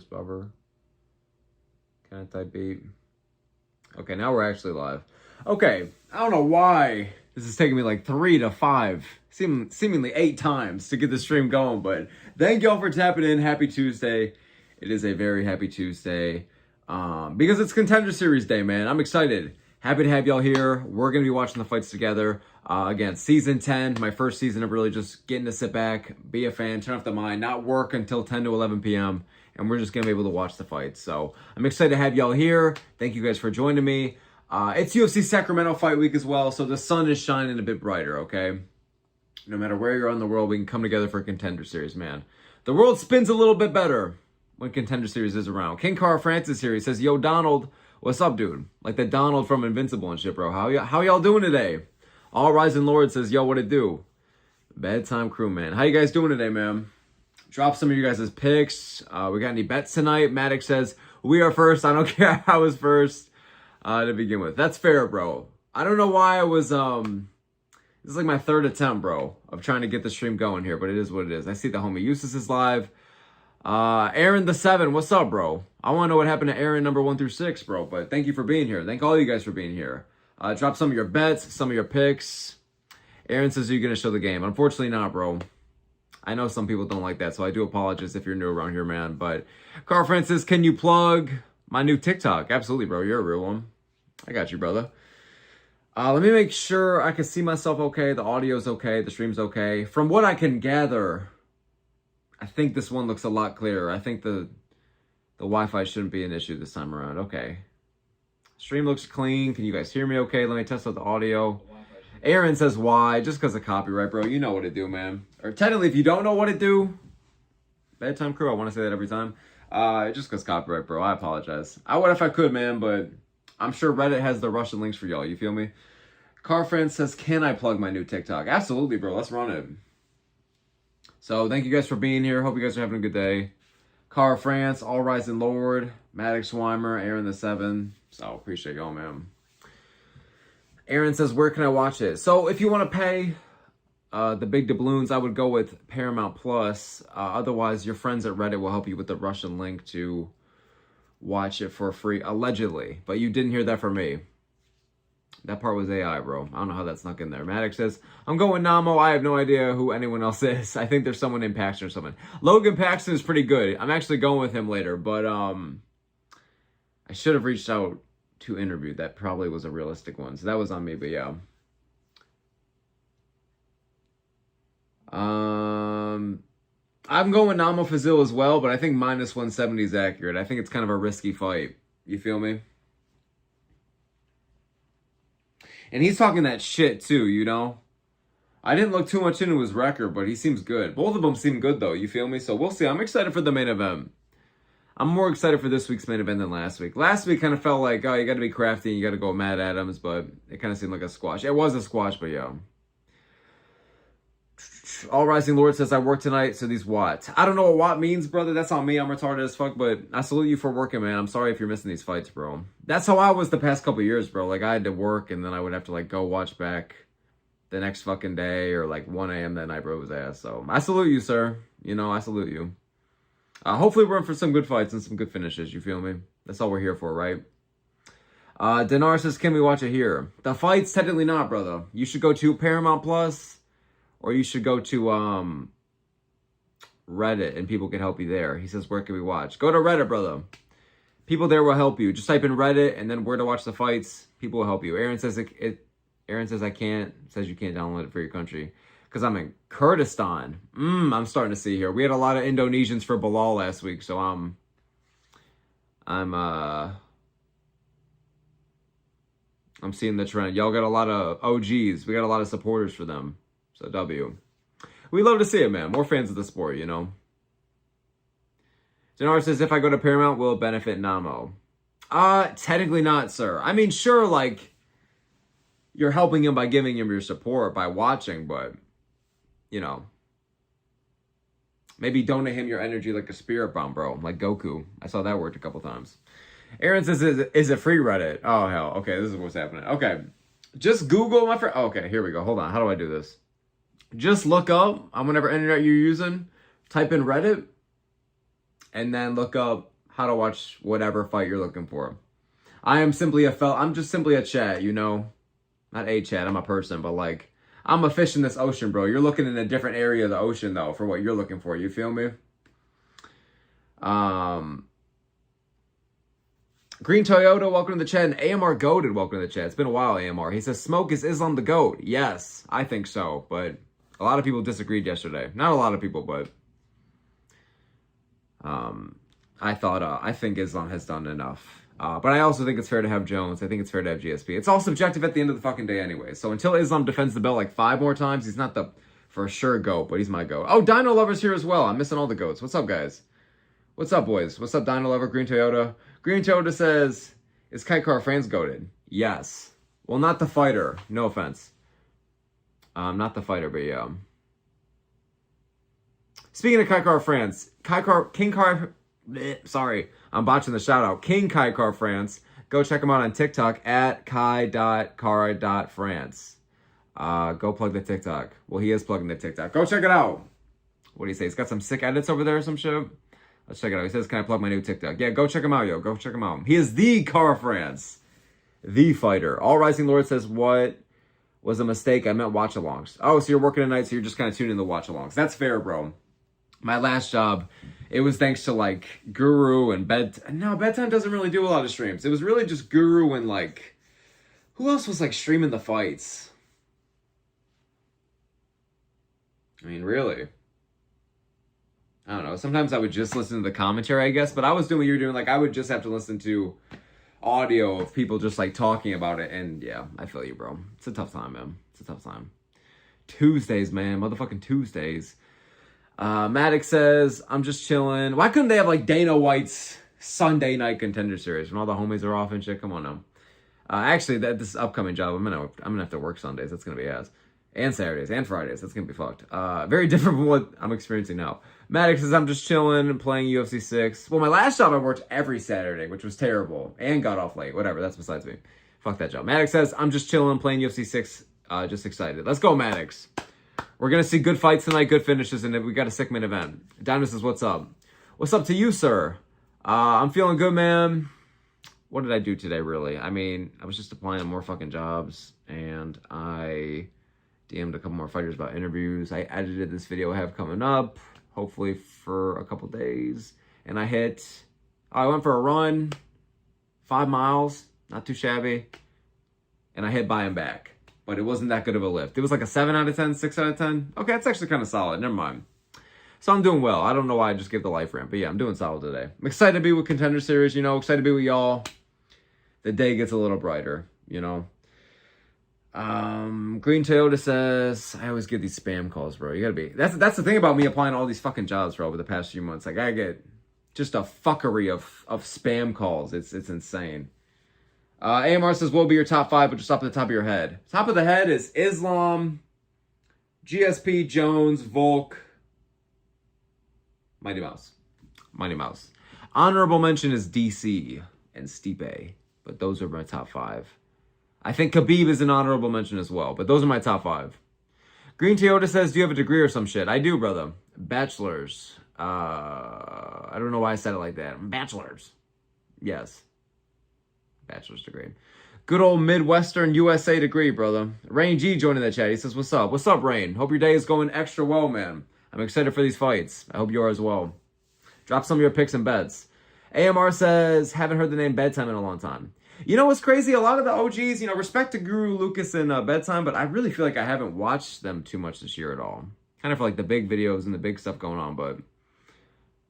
Worst ever. Can I type beat? Okay, now we're actually live. Okay, I don't know why this is taking me like 3 to 5, seemingly 8 times to get the stream going, but thank y'all for tapping in. Happy Tuesday. It is a very happy Tuesday because it's Contender Series Day, man. I'm excited. Happy to have y'all here. We're going to be watching the fights together. Again, Season 10, my first season of really just getting to sit back, be a fan, turn off the mind, not work until 10 to 11 p.m., and we're just going to be able to watch the fights. So I'm excited to have y'all here. Thank you guys for joining me. It's UFC Sacramento fight week as well, so the sun is shining a bit brighter, okay? No matter where you're in the world, we can come together for a Contender Series, man. The world spins a little bit better when Contender Series is around. King Carl Francis here, he says, yo, Donald, what's up, dude? Like the Donald from Invincible and shit, bro. How y'all doing today? All Rising Lord says, yo, what it do? Bedtime crew, man. How you guys doing today, man? Drop some of you guys' picks. We got any bets tonight? Maddox says, we are first. I don't care. I was first to begin with. That's fair, bro. I don't know why I was, this is like my third attempt, bro, of trying to get the stream going here, but it is what it is. I see the homie Eustace is live. Aaron the 7, what's up, bro? I want to know what happened to Aaron number 1 through 6, bro, but thank you for being here. Thank all you guys for being here. Drop some of your bets, some of your picks. Aaron says, are you going to show the game? Unfortunately not, bro. I know some people don't like that, so I do apologize if you're new around here, man. But Carl Francis, can you plug my new TikTok? Absolutely, bro. You're a real one. I got you, brother. Let me make sure I can see myself okay. The audio's okay. The stream's okay. From what I can gather, I think this one looks a lot clearer. I think the Wi-Fi shouldn't be an issue this time around. Okay. Stream looks clean. Can you guys hear me okay? Let me test out the audio. Aaron says, why? Just because of copyright, bro. You know what to do, man. Or technically, if you don't know what to do, bedtime crew, I want to say that every time. Just because copyright, bro. I apologize. I would if I could, man, but I'm sure Reddit has the Russian links for y'all. You feel me? Car Friend says, can I plug my new TikTok? Absolutely, bro. Let's run it. So thank you guys for being here. Hope you guys are having a good day. Car France, All Rising Lord, Maddox Weimer, Aaron the 7. So appreciate y'all, man. Aaron says, where can I watch it? So if you want to pay the big doubloons, I would go with Paramount Plus. Otherwise, your friends at Reddit will help you with the Russian link to watch it for free, allegedly. But you didn't hear that from me. That part was AI, bro. I don't know how that snuck in there. Maddox says, I'm going NAMO. I have no idea who anyone else is. I think there's someone named Paxton or something. Logan Paxton is pretty good. I'm actually going with him later, but I should have reached out to interview. That probably was a realistic one. So that was on me, but yeah. I'm going NAMO FAZIL as well, but I think minus 170 is accurate. I think it's kind of a risky fight. You feel me? And he's talking that shit too, you know? I didn't look too much into his record, but he seems good. Both of them seem good though, you feel me? So we'll see. I'm excited for the main event. I'm more excited for this week's main event than last week. Last week kind of felt like, oh, you got to be crafty and you got to go Matt Adams, but it kind of seemed like a squash. It was a squash, but yeah. All Rising Lord says, I work tonight, so these watts. I don't know what watt means, brother. That's on me. I'm retarded as fuck, but I salute you for working, man. I'm sorry if you're missing these fights, bro. That's how I was the past couple years, bro. Like, I had to work, and then I would have to, like, go watch back the next fucking day or, like, 1 a.m. that night, bro, was ass. So, I salute you, sir. You know, I salute you. Hopefully we're in for some good fights and some good finishes, you feel me? That's all we're here for, right? Dinar says, can we watch it here? The fight's technically not, brother. You should go to Paramount Plus, or you should go to Reddit, and people can help you there. He says, where can we watch? Go to Reddit, brother. People there will help you. Just type in Reddit, and then where to watch the fights. People will help you. Aaron says, Aaron says, I can't. Says you can't download it for your country. Because I'm in Kurdistan. I'm starting to see here. We had a lot of Indonesians for Bilal last week, so I'm seeing the trend. Y'all got a lot of OGs. We got a lot of supporters for them. So W. We love to see it, man. More fans of the sport, you know. Dinar says, if I go to Paramount, will it benefit NAMO? Technically not, sir. I mean, sure, like, you're helping him by giving him your support by watching, but you know, maybe donate him your energy like a spirit bomb, bro. Like Goku. I saw that worked a couple times. Aaron says, is it free Reddit? Oh, hell. Okay, this is what's happening. Okay. Just Google my friend. Okay, here we go. Hold on. How do I do this? Just look up on whatever internet you're using. Type in Reddit. and then look up how to watch whatever fight you're looking for. I'm just simply a chat, you know? Not a chat, I'm a person, but like, I'm a fish in this ocean, bro. You're looking in a different area of the ocean, though, for what you're looking for. You feel me? Green Toyota, welcome to the chat. And AMR Goated, welcome to the chat. It's been a while, AMR. He says, smoke is Islam the GOAT. Yes, I think so, but a lot of people disagreed yesterday. Not a lot of people, but I think Islam has done enough. But I also think it's fair to have Jones. I think it's fair to have GSP. It's all subjective at the end of the fucking day anyway. So until Islam defends the belt like 5 more times, he's not the for sure GOAT, but he's my GOAT. Oh, Dino Lover's here as well. I'm missing all the GOATs. What's up, guys? What's up, boys? What's up, Dino Lover? Green Toyota. Green Toyota says, is KAIK France GOATed? Yes. Well, not the fighter. No offense. Not the fighter, but yeah. Speaking of KAIK France, sorry, I'm botching the shout out. King KAIK France. Go check him out on TikTok at kai.kara.france. Go plug the TikTok. Well, he is plugging the TikTok. Go check it out. What do you say? He's got some sick edits over there or some shit. Let's check it out. He says, can I plug my new TikTok? Yeah, go check him out, yo. Go check him out. He is the Kara France. The fighter. All Rising Lord says, what was a mistake? I meant watch-alongs. Oh, so you're working tonight, so you're just kind of tuning in the watch-alongs. That's fair, bro. My last job, it was thanks to, like, Guru and No, Bedtime doesn't really do a lot of streams. It was really just Guru and, like... Who else was, like, streaming the fights? I mean, really? I don't know. Sometimes I would just listen to the commentary, I guess. But I was doing what you were doing. Like, I would just have to listen to audio of people just, like, talking about it. And, yeah, I feel you, bro. It's a tough time, man. It's a tough time. Tuesdays, man. Motherfucking Tuesdays. Maddox says, I'm just chilling. Why couldn't they have, like, Dana White's Sunday night Contender Series when all the homies are off and shit? Come on now. Actually, this upcoming job, I'm gonna have to work Sundays. That's gonna be ass. And Saturdays and Fridays. That's gonna be fucked. Very different from what I'm experiencing now. Maddox says, I'm just chilling and playing UFC 6. Well, my last job I worked every Saturday, which was terrible. And got off late. Whatever, that's besides me. Fuck that job. Maddox says, I'm just chilling playing UFC 6. Just excited. Let's go, Maddox. We're going to see good fights tonight, good finishes, and we got a sick main event. Dino says, what's up? What's up to you, sir? I'm feeling good, man. What did I do today, really? I mean, I was just applying to more fucking jobs, and I DM'd a couple more fighters about interviews. I edited this video I have coming up, hopefully for a couple days. And I went for a run, 5 miles, not too shabby. And I hit by and back. But it wasn't that good of a lift. It was like a 7 out of 10, 6 out of 10. Okay, that's actually kind of solid. Never mind. So I'm doing well. I don't know why I just gave the life rant. But yeah, I'm doing solid today. I'm excited to be with Contender Series, you know. Excited to be with y'all. The day gets a little brighter, you know. Green Toyota says, I always get these spam calls, bro. You gotta be. That's the thing about me applying to all these fucking jobs, bro, over the past few months. Like, I get just a fuckery of spam calls. It's insane. AMR says, what will be your top 5, but just off the top of your head? Top of the head is Islam, GSP, Jones, Volk, Mighty Mouse. Mighty Mouse. Honorable mention is DC and Stipe, but those are my top 5. I think Khabib is an honorable mention as well, but those are my top 5. Green Toyota says, do you have a degree or some shit? I do, brother. Bachelor's. I don't know why I said it like that. Bachelor's. Yes. Bachelor's degree. Good old Midwestern USA degree, brother. Rain G joining the chat. He says, what's up? What's up, Rain? Hope your day is going extra well, man. I'm excited for these fights. I hope you are as well. Drop some of your picks and bets. AMR says, haven't heard the name Bedtime in a long time. You know what's crazy? A lot of the OGs, you know, respect to Guru, Lucas, and Bedtime, but I really feel like I haven't watched them too much this year at all. Kind of for like the big videos and the big stuff going on, but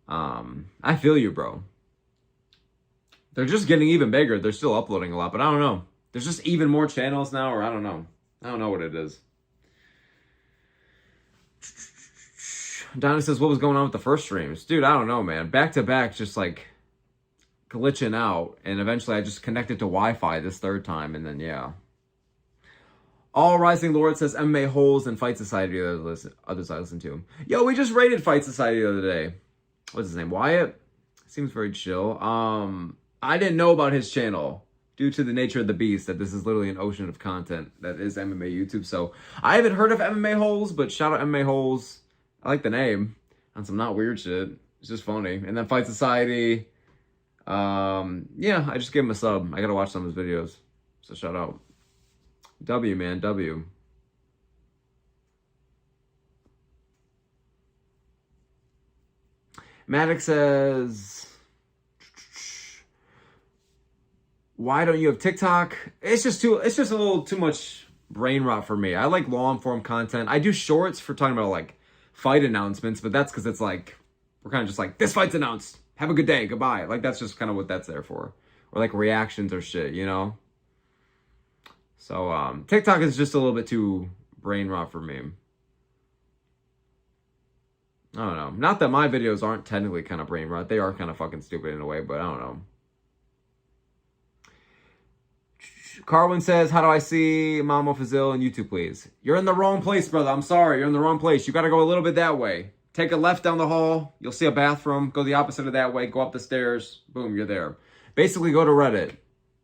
I feel you, bro. They're just getting even bigger. They're still uploading a lot, but I don't know. There's just even more channels now, or I don't know. I don't know what it is. Donna says, what was going on with the first streams? Dude, I don't know, man. Back to back, just like glitching out. And eventually I just connected to Wi-Fi this third time, and then, yeah. All Rising Lord says MMA Holes and Fight Society, others I listen to. Yo, we just raided Fight Society the other day. What's his name? Wyatt? Seems very chill. I didn't know about his channel due to the nature of the beast, that this is literally an ocean of content that is MMA YouTube. So I haven't heard of MMA Holes, but shout out MMA Holes. I like the name on some not weird shit. It's just funny. And then Fight Society. Yeah, I just gave him a sub. I gotta watch some of his videos. So shout out. W, man, W. Maddox says, why don't you have TikTok? It's just a little too much brain rot for me. I like long form content. I do shorts for talking about like fight announcements, but that's because it's like, we're kind of just like, this fight's announced. Have a good day. Goodbye. Like, that's just kind of what that's there for. Or like reactions or shit, you know? So, TikTok is just a little bit too brain rot for me. I don't know. Not that my videos aren't technically kind of brain rot. They are kind of fucking stupid in a way, but I don't know. Carwin says, how do I see Mamo Fazil on YouTube, please? You're in the wrong place, brother. I'm sorry. You're in the wrong place. You got to go a little bit that way. Take a left down the hall. You'll see a bathroom. Go the opposite of that way. Go up the stairs. Boom, you're there. Basically, go to Reddit.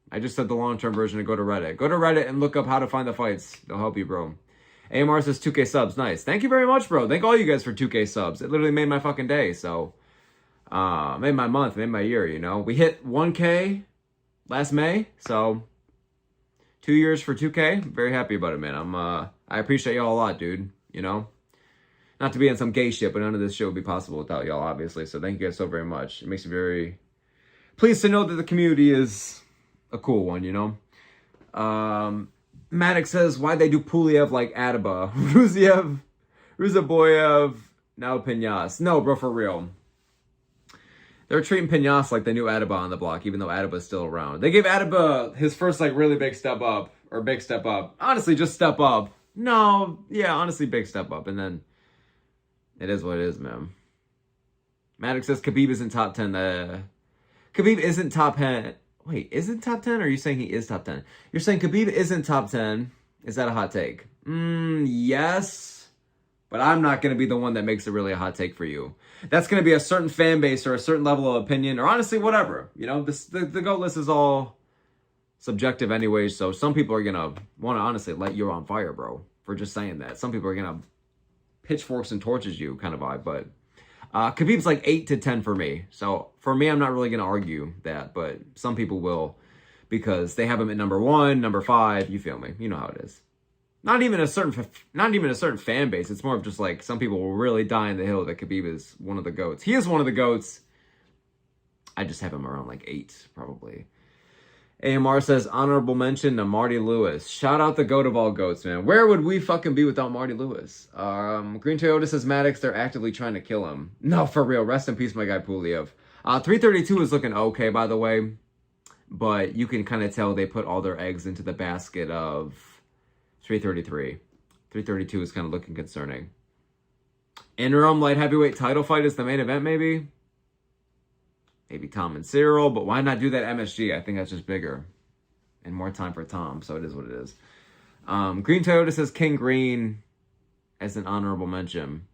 I just said the long-term version of go to Reddit. Go to Reddit and look up how to find the fights. They'll help you, bro. AMR says 2K subs. Nice. Thank you very much, bro. Thank all you guys for 2K subs. It literally made my fucking day. So, made my month, made my year, you know. We hit 1K last May. So, 2 years for 2K. Very happy about it, man. I appreciate y'all a lot, dude. You know. Not to be on some gay shit, but none of this shit would be possible without y'all, obviously. So, thank you guys so very much. It makes me very pleased to know that the community is a cool one, you know. Maddox says, why'd they do Puliev like Adaba? Ruzaboyev, now Pinyas. No, bro, for real. They're treating Pinyas like the new Adaba on the block, even though Adaba's still around. They gave Adaba his first, like, really big step up. Or big step up. Honestly, just step up. No, yeah, honestly, big step up. And then, it is what it is, man. Maddox says, Khabib isn't top 10. Khabib isn't top 10. Wait, isn't top 10? Or are you saying he is top 10? You're saying Khabib isn't top 10. Is that a hot take? Yes. But I'm not going to be the one that makes it really a hot take for you. That's going to be a certain fan base or a certain level of opinion or honestly, whatever. You know, the GOAT list is all subjective anyway. So some people are going to want to honestly light you on fire, bro, for just saying that. Some people are going to pitchforks and torches you kind of vibe. But Khabib's like 8 to 10 for me. So for me, I'm not really going to argue that, but some people will because they have him at number 1, number 5. You feel me? You know how it is. Not even a certain fan base. It's more of just like some people will really die in the hill that Khabib is one of the GOATs. He is one of the GOATs. I just have him around like 8 probably. AMR says, honorable mention to Marty Lewis. Shout out the GOAT of all GOATs, man. Where would we fucking be without Marty Lewis? Green Toyota says, Maddox, they're actively trying to kill him. No, for real. Rest in peace, my guy Puliev. 332 is looking okay, by the way. But you can kind of tell they put all their eggs into the basket of 333. 332 is kind of looking concerning. Interim light heavyweight title fight is the main event, maybe? Maybe Tom and Cyril, but why not do that MSG? I think that's just bigger and more time for Tom, so it is what it is. Green Toyota says King Green as an honorable mention.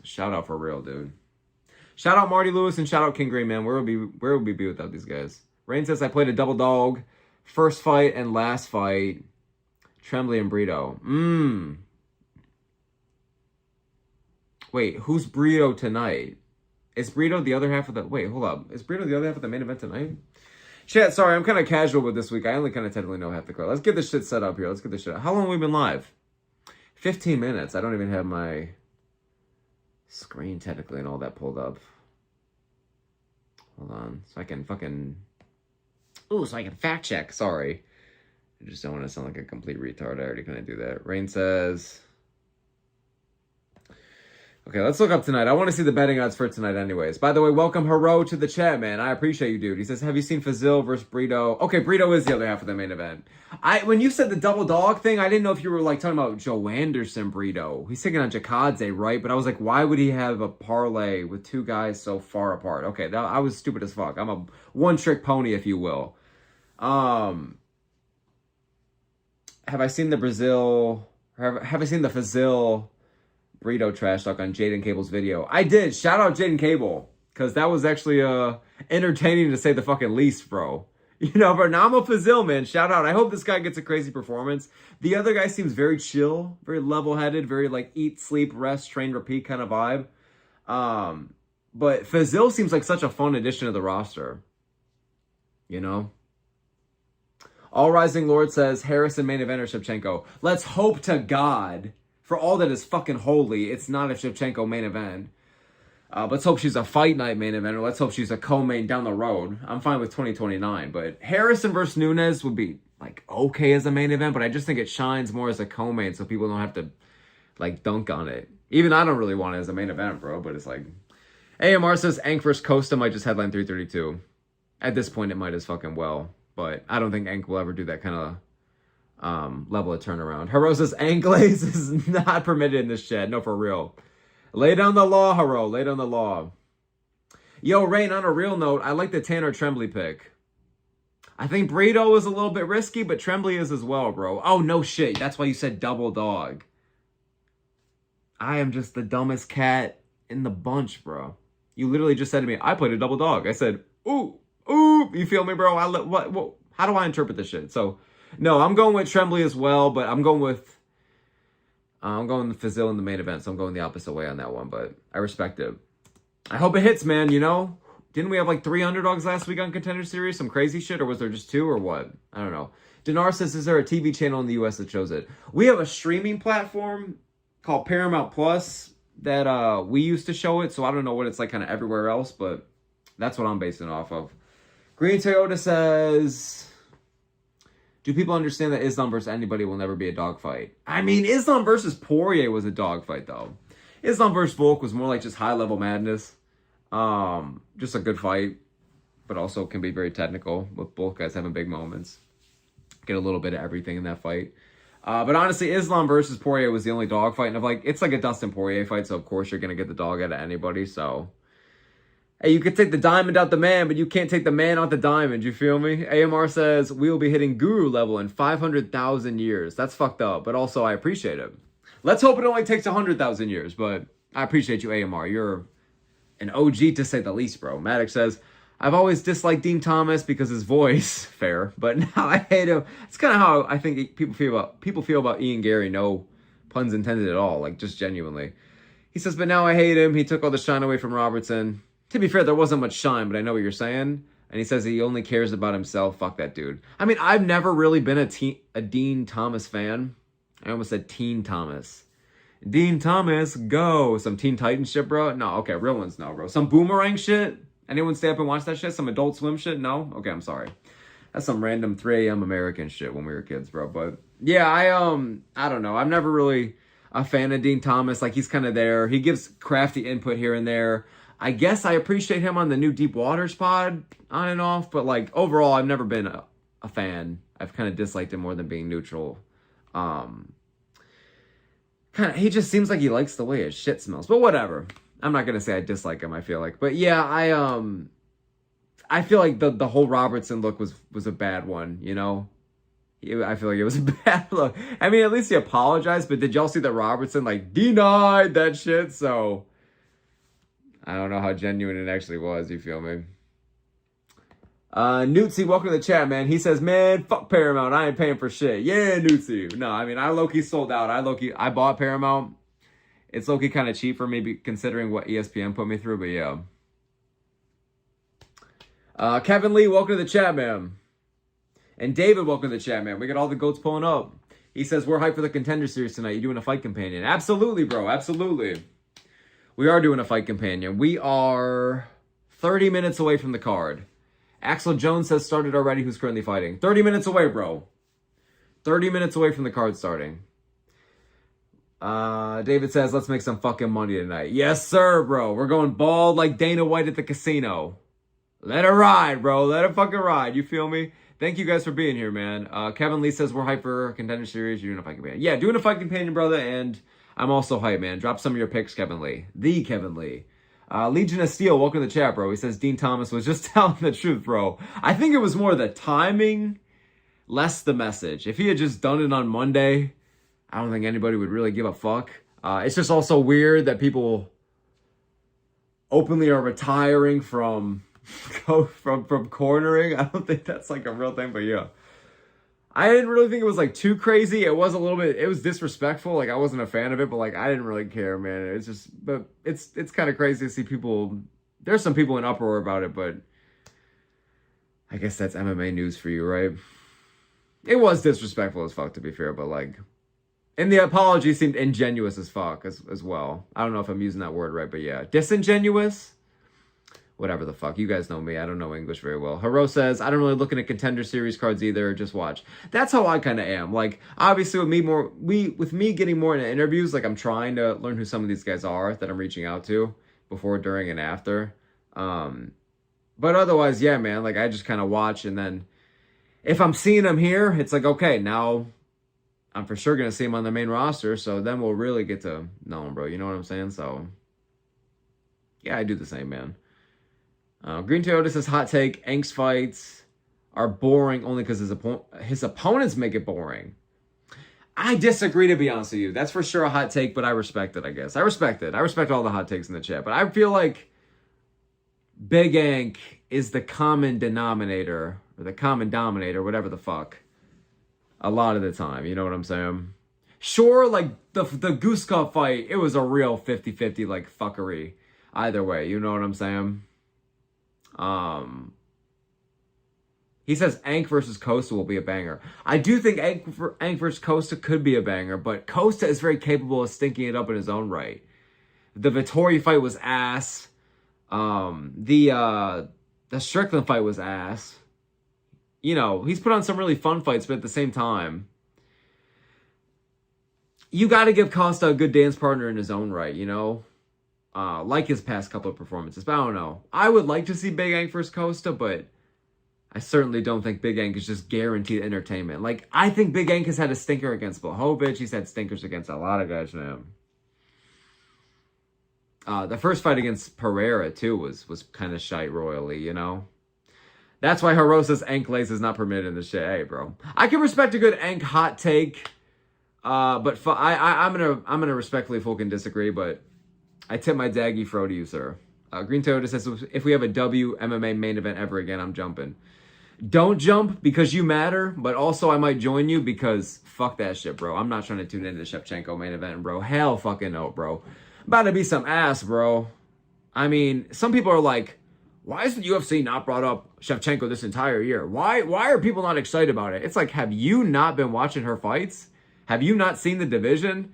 Shout out for real, dude. Shout out Marty Lewis and shout out King Green, man. Where would we be without these guys? Rain says I played a double dog, first fight and last fight. Trembley and BRITO. Wait, who's BRITO tonight? Is BRITO the other half of the... Wait, hold up. Is BRITO the other half of the main event tonight? Chat, sorry, I'm kind of casual with this week. I only kind of technically know half the crowd. Let's get this shit set up here. Let's get this shit... How long have we been live? 15 minutes. I don't even have my screen technically and all that pulled up. Hold on. So I can fucking... Ooh, so I can fact check. Sorry. I just don't want to sound like a complete retard. I already kind of do that. Rain says... Okay, let's look up tonight. I want to see the betting odds for tonight anyways. By the way, welcome Hero to the chat, man. I appreciate you, dude. He says, have you seen Fazil versus BRITO? Okay, BRITO is the other half of the main event. When you said the double dog thing, I didn't know if you were like talking about Joe Anderson BRITO. He's taking on Jakadze, right? But I was like, why would he have a parlay with two guys so far apart? Okay, I was stupid as fuck. I'm a one-trick pony, if you will. Have I seen the have I seen the Fazil BRITO trash talk on Jaden Cable's video? I did. Shout out Jaden Cable. Because that was actually entertaining to say the fucking least, bro. You know, but NAMO Fazil, man. Shout out. I hope this guy gets a crazy performance. The other guy seems very chill. Very level-headed. Very like eat, sleep, rest, train, repeat kind of vibe. But FAZIL seems like such a fun addition to the roster. You know? All Rising Lord says, Harrison main eventer Shevchenko. Let's hope to God, for all that is fucking holy, it's not a Shevchenko main event. Let's hope she's a fight night main eventer. Let's hope she's a co-main down the road. I'm fine with 2029. But Harrison versus Nunes would be, like, okay as a main event. But I just think it shines more as a co-main so people don't have to, like, dunk on it. Even I don't really want it as a main event, bro. But it's like... AMR says, Ank versus Costa might just headline 332. At this point, it might as fucking well. But I don't think Ank will ever do that kind of level of turnaround. Haro says, Ank lace is not permitted in this chat. No, for real. Lay down the law, Haro. Lay down the law. Yo, Rain, on a real note, I like the Tanner Trembley pick. I think BRITO is a little bit risky, but Trembley is as well, bro. Oh, no shit. That's why you said double dog. I am just the dumbest cat in the bunch, bro. You literally just said to me, I played a double dog. I said, ooh. You feel me, bro? What, how do I interpret this shit? So, no, I'm going with Trembley as well, but I'm going with FAZIL in the main event, so I'm going the opposite way on that one, but I respect it. I hope it hits, man, you know? Didn't we have like 3 underdogs last week on Contender Series? Some crazy shit, or was there just 2 or what? I don't know. Dinar says, is there a TV channel in the US that shows it? We have a streaming platform called Paramount Plus that we used to show it, so I don't know what it's like kind of everywhere else, but that's what I'm basing it off of. Green Toyota says... Do people understand that Islam versus anybody will never be a dogfight? I mean, Islam versus Poirier was a dogfight, though. Islam versus Volk was more like just high-level madness. Just a good fight, but also can be very technical, with both guys having big moments. Get a little bit of everything in that fight. But honestly, Islam versus Poirier was the only dogfight, and it's like a Dustin Poirier fight, so of course you're going to get the dog out of anybody, so... Hey, you could take the diamond out the man, but you can't take the man out the diamond. You feel me? AMR says, we will be hitting guru level in 500,000 years. That's fucked up, but also I appreciate it. Let's hope it only takes 100,000 years, but I appreciate you, AMR. You're an OG to say the least, bro. Maddox says, I've always disliked Dean Thomas because his voice, fair, but now I hate him. It's kind of how I think people feel about Ian Gary, no puns intended at all, like just genuinely. He says, but now I hate him. He took all the shine away from Robertson. To be fair, there wasn't much shine, but I know what you're saying. And he says he only cares about himself. Fuck that dude. I mean, I've never really been a Dean Thomas fan. I almost said Teen Thomas. Dean Thomas, go. Some Teen Titans shit, bro? No, okay, real ones, no, bro. Some Boomerang shit? Anyone stay up and watch that shit? Some Adult Swim shit? No? Okay, I'm sorry. That's some random 3 a.m. American shit when we were kids, bro. But, yeah, I don't know. I'm never really a fan of Dean Thomas. Like, he's kind of there. He gives crafty input here and there. I guess I appreciate him on the new Deep Waters pod, on and off, but like overall, I've never been a fan. I've kind of disliked him more than being neutral. He just seems like he likes the way his shit smells, but whatever. I'm not gonna say I dislike him. I feel like, but yeah, I feel like the whole Robertson look was a bad one. You know, I feel like it was a bad look. I mean, at least he apologized, but did y'all see that Robertson like denied that shit? So. I don't know how genuine it actually was, you feel me? Newtsy, welcome to the chat, man. He says, man, fuck Paramount. I ain't paying for shit. Yeah, Newtsy. No, I mean, I low-key sold out. I bought Paramount. It's low-key kind of cheap for me, considering what ESPN put me through, but yeah. Kevin Lee, welcome to the chat, man. And David, welcome to the chat, man. We got all the goats pulling up. He says, we're hyped for the Contender Series tonight. You doing a fight companion? Absolutely, bro. Absolutely. We are doing a fight companion. We are 30 minutes away from the card. Axel Jones has started already, who's currently fighting. 30 minutes away, bro. 30 minutes away from the card starting. David says, let's make some fucking money tonight. Yes, sir, bro. We're going bald like Dana White at the casino. Let it ride, bro. Let it fucking ride. You feel me? Thank you guys for being here, man. Kevin Lee says, we're hyped for Contender Series. You're doing a fight companion. Yeah, doing a fight companion, brother, and... I'm also hyped, man. Drop some of your picks, Kevin Lee. The Kevin Lee. Legion of Steel, welcome to the chat, bro. He says Dean Thomas was just telling the truth, bro. I think it was more the timing, less the message. If he had just done it on Monday, I don't think anybody would really give a fuck. It's just also weird that people openly are retiring from cornering. I don't think that's like a real thing, but yeah. I didn't really think it was like too crazy. It was a little bit, it was disrespectful. Like I wasn't a fan of it, but like I didn't really care, man. It's just, but it's kind of crazy to see people there's some people in uproar about it, but I guess that's MMA news for you, right? It was disrespectful as fuck, to be fair, but like, and the apology seemed ingenuous as fuck as well. I don't know if I'm using that word right, but yeah. Disingenuous? Whatever the fuck. You guys know me. I don't know English very well. Haro says, I don't really look into Contender Series cards either. Just watch. That's how I kind of am. Like, obviously with me getting more into interviews, like I'm trying to learn who some of these guys are that I'm reaching out to before, during, and after. But otherwise, yeah, man, like I just kind of watch, and then if I'm seeing them here, it's like, okay, now I'm for sure going to see him on the main roster, so then we'll really get to know him, bro. You know what I'm saying? So, yeah, I do the same, man. Green Toyota says, hot take, Ank's fights are boring only because his opponents make it boring. I disagree, to be honest with you. That's for sure a hot take, but I respect it, I guess. I respect it. I respect all the hot takes in the chat, but I feel like Big Ank is the common denominator, or the common dominator, whatever the fuck, a lot of the time. You know what I'm saying? Sure, like, the Goose Cup fight, it was a real 50-50, like, fuckery. Either way, you know what I'm saying? He says Ank versus Costa will be a banger. I do think Ank versus Costa could be a banger, but Costa is very capable of stinking it up in his own right. The Vittori fight was ass. The Strickland fight was ass. You know, he's put on some really fun fights, but at the same time, you got to give Costa a good dance partner in his own right, you know? Like his past couple of performances. But I don't know. I would like to see Big Ank versus Costa, but I certainly don't think Big Ank is just guaranteed entertainment. Like, I think Big Ank has had a stinker against Blachowicz. He's had stinkers against a lot of guys, man. The first fight against Pereira, too, was kind of shite royally, you know? That's why Harosa's Ank lace is not permitted in the shit. Hey, bro. I can respect a good Ank hot take, but I'm gonna respectfully fucking disagree, but I tip my daggy fro to you, sir. Green Toyota says, if we have a MMA main event ever again, I'm jumping. Don't jump because you matter, but also I might join you because fuck that shit, bro. I'm not trying to tune into the Shevchenko main event, bro. Hell fucking no, bro. About to be some ass, bro. I mean, some people are like, why is the UFC not brought up Shevchenko this entire year? Why are people not excited about it? It's like, have you not been watching her fights? Have you not seen the division?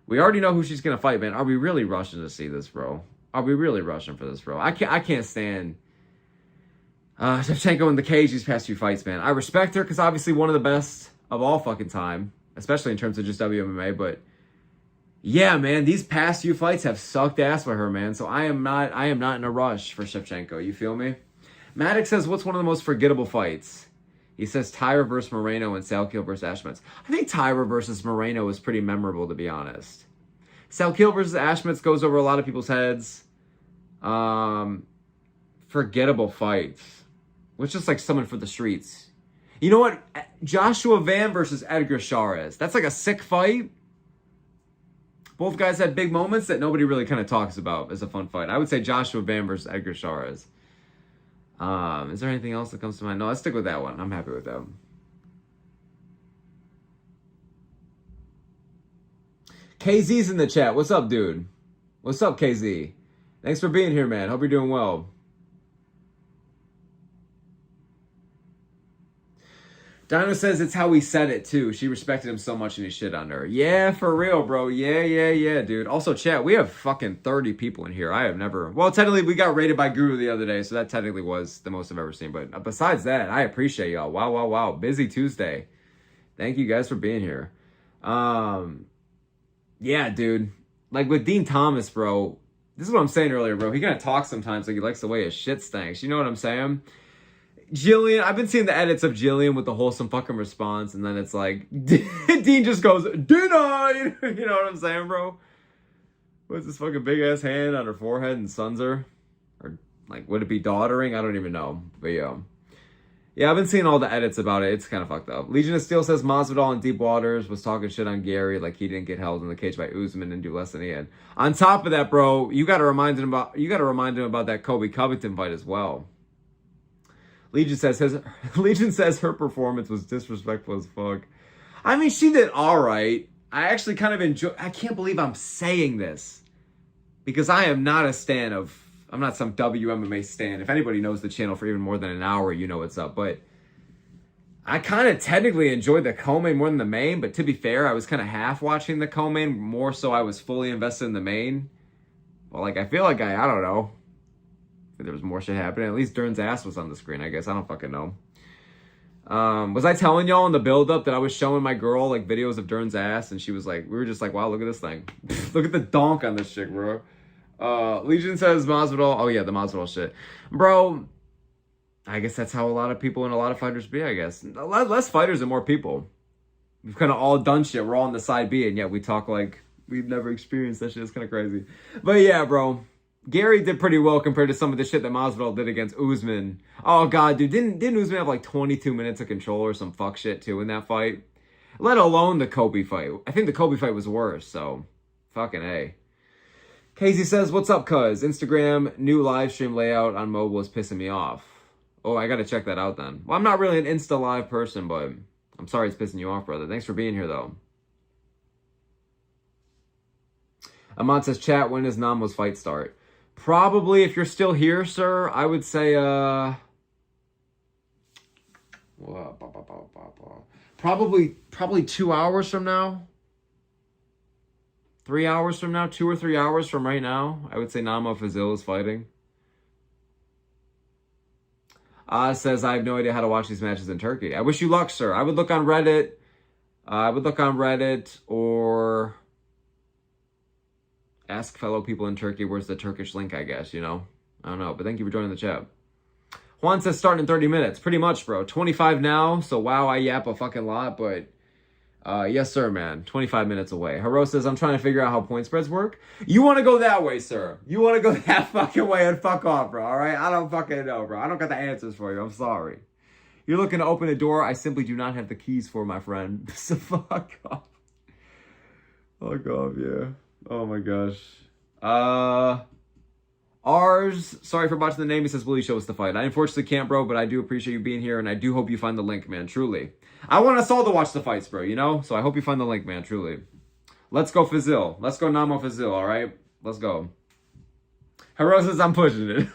We already know who she's going to fight, man. Are we really rushing to see this, bro? Are we really rushing for this, bro? I can't stand Shevchenko in the cage these past few fights, man. I respect her because obviously one of the best of all fucking time, especially in terms of just WMMA, but yeah, man, these past few fights have sucked ass for her, man. So I am not in a rush for Shevchenko. You feel me? Maddox says, what's one of the most forgettable fights? He says Tyra versus Moreno and Salkiel versus Ashmitz. I think Tyra versus Moreno was pretty memorable, to be honest. Salkiel versus Ashmitz goes over a lot of people's heads. Forgettable fights. Which just like someone for the streets. You know what? Joshua Van versus Edgar Chairez. That's like a sick fight. Both guys had big moments that nobody really kind of talks about as a fun fight. I would say Joshua Van versus Edgar Chairez. Is there anything else that comes to mind? No, let's stick with that one. I'm happy with that one. KZ's in the chat. What's up, dude? What's up, KZ? Thanks for being here, man. Hope you're doing well. Dino says it's how he said it, too. She respected him so much and he shit on her. Yeah, for real, bro. Yeah, dude. Also, chat, we have fucking 30 people in here. I have never... Well, technically, we got rated by Guru the other day, so that technically was the most I've ever seen. But besides that, I appreciate y'all. Wow. Busy Tuesday. Thank you guys for being here. Yeah, dude. Like, with Dean Thomas, bro, this is what I'm saying earlier, bro. He kind of talks sometimes like he likes the way his shit stinks. You know what I'm saying? Jillian, I've been seeing the edits of Jillian with the wholesome fucking response, and then it's like, Dean just goes, denied! You know what I'm saying, bro? What's this fucking big-ass hand on her forehead and suns her? Or, like, would it be daughtering? I don't even know. But, yeah. Yeah, I've been seeing all the edits about it. It's kind of fucked up. Legion of Steel says Masvidal in Deep Waters was talking shit on Gary like he didn't get held in the cage by Usman and do less than he had. On top of that, bro, you got to remind him about that Kobe Covington fight as well. Legion says her performance was disrespectful as fuck. I mean, she did all right. I actually kind of enjoy. I can't believe I'm saying this because I am not a stan of I'm not some WMMA stan. If anybody knows the channel for even more than an hour, you know what's up. But I kind of technically enjoyed the co-main more than the main. But to be fair, I was kind of half watching the co-main. More so I was fully invested in the main. Well, like, I feel like I don't know. There was more shit happening. At least Dern's ass was on the screen, I guess. I don't fucking know. Was I telling y'all in the build-up that I was showing my girl, like, videos of Dern's ass? And she was like, we were just like, wow, look at this thing. Look at the donk on this chick, bro. Legion says Masvidal. Oh, yeah, the Masvidal shit. Bro, I guess that's how a lot of people and a lot of fighters be, I guess. A lot less fighters and more people. We've kind of all done shit. We're all on the side B, and yet we talk like we've never experienced that shit. It's kind of crazy. But yeah, bro. Gary did pretty well compared to some of the shit that Masvidal did against Usman. Oh, God, dude. Didn't Usman have like 22 minutes of control or some fuck shit, too, in that fight? Let alone the Kobe fight. I think the Kobe fight was worse, so fucking A. Casey says, what's up, cuz? Instagram new live stream layout on mobile is pissing me off. Oh, I gotta check that out then. Well, I'm not really an Insta live person, but I'm sorry it's pissing you off, brother. Thanks for being here, though. Amon says, chat, when does Namo's fight start? Probably, if you're still here, sir, I would say, probably 2 hours from now. 3 hours from now, 2 or 3 hours from right now, I would say NAMO FAZIL is fighting. Says, I have no idea how to watch these matches in Turkey. I wish you luck, sir. I would look on Reddit. Or ask fellow people in Turkey where's the Turkish link, I guess, you know? I don't know, but thank you for joining the chat. Juan says starting in 30 minutes. Pretty much, bro. 25 now, so wow, I yap a fucking lot, but yes, sir, man. 25 minutes away. Haro says, I'm trying to figure out how point spreads work. You want to go that way, sir. You want to go that fucking way and fuck off, bro, all right? I don't fucking know, bro. I don't got the answers for you. I'm sorry. You're looking to open a door I simply do not have the keys for, my friend. So fuck off. Fuck off, yeah. Oh my gosh. Ours, sorry for botching the name. He says, will you show us the fight? I unfortunately can't, bro, but I do appreciate you being here, and I do hope you find the link, man, truly. I want us all to watch the fights, bro, you know? So I hope you find the link, man, truly. Let's go FAZIL. Let's go NAMO FAZIL, all right? Let's go. Hero says, I'm pushing it.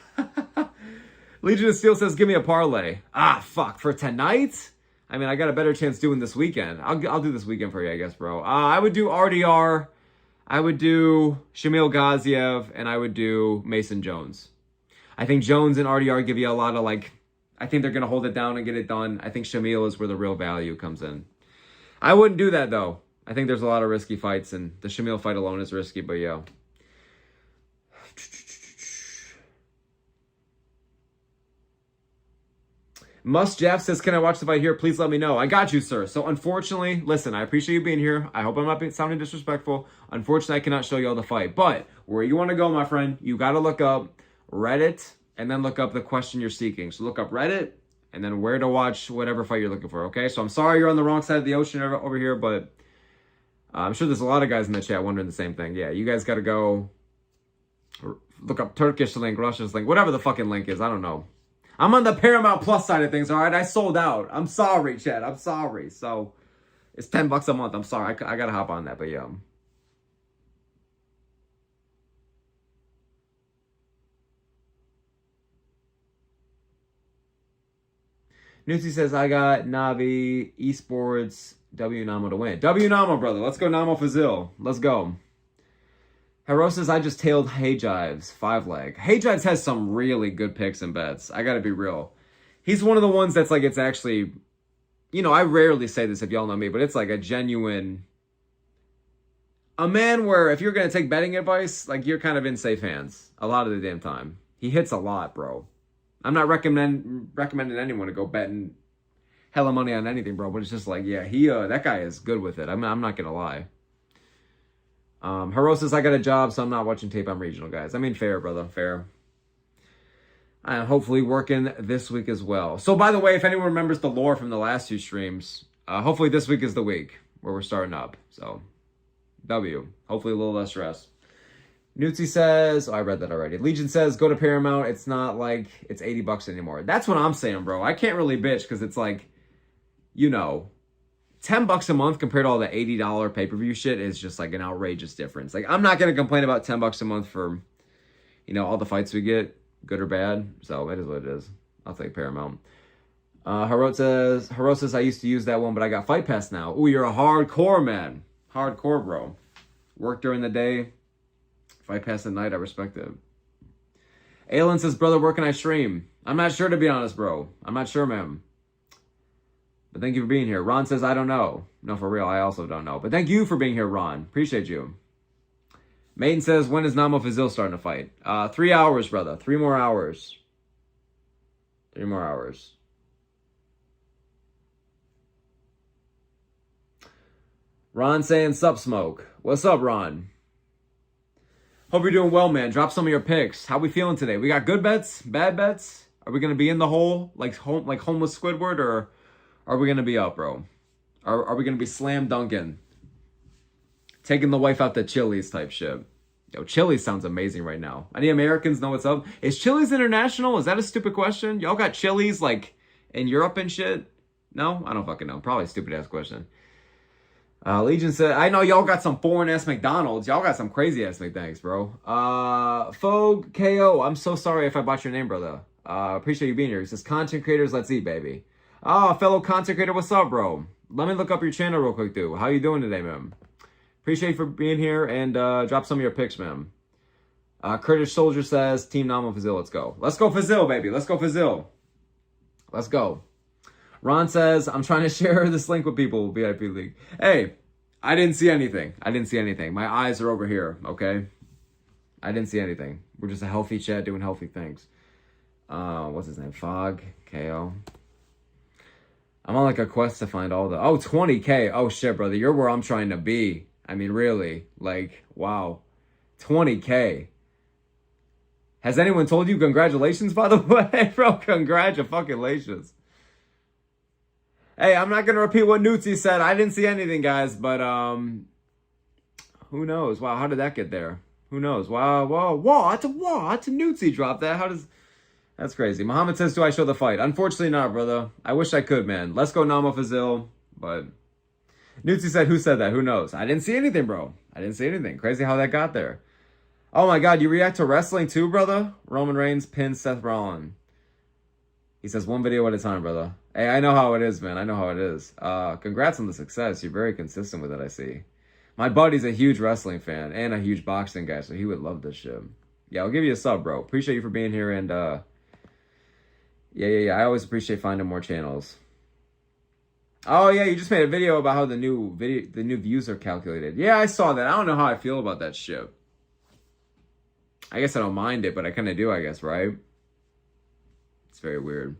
Legion of Steel says, give me a parlay. Ah, fuck, for tonight? I mean, I got a better chance doing this weekend. I'll do this weekend for you, I guess, bro. I would do RDR. I would do Shamil Gaziev, and I would do Mason Jones. I think Jones and RDR give you a lot of, like, I think they're going to hold it down and get it done. I think Shamil is where the real value comes in. I wouldn't do that, though. I think there's a lot of risky fights, and the Shamil fight alone is risky, but yeah. Must Jeff says, can I watch the fight here? Please let me know. I got you, sir. So unfortunately, listen, I appreciate you being here. I hope I'm not sounding disrespectful. Unfortunately, I cannot show you all the fight. But where you want to go, my friend, you got to look up Reddit and then look up the question you're seeking. So look up Reddit and then where to watch whatever fight you're looking for, okay? So I'm sorry you're on the wrong side of the ocean over here, but I'm sure there's a lot of guys in the chat wondering the same thing. Yeah, you guys got to go look up Turkish link, Russia's link, whatever the fucking link is. I don't know. I'm on the Paramount Plus side of things, all right? I sold out. I'm sorry, Chad. I'm sorry. So it's $10 a month. I'm sorry. I got to hop on that, but yeah. Newsy says, I got Navi, Esports, W NAMO to win. W NAMO, brother. Let's go NAMO FAZIL. Let's go. Hero says, I just tailed Hayjives, 5-leg. Hayjives has some really good picks and bets. I gotta be real. He's one of the ones that's like, it's actually, you know, I rarely say this if y'all know me, but it's like a genuine, a man where if you're gonna take betting advice, like you're kind of in safe hands a lot of the damn time. He hits a lot, bro. I'm not recommending anyone to go betting hella money on anything, bro, but it's just like, yeah, that guy is good with it. I'm not gonna lie. Hero says, I got a job, so I'm not watching tape on regional, guys. I mean, fair, brother, fair. I'm hopefully working this week as well. So, by the way, if anyone remembers the lore from the last two streams, hopefully this week is the week where we're starting up. So, W. Hopefully a little less stress. Newtsy says, oh, I read that already. Legion says, go to Paramount. It's not like it's $80 anymore. That's what I'm saying, bro. I can't really bitch because it's like, you know, $10 a month compared to all the $80 pay-per-view shit is just like an outrageous difference. Like, I'm not going to complain about $10 a month for, you know, all the fights we get, good or bad. So it is what it is. I'll take Paramount. Haro says, I used to use that one, but I got Fight Pass now. Ooh, you're a hardcore, man. Hardcore, bro. Work during the day. Fight Pass at night. I respect it. Aylin says, brother, where can I stream? I'm not sure, to be honest, bro. I'm not sure, man. But thank you for being here. Ron says, I don't know. No, for real, I also don't know. But thank you for being here, Ron. Appreciate you. Maiden says, when is NAMO FAZIL starting to fight? 3 hours, brother. 3 more hours. 3 more hours. Ron saying, sup, Smoke. What's up, Ron? Hope you're doing well, man. Drop some of your picks. How we feeling today? We got good bets? Bad bets? Are we going to be in the hole like homeless Squidward, or are we going to be up, bro? Are we going to be slam dunking? Taking the wife out to Chili's type shit. Yo, Chili's sounds amazing right now. Any Americans know what's up? Is Chili's international? Is that a stupid question? Y'all got Chili's like in Europe and shit? No? I don't fucking know. Probably a stupid ass question. Legion said, I know y'all got some foreign ass McDonald's. Y'all got some crazy ass McDonald's, bro. Fogue KO. I'm so sorry if I botched your name, brother. Appreciate you being here. He says, content creators, let's eat, baby. Fellow content creator, what's up, bro? Let me look up your channel real quick, dude. How you doing today, man? Appreciate you for being here, and drop some of your picks, man. Kurdish Soldier says, Team NAMO FAZIL, let's go. Let's go FAZIL, baby. Let's go FAZIL. Let's go. Ron says, I'm trying to share this link with people, VIP League. Hey, I didn't see anything. I didn't see anything. My eyes are over here, okay? I didn't see anything. We're just a healthy chat doing healthy things. What's his name? Fog, KO. I'm on like a quest to find all the... Oh, 20K. Oh, shit, brother. You're where I'm trying to be. I mean, really. Like, wow. 20K. Has anyone told you congratulations, by the way? Bro, congratulations. Hey, I'm not going to repeat what Nutzi said. I didn't see anything, guys, but who knows? Wow, how did that get there? Who knows? Wow, what? What? Nutzi dropped that. How does... That's crazy. Mohammed says, do I show the fight? Unfortunately not, brother. I wish I could, man. Let's go NAMO FAZIL, but... Nutzi said, who said that? Who knows? I didn't see anything, bro. I didn't see anything. Crazy how that got there. Oh my God, you react to wrestling too, brother? Roman Reigns pins Seth Rollins. He says, one video at a time, brother. Hey, I know how it is, man. I know how it is. Congrats on the success. You're very consistent with it, I see. My buddy's a huge wrestling fan and a huge boxing guy, so he would love this shit. Yeah, I'll give you a sub, bro. Appreciate you for being here, and yeah. I always appreciate finding more channels. Oh yeah, you just made a video about how the new views are calculated. Yeah, I saw that. I don't know how I feel about that shit. I guess I don't mind it, but I kind of do, I guess, right? It's very weird.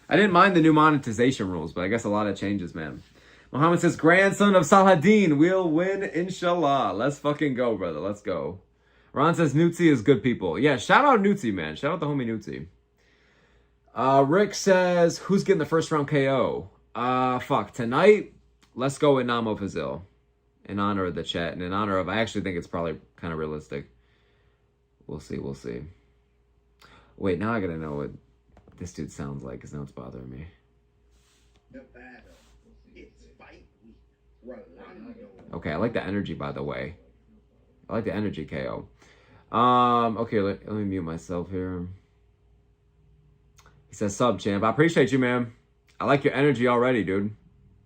I didn't mind the new monetization rules, but I guess a lot of changes, man. Mohammed says, grandson of Saladin will win, inshallah. Let's fucking go, brother. Let's go. Ron says, Nutzi is good people. Yeah, shout out Nutzi, man. Shout out the homie Nutzi. Rick says, who's getting the first round KO? Fuck. Tonight, let's go with NAMO FAZIL. In honor of the chat, and in honor of, I actually think it's probably kind of realistic. We'll see. Wait, now I gotta know what this dude sounds like, because now it's bothering me. Okay, I like the energy, by the way. I like the energy, KO. Okay, let me mute myself here. He says, sub, champ. I appreciate you, man. I like your energy already, dude.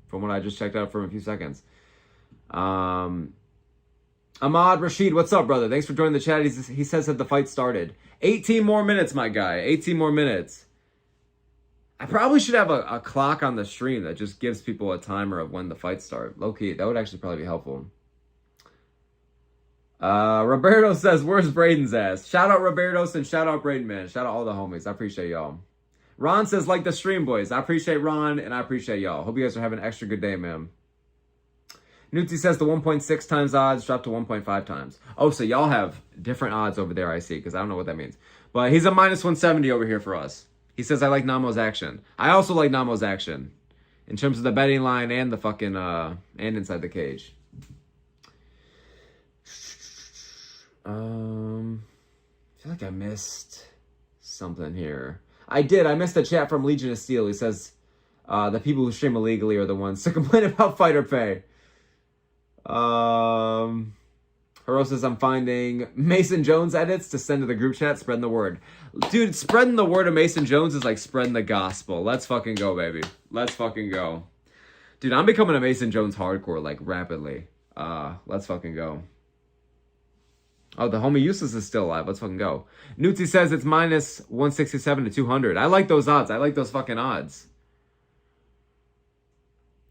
From what I just checked out for a few seconds. Ahmad Rashid, what's up, brother? Thanks for joining the chat. He says that the fight started. 18 more minutes, my guy. 18 more minutes. I probably should have a clock on the stream that just gives people a timer of when the fights start. Low-key, that would actually probably be helpful. Roberto says, where's Braden's ass? Shout out Roberto and shout out Braden, man. Shout out all the homies. I appreciate y'all. Ron says, like the stream, boys. I appreciate Ron, and I appreciate y'all. Hope you guys are having an extra good day, man. Nutzi says the 1.6 times odds dropped to 1.5 times. Oh, so y'all have different odds over there, I see, because I don't know what that means. But he's a minus 170 over here for us. He says, I like Namo's action. I also like Namo's action. In terms of the betting line and the fucking, and inside the cage. I feel like I missed something here. I did. I missed a chat from Legion of Steel. He says, the people who stream illegally are the ones to complain about fighter pay. Hero says, I'm finding Mason Jones edits to send to the group chat. Spreading the word. Dude, spreading the word of Mason Jones is like spreading the gospel. Let's fucking go, baby. Let's fucking go. Dude, I'm becoming a Mason Jones hardcore, like, rapidly. Let's fucking go. Oh, the homie Useless is still alive. Let's fucking go. Nutzi says it's minus 167 to 200. I like those odds. I like those fucking odds.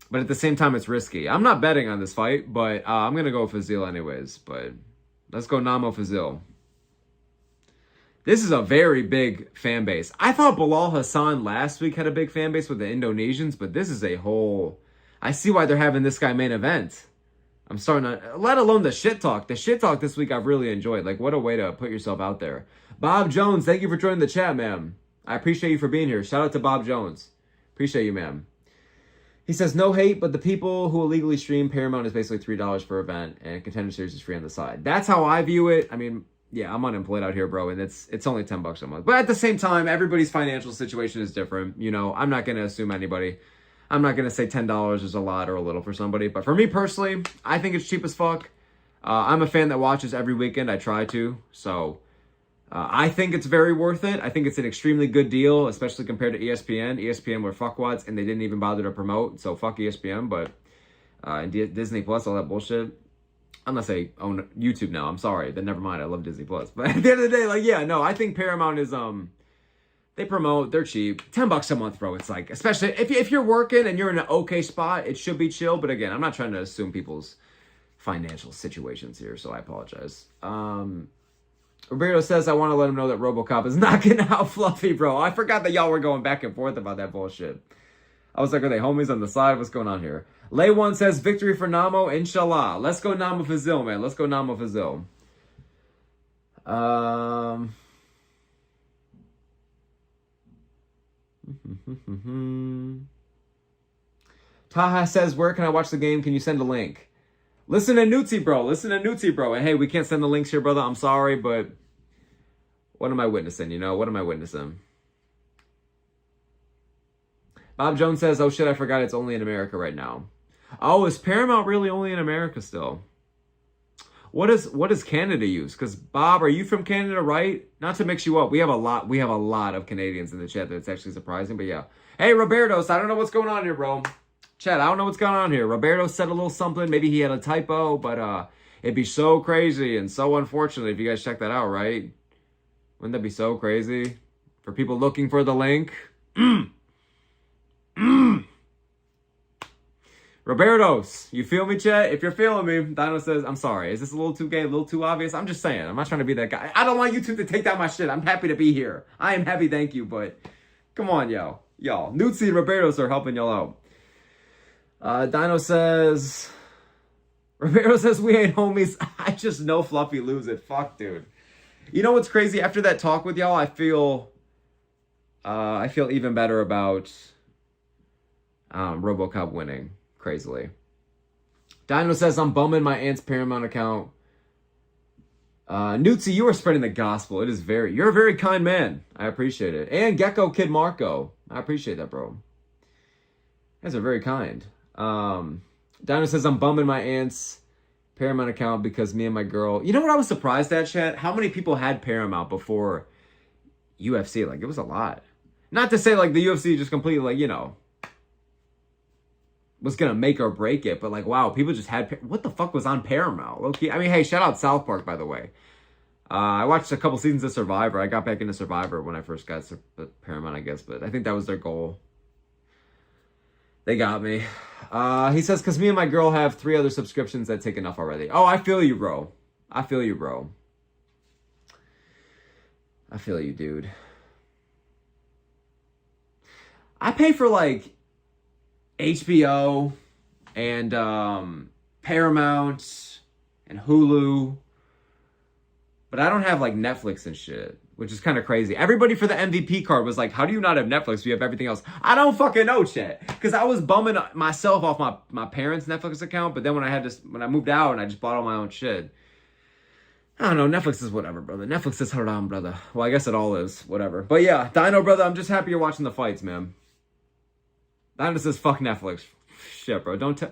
But at the same time, it's risky. I'm not betting on this fight, but I'm going to go FAZIL anyways. But let's go NAMO FAZIL. This is a very big fan base. I thought Bilal Hassan last week had a big fan base with the Indonesians, but this is a whole... I see why they're having this guy main event. I'm starting to... Let alone the shit talk. The shit talk this week I've really enjoyed. Like, what a way to put yourself out there. Bob Jones, thank you for joining the chat, ma'am. I appreciate you for being here. Shout out to Bob Jones. Appreciate you, ma'am. He says, no hate, but the people who illegally stream Paramount is basically $3 per event, and Contender Series is free on the side. That's how I view it. I mean, yeah, I'm unemployed out here, bro, and it's only $10 a month. But at the same time, everybody's financial situation is different. You know, I'm not going to assume anybody. I'm not going to say $10 is a lot or a little for somebody. But for me personally, I think it's cheap as fuck. I'm a fan that watches every weekend. I try to. So I think it's very worth it. I think it's an extremely good deal, especially compared to ESPN. ESPN were fuckwads, and they didn't even bother to promote. So fuck ESPN. But and Disney Plus, all that bullshit. Unless they own YouTube now. I'm sorry. Then never mind. I love Disney Plus. But at the end of the day, like, yeah, no, I think Paramount is... They promote, they're cheap. $10 a month, bro. It's like, especially if you're working and you're in an okay spot, it should be chill. But again, I'm not trying to assume people's financial situations here, so I apologize. Roberto says, I want to let him know that RoboCop is knocking out Fluffy, bro. I forgot that y'all were going back and forth about that bullshit. I was like, are they homies on the side? What's going on here? Lay One says, victory for Namo, inshallah. Let's go NAMO FAZIL, man. Let's go NAMO FAZIL. Taha says, where can I watch the game? Can you send a link? Listen to Nutzi, bro. Listen to Nutzi, bro. And hey, we can't send the links here, brother. I'm sorry, but what am I witnessing? You know, what am I witnessing? Bob Jones says, oh shit, I forgot it's only in America right now. Oh, is Paramount really only in America still? What does Canada use? Because Bob, are you from Canada, right? Not to mix you up. We have a lot of Canadians in the chat that's actually surprising, but yeah. Hey, Roberto, I don't know what's going on here, bro. Chat, I don't know what's going on here. Roberto said a little something. Maybe he had a typo, but it'd be so crazy and so unfortunate if you guys check that out, right? Wouldn't that be so crazy? For people looking for the link. Robertos, you feel me, chat? If you're feeling me, Dino says, I'm sorry. Is this a little too gay, a little too obvious? I'm just saying. I'm not trying to be that guy. I don't want YouTube to take down my shit. I'm happy to be here. I am happy, thank you, but come on, yo. Y'all. Nutzi and Robertos are helping y'all out. Dino says, Roberto says, we ain't homies. I just know Fluffy lose it. Fuck, dude. You know what's crazy? After that talk with y'all, I feel even better about RoboCop winning. Crazily. Dino says, I'm bumming my aunt's Paramount account. Nutzi, you are spreading the gospel. You're a very kind man. I appreciate it. And Gecko Kid Marco. I appreciate that, bro. You guys are very kind. Dino says, I'm bumming my aunt's Paramount account because me and my girl... You know what I was surprised at, chat? How many people had Paramount before UFC? Like, it was a lot. Not to say, like, the UFC just completely, like, you know... was gonna make or break it, but like, wow, people just had... What the fuck was on Paramount? Low-key. I mean, hey, shout out South Park, by the way. I watched a couple seasons of Survivor. I got back into Survivor when I first got Paramount, I guess, but I think that was their goal. They got me. He says, because me and my girl have 3 other subscriptions that take enough already. Oh, I feel you, bro. I feel you, bro. I feel you, dude. I pay for, like... HBO and Paramount and Hulu, but I don't have like Netflix and shit, which is kind of crazy. Everybody for the MVP card was like, how do you not have Netflix? You have everything else. I don't fucking know, chat, because I was bumming myself off my parents' Netflix account, but then when I moved out and I just bought all my own shit, I don't know, Netflix is whatever, brother. Netflix is haram, brother. Well, I guess it all is, whatever. But yeah, Dino, brother, I'm just happy you're watching the fights, man. Dino says, fuck Netflix. Shit, bro. Don't tell...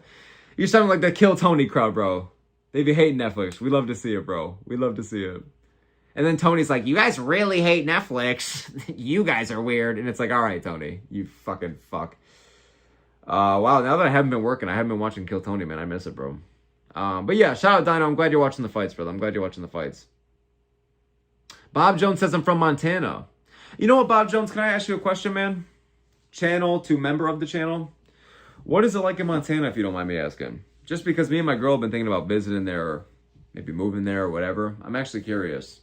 You sound like the Kill Tony crowd, bro. They be hating Netflix. We love to see it, bro. We love to see it. And then Tony's like, you guys really hate Netflix. You guys are weird. And it's like, all right, Tony, you fucking fuck. Wow, now that I haven't been working, I haven't been watching Kill Tony, man. I miss it, bro. But yeah, shout out Dino. I'm glad you're watching the fights, brother. I'm glad you're watching the fights. Bob Jones says I'm from Montana. You know what, Bob Jones? Can I ask you a question, man? Channel to member of the channel. What is it like in Montana, if you don't mind me asking? Just because me and my girl have been thinking about visiting there or maybe moving there or whatever. I'm actually curious.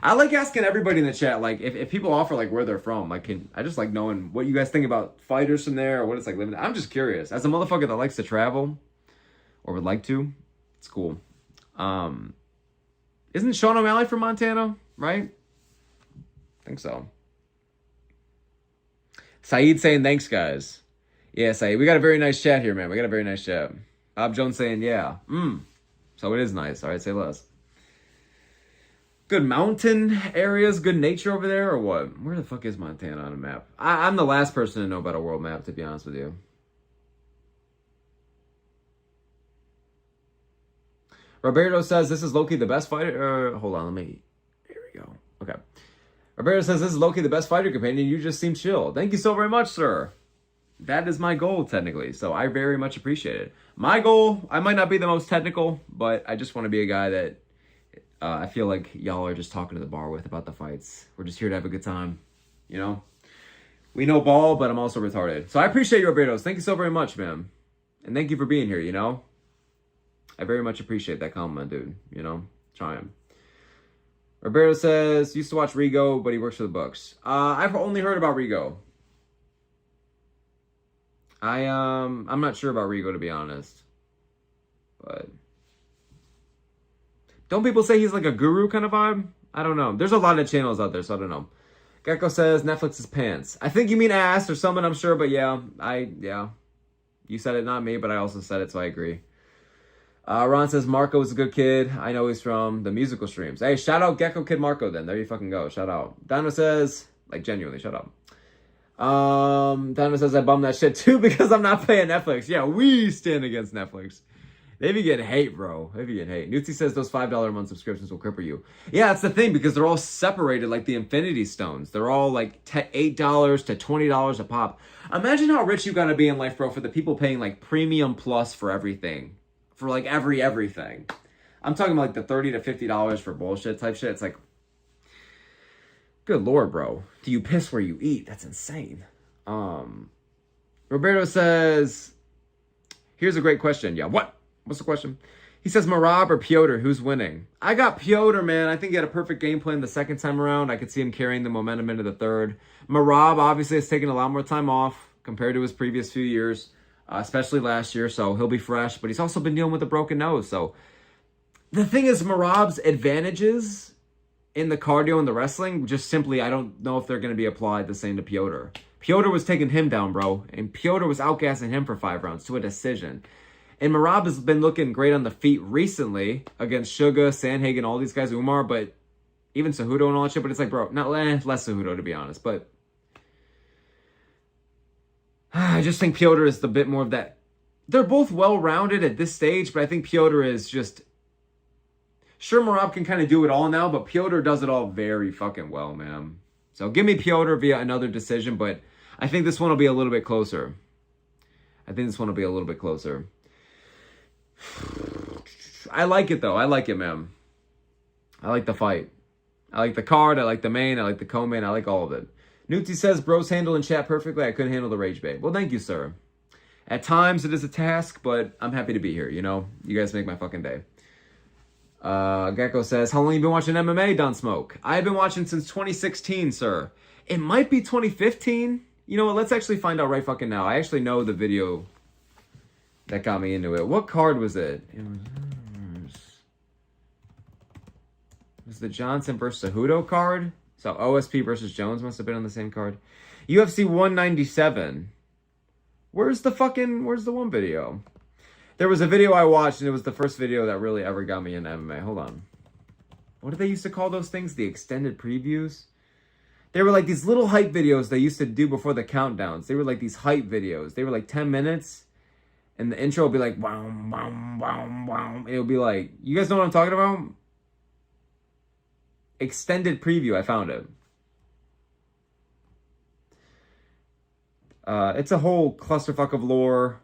I like asking everybody in the chat, like, if people offer, like, where they're from. Like, I just like knowing what you guys think about fighters from there or what it's like living there. I'm just curious. As a motherfucker that likes to travel or would like to, it's cool. Isn't Sean O'Malley from Montana, right? I think so. Saeed saying, thanks, guys. Yeah, Saeed, we got a very nice chat here, man. We got a very nice chat. Bob Jones saying, yeah. So it is nice. All right, say less. Good mountain areas, good nature over there, or what? Where the fuck is Montana on a map? I'm the last person to know about a world map, to be honest with you. Roberto says, this is Loki the best fighter. Hold on, there we go. Okay. Roberto says, this is Loki the best fighter companion. You just seem chill. Thank you so very much, sir. That is my goal, technically. So I very much appreciate it. My goal, I might not be the most technical, but I just want to be a guy that I feel like y'all are just talking to the bar with about the fights. We're just here to have a good time, you know? We know ball, but I'm also retarded. So I appreciate your Robertos. Thank you so very much, man. And thank you for being here, you know? I very much appreciate that compliment, dude. You know? Trying. Roberto says, used to watch Rigo, but he works for the Bucks. I've only heard about Rigo. I'm not sure about Rigo, to be honest. But don't people say he's like a guru kind of vibe? I don't know. There's a lot of channels out there, so I don't know. Gecko says Netflix is pants. I think you mean ass or something, I'm sure, but yeah. You said it, not me, but I also said it, so I agree. Ron says Marco is a good kid. I know he's from the musical streams. Hey, shout out Gecko Kid Marco then. There you fucking go. Shout out. Dino says, like genuinely, shut up. Dino says I bum that shit too because I'm not paying Netflix. Yeah, we stand against Netflix. They be getting hate, bro. They be getting hate. Newtsy says those $5 a month subscriptions will cripple you. Yeah, that's the thing, because they're all separated like the Infinity Stones. They're all like $8 to $20 a pop. Imagine how rich you gotta be in life, bro, for the people paying like premium plus for everything. For like everything. I'm talking about like the $30 to $50 for bullshit type shit. It's like, good lord, bro. Do you piss where you eat? That's insane. Roberto says, here's a great question. Yeah, what? What's the question? He says, Marab or Piotr, who's winning? I got Piotr, man. I think he had a perfect game plan the second time around. I could see him carrying the momentum into the third. Marab, obviously, has taken a lot more time off compared to his previous few years, especially last year, so he'll be fresh. But he's also been dealing with a broken nose. So the thing is, Marab's advantages in the cardio and the wrestling, just simply, I don't know if they're going to be applied the same to Piotr. Piotr was taking him down, bro. And Piotr was outgassing him for 5 rounds to a decision. And Marab has been looking great on the feet recently against Suga, Sandhagen, all these guys, Umar, but even Cejudo and all that shit. But it's like, bro, not less Cejudo, to be honest. But I just think Piotr is the bit more of that. They're both well-rounded at this stage, but I think Piotr is just... Sure, Marab can kind of do it all now, but Piotr does it all very fucking well, man. So give me Piotr via another decision, but I think this one will be a little bit closer. I like it, though. I like it, man. I like the fight. I like the card. I like the main. I like the co-main. I like all of it. Newtsy says, bros handle in chat perfectly. I couldn't handle the rage bait. Well, thank you, sir. At times, it is a task, but I'm happy to be here, you know? You guys make my fucking day. Gecko says, how long you been watching MMA, Don Smoke? I've been watching since 2016, sir. It might be 2015. You know what? Let's actually find out right fucking now. I actually know the video that got me into it. What card was it? It was the Johnson versus Cejudo card. So OSP versus Jones must have been on the same card. UFC 197. Where's the one video? There was a video I watched, and it was the first video that really ever got me into MMA. Hold on. What did they used to call those things? The extended previews? They were like these little hype videos they used to do before the countdowns. They were like these hype videos. They were like 10 minutes. And the intro will be like, wow, wow, wow, wow. It'll be like, you guys know what I'm talking about? Extended preview, I found it. It's a whole clusterfuck of lore.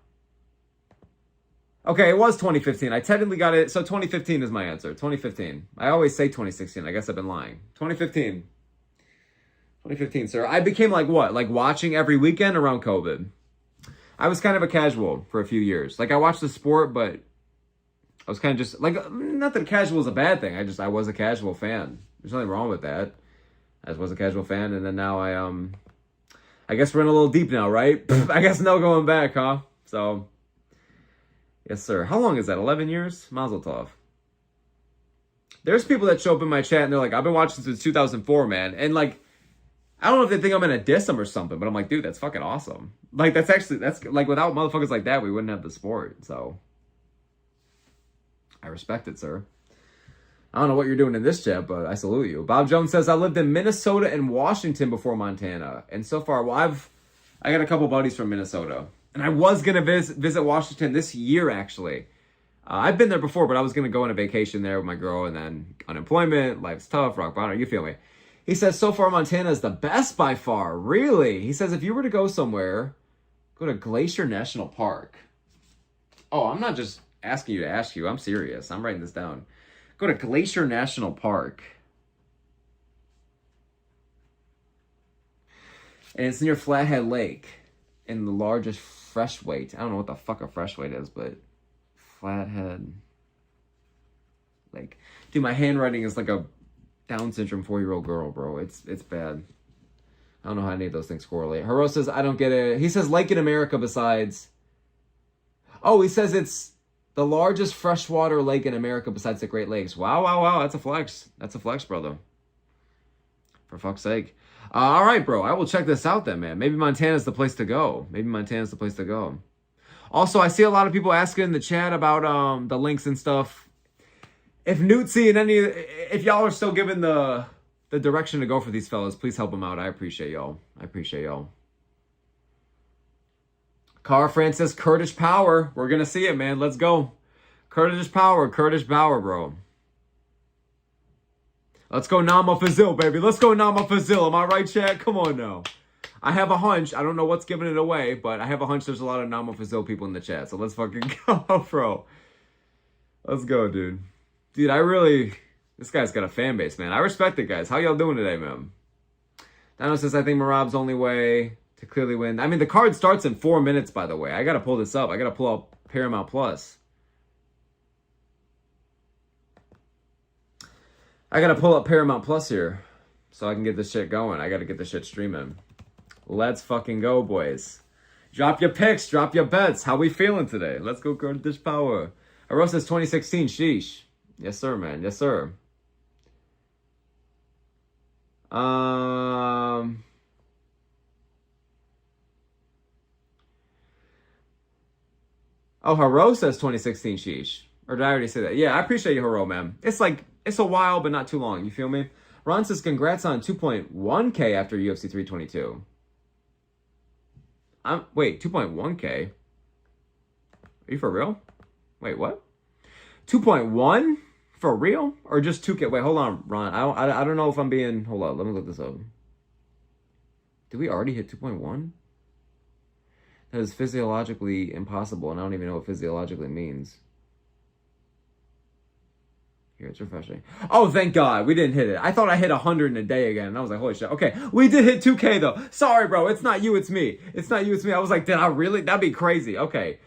Okay, it was 2015. I technically got it. So 2015 is my answer. 2015. I always say 2016. I guess I've been lying. 2015. 2015, sir. I became like what? Like watching every weekend around COVID. I was kind of a casual for a few years. Like I watched the sport, but I was kind of just like, not that casual is a bad thing. I was a casual fan. There's nothing wrong with that. I just was a casual fan, and then now I guess we're in a little deep now, right? I guess no going back, huh? So, yes, sir. How long is that? 11 years? Mazel tov. There's people that show up in my chat and they're like, I've been watching since 2004, man. And like, I don't know if they think I'm gonna diss them or something, but I'm like, dude, that's fucking awesome. Like, that's like, without motherfuckers like that, we wouldn't have the sport. So, I respect it, sir. I don't know what you're doing in this chat, but I salute you. Bob Jones says, I lived in Minnesota and Washington before Montana. And so far, well, I got a couple buddies from Minnesota. And I was going to visit Washington this year, actually. I've been there before, but I was going to go on a vacation there with my girl, and then unemployment, life's tough, rock bottom, you feel me. He says, so far, Montana is the best by far. Really? He says, if you were to go somewhere, go to Glacier National Park. Oh, I'm not just asking you to ask you. I'm serious. I'm writing this down. Go to Glacier National Park. And it's near Flathead Lake. In the largest freshwater. I don't know what the fuck a freshwater is, but Flathead Lake. Dude, my handwriting is like a Down syndrome 4-year-old girl, bro. It's bad. I don't know how any of those things correlate. Hero says, I don't get it. He says lake in America besides... Oh, he says it's the largest freshwater lake in America besides the Great Lakes. Wow, wow, wow. That's a flex. That's a flex, brother. For fuck's sake. All right, bro. I will check this out then, man. Maybe Montana's the place to go. Maybe Montana's the place to go. Also, I see a lot of people asking in the chat about the links and stuff. If Newtsy and if y'all are still giving the direction to go for these fellas, please help them out. I appreciate y'all. I appreciate y'all. Car Francis, Kurdish Power. We're going to see it, man. Let's go. Kurdish Power, bro. Let's go NAMO FAZIL, baby. Let's go NAMO FAZIL. Am I right, chat? Come on now. I have a hunch. I don't know what's giving it away, but I have a hunch there's a lot of NAMO FAZIL people in the chat. So let's fucking go, bro. Let's go, dude. Dude, this guy's got a fan base, man. I respect it, guys. How y'all doing today, man? Dino says, I think Marab's only way to clearly win. I mean, the card starts in 4 minutes, by the way. I got to pull this up. I got to pull up Paramount Plus. I got to pull up Paramount Plus here so I can get this shit going. I got to get this shit streaming. Let's fucking go, boys. Drop your picks. Drop your bets. How we feeling today? Let's go, Kurdish Power. Aros says 2016. Sheesh. Yes, sir, man. Yes, sir. Oh, Haro says 2016, sheesh. Or did I already say that? Yeah, I appreciate you, Haro, man. It's like, it's a while, but not too long. You feel me? Ron says, congrats on 2.1K after UFC 322. Wait, 2.1K? Are you for real? Wait, what? 2.1? For real? Or just 2K? Wait, hold on, Ron. I don't know if I'm being... Hold on, let me look this up. Did we already hit 2.1? That is physiologically impossible, and I don't even know what physiologically means. Here, it's refreshing. Oh, thank God. We didn't hit it. I thought I hit 100 in a day again, and I was like, holy shit. Okay, we did hit 2K, though. Sorry, bro. It's not you, it's me. It's not you, it's me. I was like, did I really? That'd be crazy. Okay.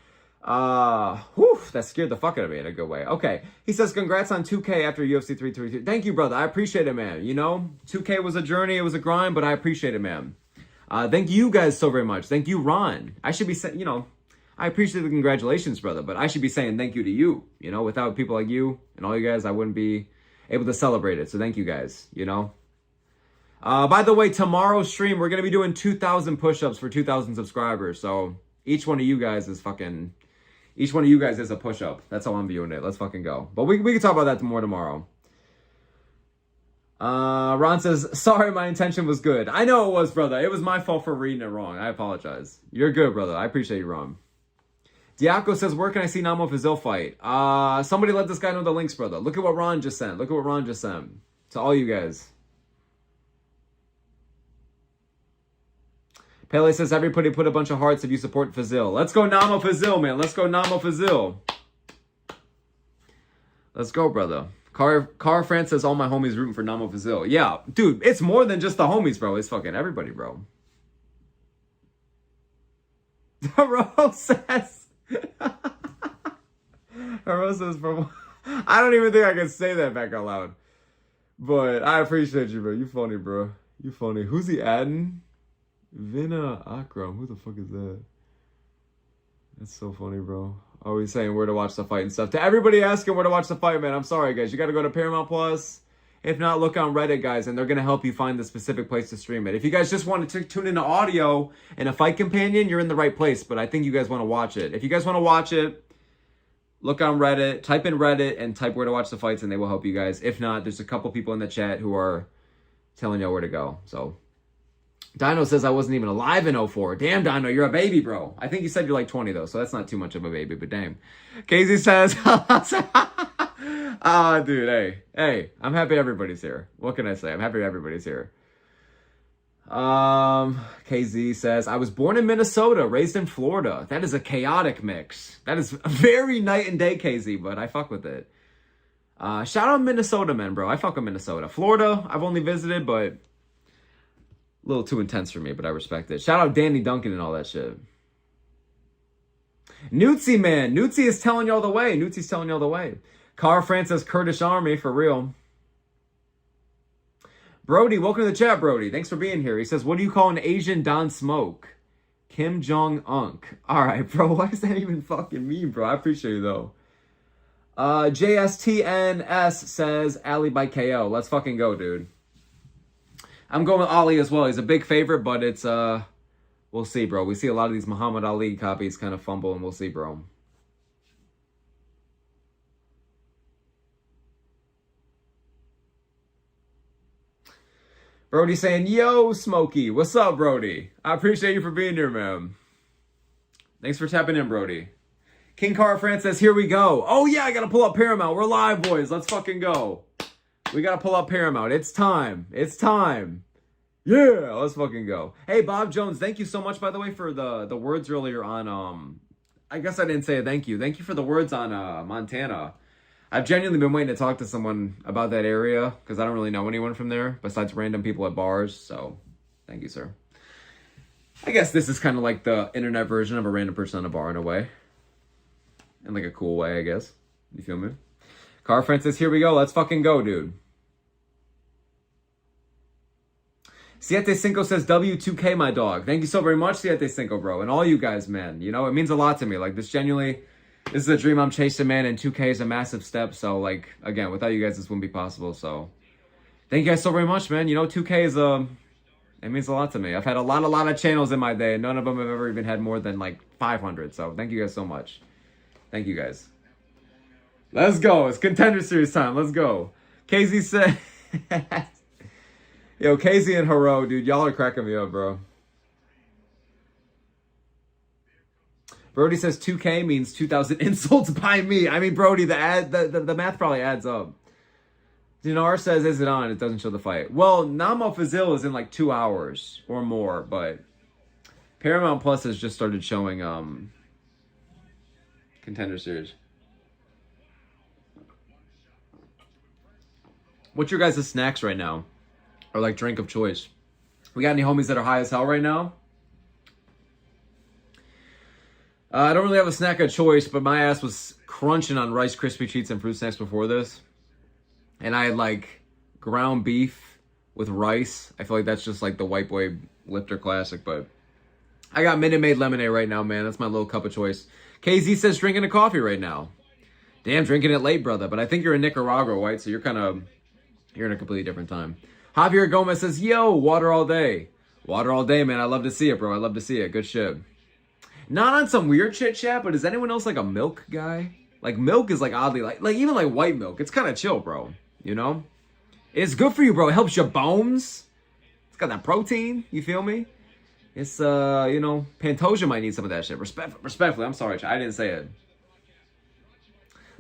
Whew, that scared the fuck out of me in a good way. Okay. He says, congrats on 2K after UFC 322. Thank you, brother. I appreciate it, man. You know, 2K was a journey. It was a grind, but I appreciate it, man. Thank you guys so very much. Thank you, Ron. I should be saying, you know, I appreciate the congratulations, brother, but I should be saying thank you to you. You know, without people like you and all you guys, I wouldn't be able to celebrate it. So thank you guys, you know. By the way, tomorrow's stream, we're going to be doing 2,000 push-ups for 2,000 subscribers. So each one of you guys is fucking, each one of you guys is a push-up. That's how I'm viewing it. Let's fucking go. But we can talk about that more tomorrow. Ron says, sorry, my intention was good. I know it was, brother. It was my fault for reading it wrong. I apologize. You're good, brother. I appreciate you, Ron. Diaco says, where can I see Namo Fazil fight? Somebody let this guy know the links, brother. Look at what Ron just sent. Look at what Ron just sent. To all you guys. Pele says, everybody put a bunch of hearts if you support Fazil. Let's go Namo Fazil, man. Let's go Namo Fazil. Let's go, brother. Car France says, all my homies rooting for Namo Fazil. Yeah, dude, it's more than just the homies, bro. It's fucking everybody, bro. Rose says... Rose says, bro... I don't even think I can say that back out loud. But I appreciate you, bro. You funny, bro. You funny. Who's he adding? Vina Akram. Who the fuck is that? That's so funny, bro. Always saying where to watch the fight and stuff. To everybody asking where to watch the fight, man, I'm sorry, guys. You got to go to Paramount Plus. If not, look on Reddit, guys, and they're going to help you find the specific place to stream it. If you guys just want to tune into audio and a fight companion, you're in the right place, but I think you guys want to watch it. If you guys want to watch it, look on Reddit, type in Reddit, and type where to watch the fights, and they will help you guys. If not, there's a couple people in the chat who are telling y'all where to go. So, Dino says I wasn't even alive in 04. Damn, Dino, you're a baby, bro. I think you said you're like 20, though, so that's not too much of a baby, but damn. Casey says, dude, hey, I'm happy everybody's here. What can I say? I'm happy everybody's here. KZ says, I was born in Minnesota, raised in Florida. That is a chaotic mix. That is very night and day, KZ, but I fuck with it. Shout out Minnesota, man, bro. I fuck with Minnesota. Florida, I've only visited, but a little too intense for me, but I respect it. Shout out Danny Duncan and all that shit. Newtsy, man. Newtsy is telling y'all the way. Newtsy's telling y'all the way. Car Francis Kurdish Army, for real. Brody, welcome to the chat, Brody. Thanks for being here. He says, what do you call an Asian Don Smoke? Kim Jong-unk. All right, bro. What does that even fucking mean, bro? I appreciate you, though. JSTNS says, Ali by KO. Let's fucking go, dude. I'm going with Ali as well. He's a big favorite, but it's, we'll see, bro. We see a lot of these Muhammad Ali copies kind of fumble, and we'll see, bro. Brody saying, yo, Smokey. What's up, Brody? I appreciate you for being here, man. Thanks for tapping in, Brody. King Car France says, here we go. Oh, yeah, I got to pull up Paramount. We're live, boys. Let's fucking go. We got to pull up Paramount. It's time. It's time. Yeah, let's fucking go. Hey, Bob Jones, thank you so much, by the way, for the words earlier on, I guess I didn't say a thank you. Thank you for the words on Montana. I've genuinely been waiting to talk to someone about that area because I don't really know anyone from there besides random people at bars. So, thank you, sir. I guess this is kind of like the internet version of a random person on a bar in a way. In like a cool way, I guess. You feel me? Car Francis, here we go. Let's fucking go, dude. Siete Cinco says, W2K, my dog. Thank you so very much, Siete Cinco, bro. And all you guys, man. You know, it means a lot to me. Like, this genuinely, this is a dream I'm chasing, man. And 2K is a massive step. So, like, again, without you guys, this wouldn't be possible. So, thank you guys so very much, man. You know, 2K is, it means a lot to me. I've had a lot of channels in my day. And none of them have ever even had more than, like, 500. So, thank you guys so much. Thank you guys. Let's go. It's Contender Series time. Let's go. KZ said... Yo, KZ and Haro, dude. Y'all are cracking me up, bro. Brody says 2K means 2,000 insults by me. I mean, Brody, the math probably adds up. Dinar says, is it on? It doesn't show the fight. Well, Namo Fazil is in like 2 hours or more, but Paramount Plus has just started showing Contender Series. What's your guys' snacks right now? Or like drink of choice? We got any homies that are high as hell right now? I don't really have a snack of choice, but my ass was crunching on Rice Krispie Treats and fruit snacks before this. And I had like ground beef with rice. I feel like that's just like the white boy lifter classic, but I got Minute Maid lemonade right now, man. That's my little cup of choice. KZ says drinking a coffee right now. Damn, drinking it late, brother. But I think you're in Nicaragua, right? So you're in a completely different time. Javier Gomez says, yo, water all day. Water all day, man. I love to see it, bro. I love to see it. Good shit. Not on some weird chit chat, but is anyone else like a milk guy? Like milk is like oddly like even like white milk. It's kind of chill, bro. You know? It's good for you, bro. It helps your bones. It's got that protein. You feel me? It's, you know, Pantoja might need some of that shit. Respectfully, I'm sorry, I didn't say it.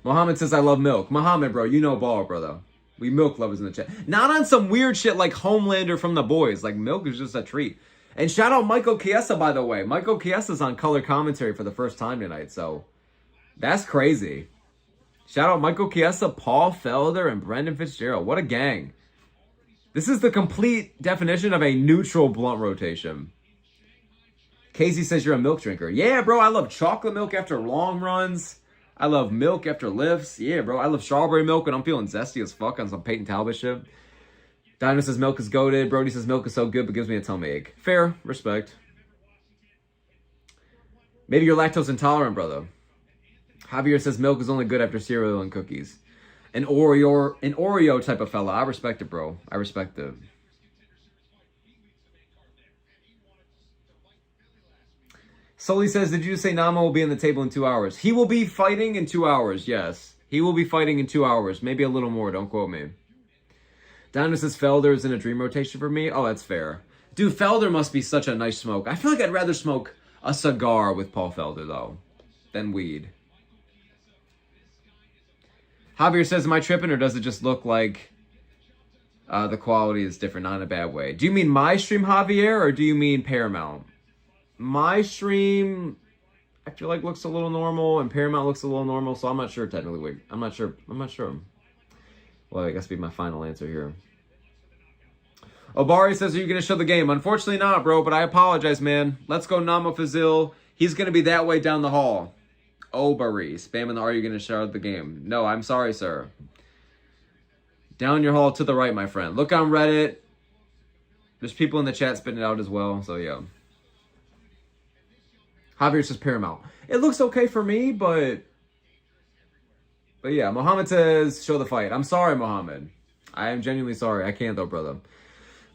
Mohammed says, I love milk. Mohammed, bro, you know ball, brother. We milk lovers in the chat. Not on some weird shit like Homelander from The Boys. Like, milk is just a treat. And shout out Michael Chiesa, by the way. Michael Chiesa's on color commentary for the first time tonight, so that's crazy. Shout out Michael Chiesa, Paul Felder, and Brendan Fitzgerald. What a gang. This is the complete definition of a neutral blunt rotation. Casey says you're a milk drinker. Yeah, bro, I love chocolate milk after long runs. I love milk after lifts. Yeah, bro, I love strawberry milk when I'm feeling zesty as fuck on some Peyton Talbot shit. Dino says milk is goated. Brody says milk is so good but gives me a tummy ache. Fair, respect. Maybe you're lactose intolerant, brother. Javier says milk is only good after cereal and cookies. An Oreo type of fella. I respect it, bro. I respect it. Sully says, did you say Namo will be on the table in 2 hours? He will be fighting in 2 hours, yes. He will be fighting in 2 hours. Maybe a little more, don't quote me. Dino says Felder is in a dream rotation for me. Oh, that's fair. Dude, Felder must be such a nice smoke. I feel like I'd rather smoke a cigar with Paul Felder, though, than weed. Javier says, am I tripping, or does it just look like the quality is different, not in a bad way? Do you mean my stream, Javier, or do you mean Paramount? My stream, I feel like looks a little normal, and Paramount looks a little normal, so I'm not sure technically. Wait, I'm not sure. Well, I guess be my final answer here. Obari says, are you going to show the game? Unfortunately not, bro, but I apologize, man. Let's go Namo Fazil. He's going to be that way down the hall. Obari, spamming the are you going to show the game? No, I'm sorry, sir. Down your hall to the right, my friend. Look on Reddit. There's people in the chat spitting it out as well, so yeah. Javier says Paramount. It looks okay for me, but yeah, Mohammed says show the fight. I'm sorry, Mohammed. I am genuinely sorry. I can't though, brother.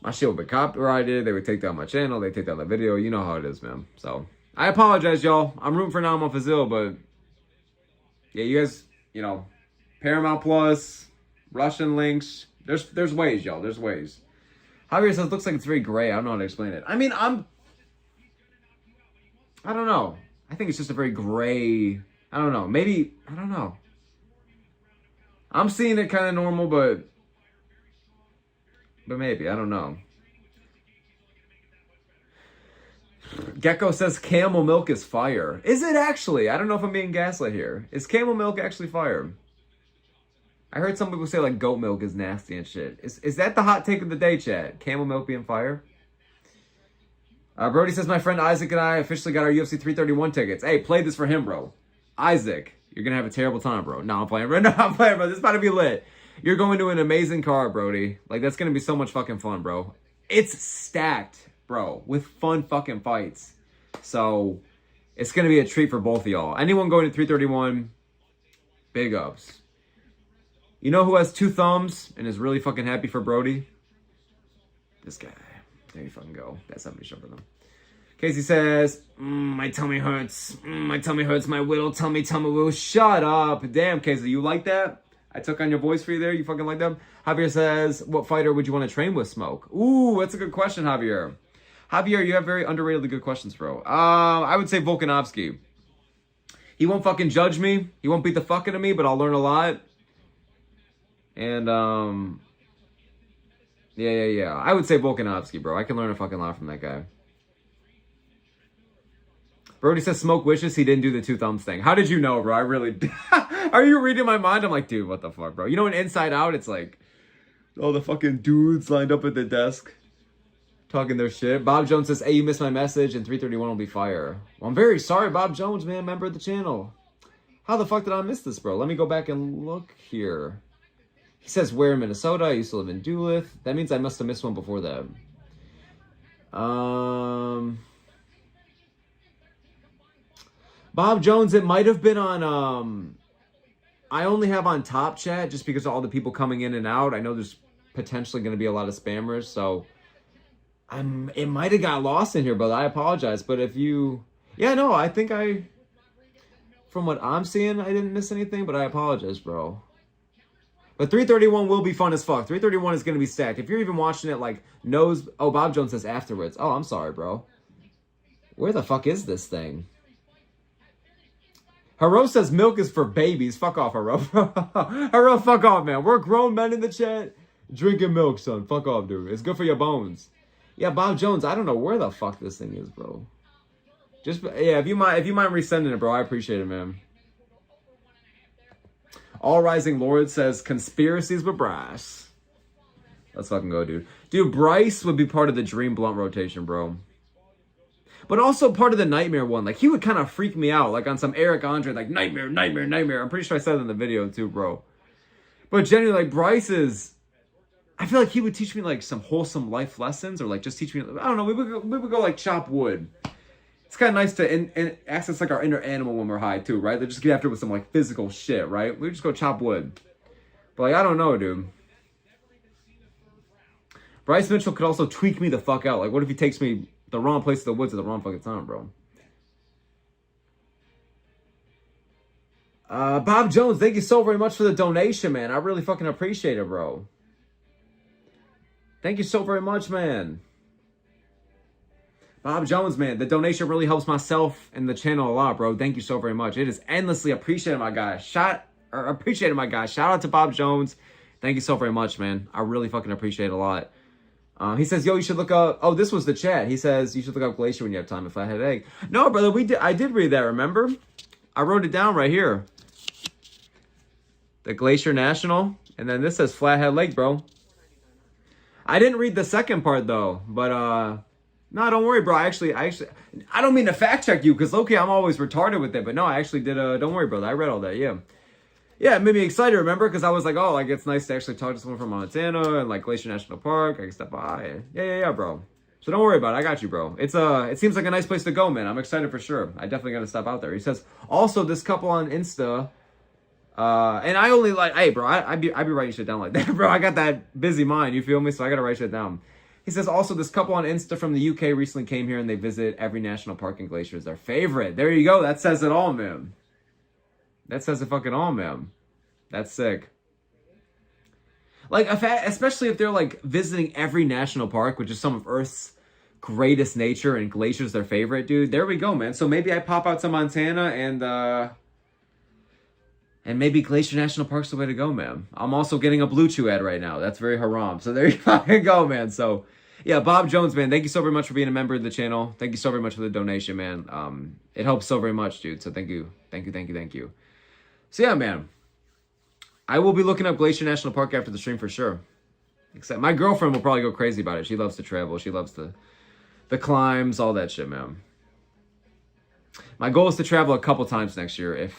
My shit would be copyrighted. They would take down my channel. They take down the video. You know how it is, man. So I apologize, y'all. I'm rooting for Namo Fazil, but yeah, you guys, you know, Paramount Plus, Russian links. There's ways, y'all. There's ways. Javier says looks like it's very gray. I don't know how to explain it. I mean, I don't know. I think it's just a very gray, I don't know. Maybe, I don't know. I'm seeing it kind of normal, but maybe, I don't know. Gecko says camel milk is fire. Is it actually? I don't know if I'm being gaslit here. Is camel milk actually fire? I heard some people say like goat milk is nasty and shit. Is that the hot take of the day, chat? Camel milk being fire? Brody says, my friend Isaac and I officially got our UFC 331 tickets. Hey, play this for him, bro. Isaac, you're going to have a terrible time, bro. No, I'm playing, bro. No, I'm playing, bro. This is about to be lit. You're going to an amazing card, Brody. Like, that's going to be so much fucking fun, bro. It's stacked, bro, with fun fucking fights. So, it's going to be a treat for both of y'all. Anyone going to 331, big ups. You know who has 2 thumbs and is really fucking happy for Brody? This guy. There you fucking go. That's somebody shoving them. Casey says, my tummy hurts. My tummy hurts. My little tummy will. Shut up. Damn, Casey, you like that? I took on your voice for you there. You fucking like that? Javier says, what fighter would you want to train with, Smoke? Ooh, that's a good question, Javier. Javier, you have very underratedly good questions, bro. I would say Volkanovski. He won't fucking judge me. He won't beat the fuck out of me, but I'll learn a lot. And, yeah. I would say Volkanovski, bro. I can learn a fucking lot from that guy. Brody says Smoke wishes he didn't do the 2 thumbs thing. How did you know, bro? I really... Are you reading my mind? I'm like, dude, what the fuck, bro? You know in Inside Out, it's like... all the fucking dudes lined up at the desk. Talking their shit. Bob Jones says, hey, you missed my message and 331 will be fire. Well, I'm very sorry, Bob Jones, man. Member of the channel. How the fuck did I miss this, bro? Let me go back and look here. He says, where in Minnesota? I used to live in Duluth. That means I must have missed one before that. Bob Jones, it might have been on, I only have on Top Chat just because of all the people coming in and out. I know there's potentially going to be a lot of spammers, so it might have got lost in here, but I apologize. But if you, yeah, no, I think from what I'm seeing, I didn't miss anything, but I apologize, bro. But 331 will be fun as fuck. 331 is going to be stacked. If you're even watching it, like, oh, Bob Jones says afterwards. Oh, I'm sorry, bro. Where the fuck is this thing? Haro says milk is for babies. Fuck off, Haro. Haro, fuck off, man. We're grown men in the chat drinking milk, son. Fuck off, dude. It's good for your bones. Yeah, Bob Jones, I don't know where the fuck this thing is, bro. Just, yeah, if you mind resending it, bro, I appreciate it, man. All Rising Lord says conspiracies with Bryce. Let's fucking go, dude. Dude, Bryce would be part of the Dream Blunt rotation, bro. But also part of the Nightmare one. Like, he would kind of freak me out. Like, on some Eric Andre, like, Nightmare, Nightmare, Nightmare. I'm pretty sure I said it in the video, too, bro. But genuinely, like, Bryce is... I feel like he would teach me, like, some wholesome life lessons. Or, like, just teach me... I don't know. We would go like, chop wood. It's kind of nice to access, like, our inner animal when we're high, too, right? They just get after it with some, like, physical shit, right? We just go chop wood. But, like, I don't know, dude. Bryce Mitchell could also tweak me the fuck out. Like, what if he takes me... the wrong place to the woods at the wrong fucking time, bro. Bob Jones, thank you so very much for the donation, man. I really fucking appreciate it, bro. Thank you so very much, man. Bob Jones, man, the donation really helps myself and the channel a lot, bro. Thank you so very much. It is endlessly appreciated, my guy. Appreciated, my guy. Shout out to Bob Jones. Thank you so very much, man. I really fucking appreciate it a lot. He says, yo, you should look up... Oh, this was the chat. He says, you should look up Glacier when you have time, if I had egg. No, brother, I did read that, remember? I wrote it down right here. The Glacier National. And then this says Flathead Lake, bro. I didn't read the second part, though. But, no, don't worry, bro. I don't mean to fact check you, because, okay, I'm always retarded with it. But no, I actually did, don't worry, brother. I read all that, yeah. Yeah, it made me excited, remember? Because I was like, oh, like, it's nice to actually talk to someone from Montana and, like, Glacier National Park. I can step by. Yeah, bro. So don't worry about it. I got you, bro. It seems like a nice place to go, man. I'm excited for sure. I definitely got to step out there. He says, also, this couple on Insta, and I only, like, hey, bro, I be writing shit down like that, bro. I got that busy mind, you feel me? So I got to write shit down. He says, also, this couple on Insta from the UK recently came here and they visit every national park and glacier is their favorite. There you go. That says it all, man. That says it fucking all, man. That's sick. Like, especially if they're, like, visiting every national park, which is some of Earth's greatest nature, and glaciers their favorite, dude. There we go, man. So maybe I pop out to Montana, and maybe Glacier National Park's the way to go, man. I'm also getting a Blue Chew ad right now. That's very haram. So there you fucking go, man. So, yeah, Bob Jones, man, thank you so very much for being a member of the channel. Thank you so very much for the donation, man. It helps so very much, dude. So thank you. So, yeah, man. I will be looking up Glacier National Park after the stream for sure. Except my girlfriend will probably go crazy about it. She loves to travel. She loves the climbs, all that shit, man. My goal is to travel a couple times next year if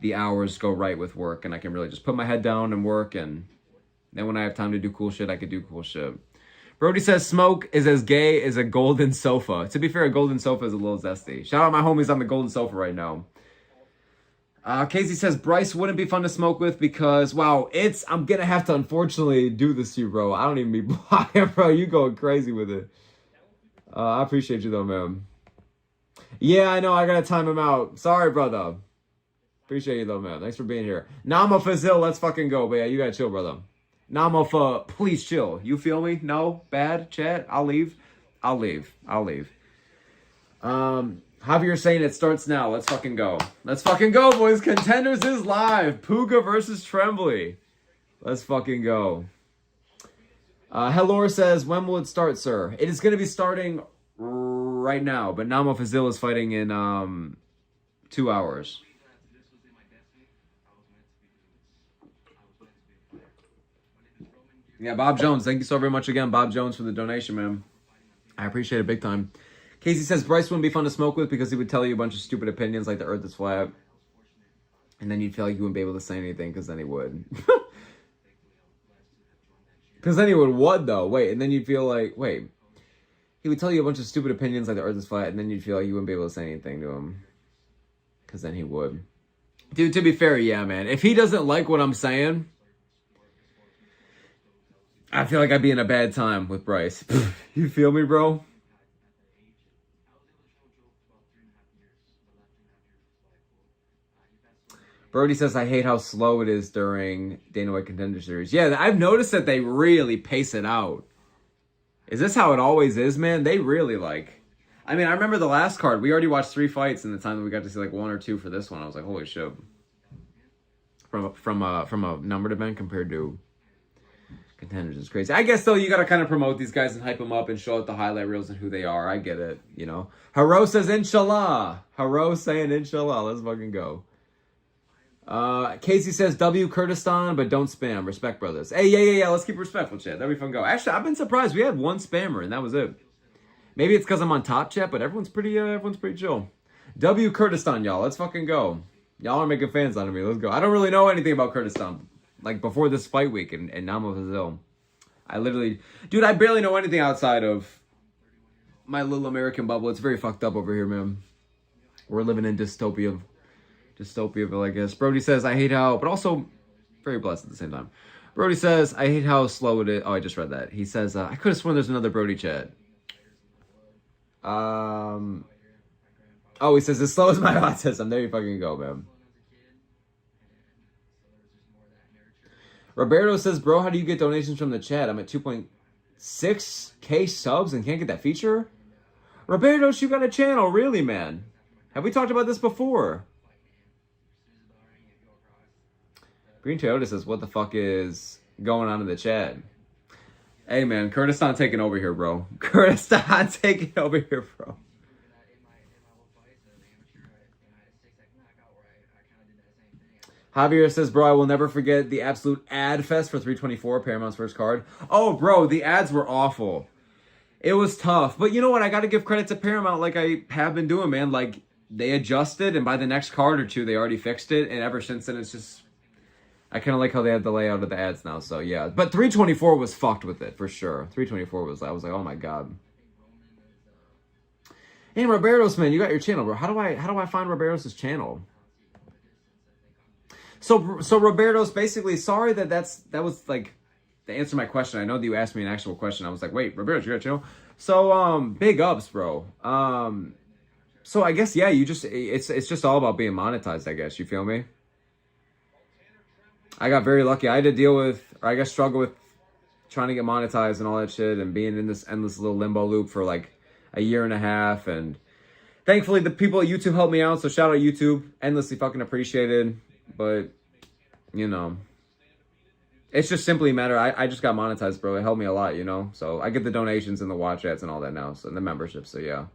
the hours go right with work and I can really just put my head down and work, and then when I have time to do cool shit, I could do cool shit. Brody says smoke is as gay as a golden sofa. To be fair, a golden sofa is a little zesty. Shout out my homies on the golden sofa right now. Casey says Bryce wouldn't be fun to smoke with because, wow, I'm gonna have to unfortunately do this to you, bro. I don't even be blind, bro. You going crazy with it. I appreciate you though, man. Yeah, I know. I gotta time him out. Sorry, brother. Appreciate you though, man. Thanks for being here. NAMO FAZIL, let's fucking go. But yeah, you gotta chill, brother. NAMO for please chill. You feel me? No? Bad? Chat? I'll leave. Javier saying it starts now. Let's fucking go. Let's fucking go, boys. Contenders is live. PUGA versus TREMBLEY. Let's fucking go. Helor says, when will it start, sir? It is going to be starting right now, but NAMO FAZIL is fighting in 2 hours. Yeah, Bob Jones. Thank you so very much again, Bob Jones, for the donation, man. I appreciate it big time. Casey says Bryce wouldn't be fun to smoke with because he would tell you a bunch of stupid opinions like the earth is flat. And then you'd feel like you wouldn't be able to say anything because then he would. Because then he would what, though? Wait, and then you'd feel like, wait. He would tell you a bunch of stupid opinions like the earth is flat, and then you'd feel like you wouldn't be able to say anything to him. Because then he would. Dude, to be fair, yeah, man. If he doesn't like what I'm saying, I feel like I'd be in a bad time with Bryce. You feel me, bro? Brody says, I hate how slow it is during Dana White Contender Series. Yeah, I've noticed that they really pace it out. Is this how it always is, man? They really, like... I mean, I remember the last card. We already watched 3 fights in the time that we got to see like 1 or 2 for this one. I was like, holy shit. From a numbered event compared to Contenders is crazy. I guess though you gotta kind of promote these guys and hype them up and show out the highlight reels and who they are. I get it, you know. Haro says inshallah. Haro saying inshallah. Let's fucking go. Casey says W Kurdistan, but don't spam. Respect, brothers. Hey, yeah. Let's keep it respectful, chat. That'd be fun. Go. Actually, I've been surprised. We had 1 spammer and that was it. Maybe it's because I'm on top chat, but everyone's pretty chill. W Kurdistan, y'all. Let's fucking go. Y'all are making fans out of me. Let's go. I don't really know anything about Kurdistan. Like, before this fight week in NAMO FAZIL. I literally... Dude, I barely know anything outside of my little American bubble. It's very fucked up over here, man. We're living in dystopia. Dystopiaville, I guess. Brody says, I hate how... But also, very blessed at the same time. Brody says, I hate how slow it is. Oh, I just read that. He says, I could have sworn there's another Brody chat. Oh, he says, as slow as my autism. There you fucking go, man. Roberto says, bro, how do you get donations from the chat? I'm at 2.6K subs and can't get that feature? Roberto, you got a channel, really, man? Have we talked about this before? Green Toyota says, what the fuck is going on in the chat? Hey, man, Kurdistan taking over here, bro. Kurdistan taking over here, bro. Javier says, bro, I will never forget the absolute ad fest for 324, Paramount's first card. Oh, bro, the ads were awful. It was tough. But you know what? I got to give credit to Paramount like I have been doing, man. Like, they adjusted, and by the next card or 2, they already fixed it. And ever since then, it's just... I kind of like how they have the layout of the ads now, so yeah. But 324 was fucked with it, for sure. 324 was... I was like, oh my god. Hey, Roberto's, man, you got your channel, bro. How do I find Roberto's channel? So Roberto's basically, sorry that was like to answer my question. I know that you asked me an actual question. I was like, wait, Roberto's, you got a channel? So big ups, bro. So I guess yeah, it's just all about being monetized, I guess. You feel me? I got very lucky. I had to deal with, or I guess struggle with trying to get monetized and all that shit and being in this endless little limbo loop for like a year and a half, and thankfully the people at YouTube helped me out, so shout out YouTube. Endlessly fucking appreciated. But, you know, it's just simply a matter. I just got monetized, bro. It helped me a lot, you know. So I get the donations and the watch ads and all that now. So, and the membership. So, yeah.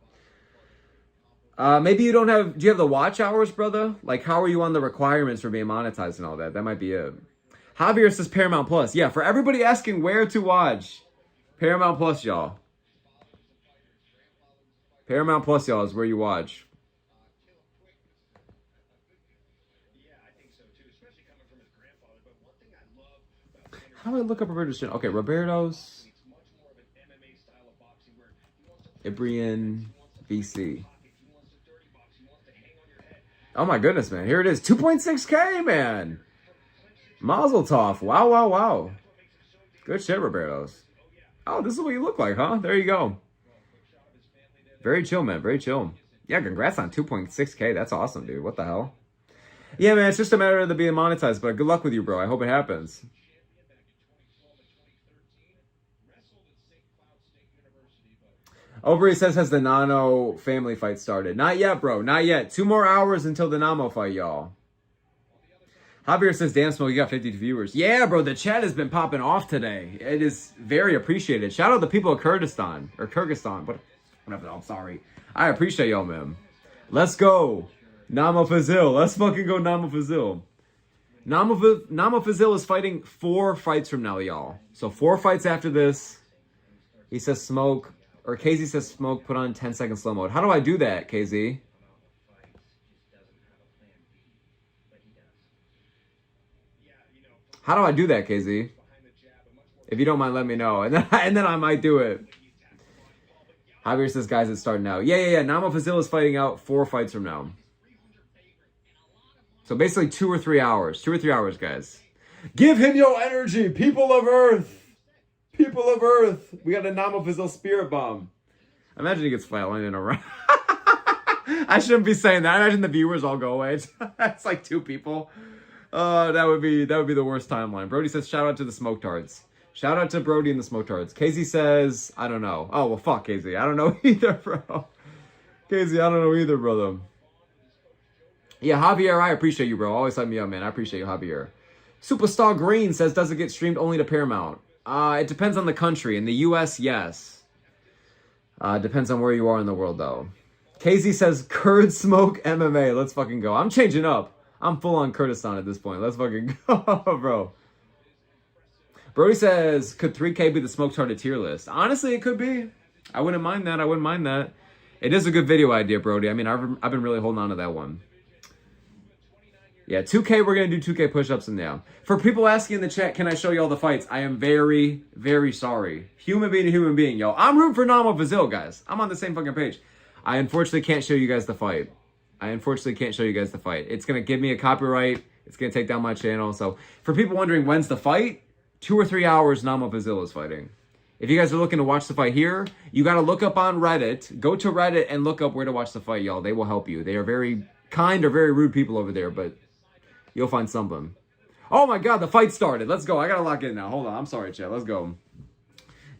Maybe you don't have... Do you have the watch hours, brother? Like, how are you on the requirements for being monetized and all that? That might be it. Javier says Paramount Plus. Yeah, for everybody asking where to watch, Paramount Plus, y'all. Paramount Plus, y'all, is where you watch. How do I look up Roberto's channel? Okay, Roberto's Ibrian VC. Oh my goodness, man. Here it is. 2.6K, man. Mazel tov. Wow. Good shit, Roberto's. Oh, this is what you look like, huh? There you go. Very chill, man. Very chill. Yeah, congrats on 2.6K. That's awesome, dude. What the hell? Yeah, man. It's just a matter of the being monetized, but good luck with you, bro. I hope it happens. Overy says, has the Nano family fight started? Not yet, bro. Not yet. 2 more hours until the Namo fight, y'all. Javier says, damn, Smoke, you got 50 viewers. Yeah, bro. The chat has been popping off today. It is very appreciated. Shout out to the people of Kurdistan. Or Kyrgyzstan. Whatever. I'm sorry. I appreciate y'all, man. Let's go. NAMO FAZIL. Let's fucking go NAMO FAZIL. NAMO FAZIL is fighting 4 fights from now, y'all. So 4 fights after this. He says, Smoke... Or KZ says, Smoke, put on 10-second slow mode. How do I do that, KZ? How do I do that, KZ? If you don't mind, let me know. And then I might do it. Javier says, guys, it's starting now. Yeah. NAMO FAZIL is fighting out 4 fights from now. So basically 2 or 3 hours. 2 or 3 hours, guys. Give him your energy, people of Earth. People of Earth, we got a NAMO FAZIL spirit bomb. Imagine he gets flatlined around. I shouldn't be saying that. I imagine the viewers all go away. It's like 2 people. That would be the worst timeline. Brody says, shout out to the Smoke Tards. Shout out to Brody and the Smoke Tards. KZ says, I don't know. Oh, well, fuck KZ. I don't know either, bro. Casey, I don't know either, brother. Yeah, Javier, I appreciate you, bro. Always let me up, man. I appreciate you, Javier. Superstar Green says, does it get streamed only to Paramount? It depends on the country. In the U.S., yes. Depends on where you are in the world, though. KZ says, Kurd smoke MMA. Let's fucking go. I'm changing up. I'm full on Kurdistan at this point. Let's fucking go, bro. Brody says, could 3K be the smoke target tier list? Honestly, it could be. I wouldn't mind that. I wouldn't mind that. It is a good video idea, Brody. I mean, I've been really holding on to that one. Yeah, 2K, we're going to do 2K push-ups in there. For people asking in the chat, can I show you all the fights? I am very, very sorry. Human being to human being, yo. I'm rooting for NAMO FAZIL, guys. I'm on the same fucking page. I unfortunately can't show you guys the fight. It's going to give me a copyright. It's going to take down my channel. So, for people wondering when's the fight, 2 or 3 hours NAMO FAZIL is fighting. If you guys are looking to watch the fight here, you got to look up on Reddit. Go to Reddit and look up where to watch the fight, y'all. They will help you. They are very kind or very rude people over there, but you'll find something. Oh my god, the fight started. Let's go. I gotta lock in now. Hold on. I'm sorry, chat. Let's go.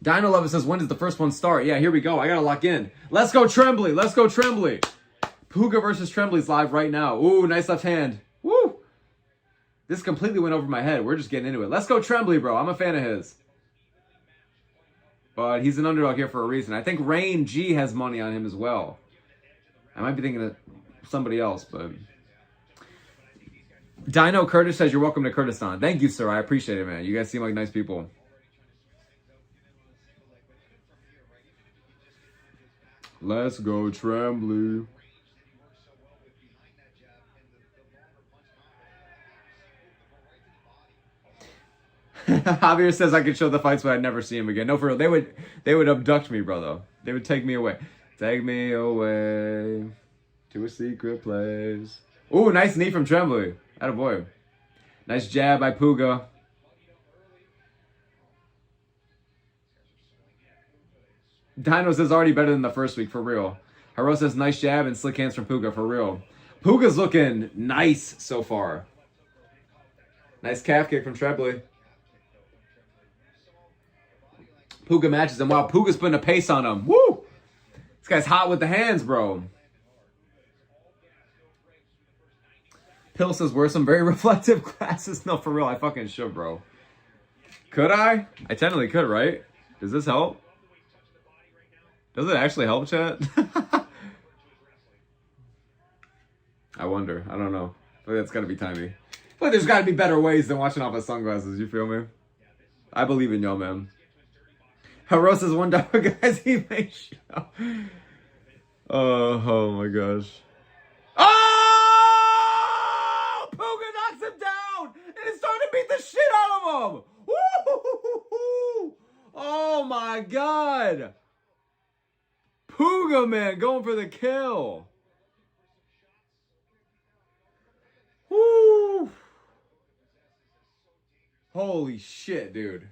Dino Lover says, when does the first one start? Yeah, here we go. I gotta lock in. Let's go, Trembley. Let's go, Trembley. PUGA versus Trembley's live right now. Ooh, nice left hand. Woo! This completely went over my head. We're just getting into it. Let's go, Trembley, bro. I'm a fan of his. But he's an underdog here for a reason. I think Rain G has money on him as well. I might be thinking of somebody else, but... Dino Curtis says, you're welcome to Kurdistan. Thank you, sir. I appreciate it, man. You guys seem like nice people. Let's go, Trembley. Javier says I could show the fights, but I'd never see him again. No, for real. They would abduct me, brother. They would take me away. Take me away to a secret place. Ooh, nice knee from Trembley. Attaboy. Nice jab by PUGA. Dino says already better than the first week, for real. Haro says nice jab and slick hands from PUGA, for real. PUGA's looking nice so far. Nice calf kick from Trembley. PUGA matches him. Wow, PUGA's putting a pace on him. Woo! This guy's hot with the hands, bro. Pill says, wear some very reflective glasses. No, for real, I fucking should, bro. Could I? I technically could, right? Does this help? Does it actually help, chat? I wonder. I don't know. I feel like that's got to be timey. I feel like there's got to be better ways than watching off of sunglasses. You feel me? I believe in y'all, man. Haro says, $1, guys. He makes show. Oh my gosh. Oh! PUGA knocks him down! And it's starting to beat the shit out of him! Woo! Oh my god! PUGA, man, going for the kill. Woo! Holy shit, dude.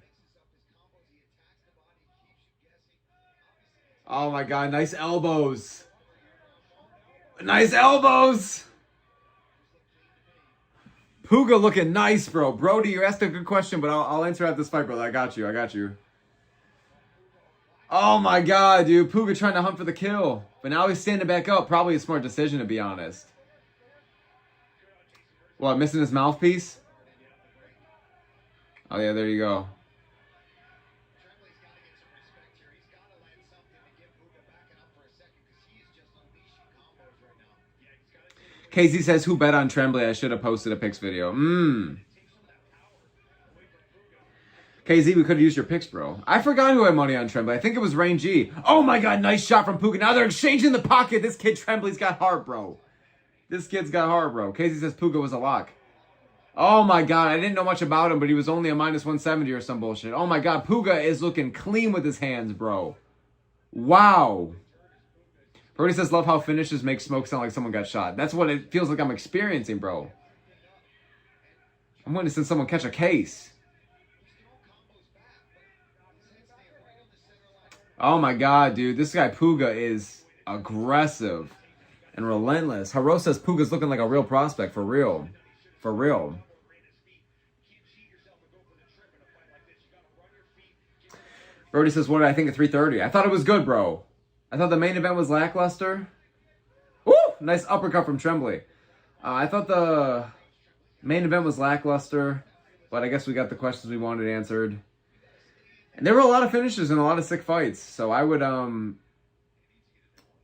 Oh my god, nice elbows. Nice elbows! PUGA looking nice, bro. Brody, you asked a good question, but I'll answer at this fight, brother. I got you. Oh my god, dude. PUGA trying to hunt for the kill. But now he's standing back up. Probably a smart decision, to be honest. What, missing his mouthpiece? Oh yeah, there you go. KZ says, who bet on Trembley? I should have posted a picks video. KZ, we could have used your picks, bro. I forgot who had money on Trembley. I think it was Rain G. Oh my god, nice shot from PUGA. Now they're exchanging the pocket. This kid Trembley's got heart, bro. This kid's got heart, bro. KZ says PUGA was a lock. Oh my god, I didn't know much about him, but he was only a minus 170 or some bullshit. Oh my god, PUGA is looking clean with his hands, bro. Wow. Brody says, love how finishes make smoke sound like someone got shot. That's what it feels like I'm experiencing, bro. I'm witnessing someone catch a case. Oh my god, dude. This guy PUGA is aggressive and relentless. Haro says PUGA's looking like a real prospect, for real. For real. Brody says, what did I think of 330? I thought it was good, bro. I thought the main event was lackluster. Nice uppercut from Trembley. I thought the main event was lackluster, but I guess we got the questions we wanted answered. And there were a lot of finishes and a lot of sick fights. So I would,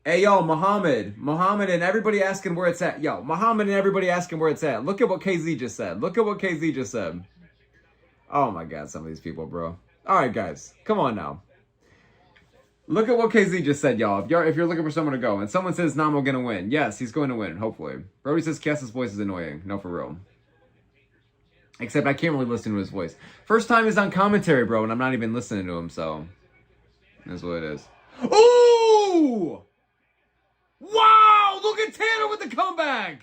hey, yo, Mohammed and everybody asking where it's at. Yo, Mohammed and everybody asking where it's at. Look at what KZ just said. Look at what KZ just said. Oh, my God, some of these people, bro. All right, guys, come on now. Look at what KZ just said, y'all. If you're looking for someone to go, and someone says Namo gonna win. Yes, he's going to win, hopefully. Brody says Cass's voice is annoying. No, for real. Except I can't really listen to his voice. First time he's on commentary, bro, and I'm not even listening to him, so that's what it is. Ooh! Wow! Look at Tanner with the comeback!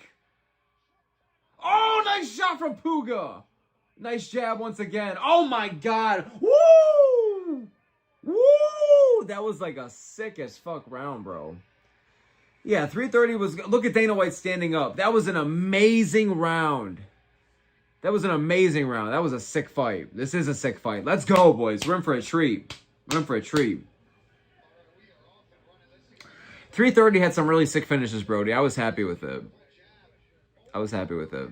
Oh, nice shot from PUGA! Nice jab once again. Oh my God! Woo! Woo! That was like a sick as fuck round, bro. Yeah, 330 was... Look at Dana White standing up. That was an amazing round. That was an amazing round. That was a sick fight. This is a sick fight. Let's go, boys. We're in for a treat. We're in for a treat. 330 had some really sick finishes, Brody. I was happy with it. I was happy with it.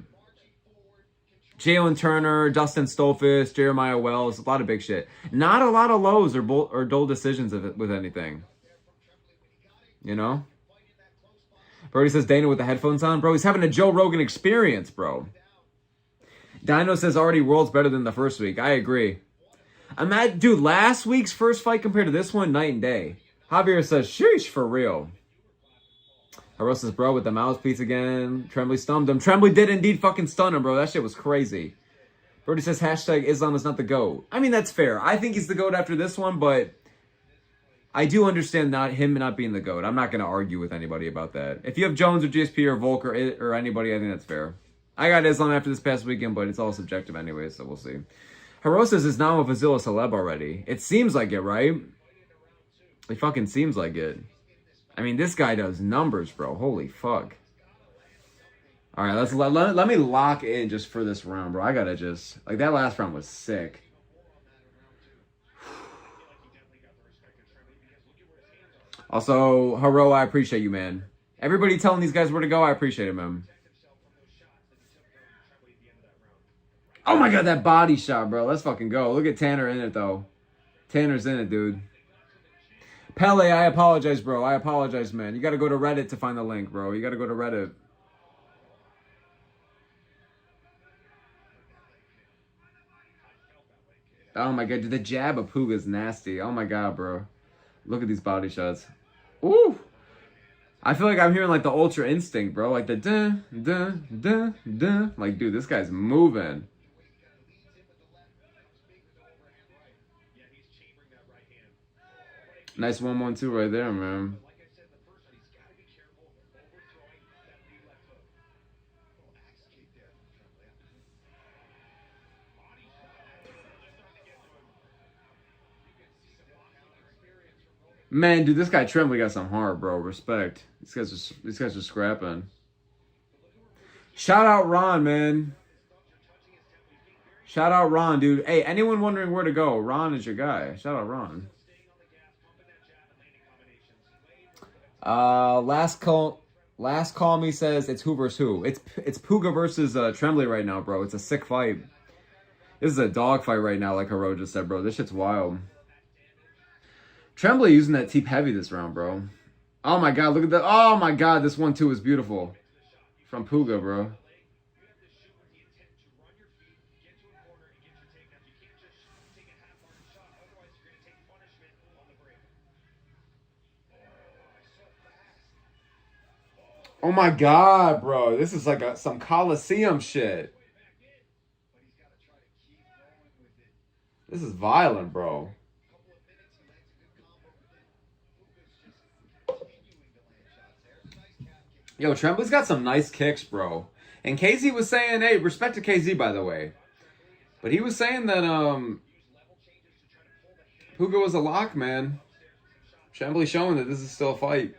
Jalen Turner, Dustin Stolfus, Jeremiah Wells, a lot of big shit. Not a lot of lows or dull decisions with anything. You know? Brody says Dana with the headphones on. Bro, he's having a Joe Rogan experience, bro. Dino says already world's better than the first week. I agree. Dude, last week's first fight compared to this one, night and day. Javier says, sheesh, for real. Haro says, bro, with the mouthpiece again. Trembley stunned him. Trembley did indeed fucking stun him, bro. That shit was crazy. Brody says, hashtag Islam is not the GOAT. I mean, that's fair. I think he's the GOAT after this one, but I do understand him not being the GOAT. I'm not going to argue with anybody about that. If you have Jones or GSP or Volk or anybody, I think that's fair. I got Islam after this past weekend, but it's all subjective anyway, so we'll see. Haro says, is NAMO FAZIL a celeb already? It seems like it, right? It fucking seems like it. I mean, this guy does numbers, bro. Holy fuck. All right, let me lock in just for this round, bro. I gotta just... Like, that last round was sick. Also, Haro, I appreciate you, man. Everybody telling these guys where to go, I appreciate it, man. Oh my God, that body shot, bro. Let's fucking go. Look at Tanner in it, though. Tanner's in it, dude. Pele, I apologize, bro. I apologize, man. You gotta go to Reddit to find the link, bro. You gotta go to Reddit. Oh my God, dude, the jab of Puga is nasty. Oh my God, bro. Look at these body shots. Ooh. I feel like I'm hearing like the Ultra Instinct, bro. Like the dun, dun, dun, dun. Like, dude, this guy's moving. Nice 1-1-2 right there, man. Man, dude, this guy Trembley got some heart, bro. Respect. These guys are scrapping. Shout out Ron, man. Shout out Ron, dude. Hey, anyone wondering where to go? Ron is your guy. Shout out Ron. Last call me says it's who versus who. It's Puga versus Trembley right now, bro. It's a sick fight. This is a dog fight right now, like Haro just said, bro. This shit's wild. Trembley using that teep heavy this round, bro. Oh my God, look at that. Oh my God, this 1-2 is beautiful. From Puga, bro. Oh my God, bro. This is like some Coliseum shit. This is violent, bro. Yo, Trembley's got some nice kicks, bro. And KZ was saying, hey, respect to KZ, by the way. But he was saying that Puga was a lock, man. Trembley showing that this is still a fight.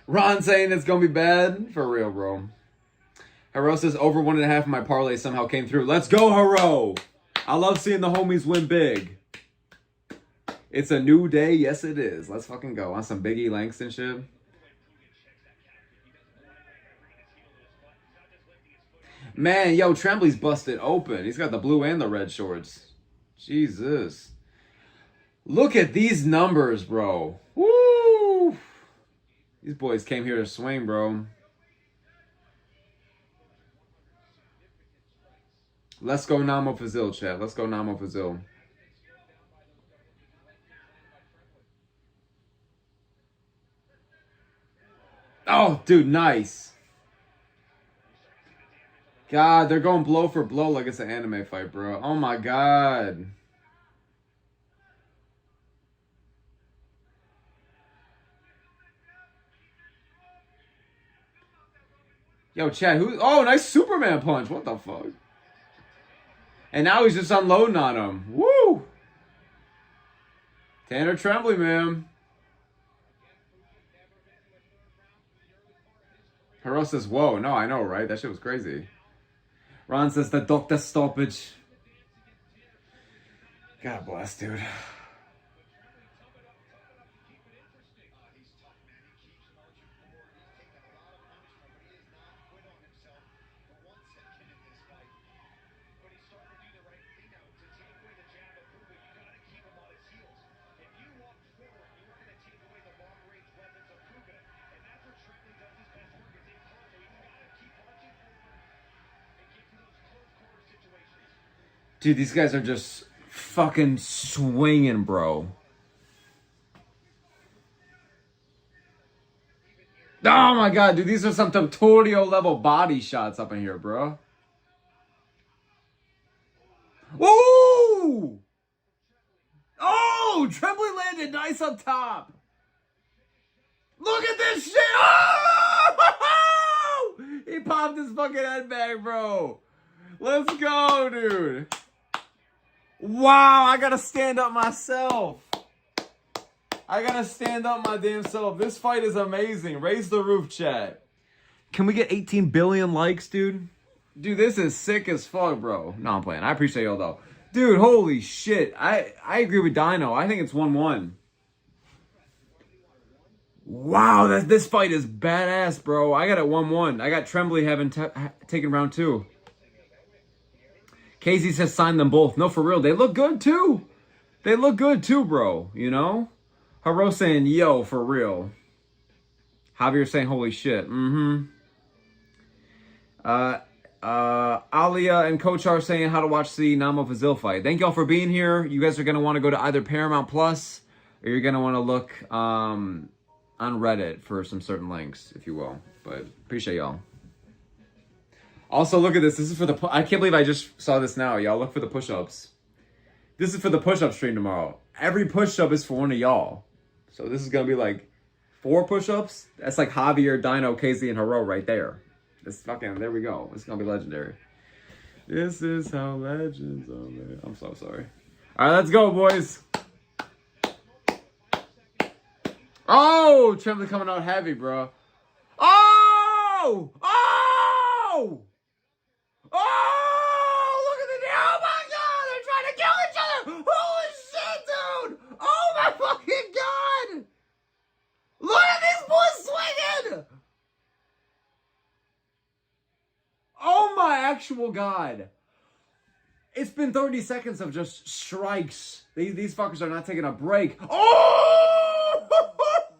Ron saying it's going to be bad. For real, bro. Haro says over 1.5 of my parlay somehow came through. Let's go, Haro. I love seeing the homies win big. It's a new day. Yes, it is. Let's fucking go. On some Biggie Langston shit. Man, yo, Trembley's busted open. He's got the blue and the red shorts. Jesus. Look at these numbers, bro. Woo! These boys came here to swing, bro. Let's go NAMO FAZIL, chat. Let's go NAMO FAZIL. Oh, dude, nice. God, they're going blow for blow like it's an anime fight, bro. Oh, my God. Yo, Chad, who? Oh, nice Superman punch. What the fuck? And now he's just unloading on him. Woo! Tanner Trembley, man. Hero says, whoa. No, I know, right? That shit was crazy. Ron says, the doctor stoppage. God bless, dude. Dude, these guys are just fucking swinging, bro. Oh my God, dude, these are some tutorial level body shots up in here, bro. Woo! Oh, Trembley landed nice up top. Look at this shit! Oh! He popped his fucking head back, bro. Let's go, dude. Wow, I gotta stand up myself. I gotta stand up my damn self. This fight is amazing. Raise the roof, chat. Can we get 18 billion likes, dude? Dude, this is sick as fuck, bro. No, I'm playing. I appreciate y'all, though. Dude, holy shit. I agree with Dino. I think it's 1-1. Wow, this fight is badass, bro. I got it 1-1. I got Trembley having taken round 2. Casey says sign them both. No, for real. They look good, too. They look good, too, bro. You know? Haro saying, yo, for real. Javier saying, holy shit. Alia and Coach are saying how to watch the NAMO FAZIL fight. Thank y'all for being here. You guys are going to want to go to either Paramount Plus or you're going to want to look on Reddit for some certain links, if you will. But appreciate y'all. Also, look at this. This is for the... I can't believe I just saw this now. Y'all, look for the push-ups. This is for the push-up stream tomorrow. Every push-up is for one of y'all. So this is going to be like 4 push-ups. That's like Javier, Dino, Casey, and Haro right there. This fucking... There we go. It's going to be legendary. This is how legends are made. I'm so sorry. All right, let's go, boys. Oh! Trembley coming out heavy, bro. Oh! Oh! Oh, look at the... Oh, my God! They're trying to kill each other! Holy shit, dude! Oh, my fucking God! Look at these boys swinging! Oh, my actual God. It's been 30 seconds of just strikes. These fuckers are not taking a break. Oh!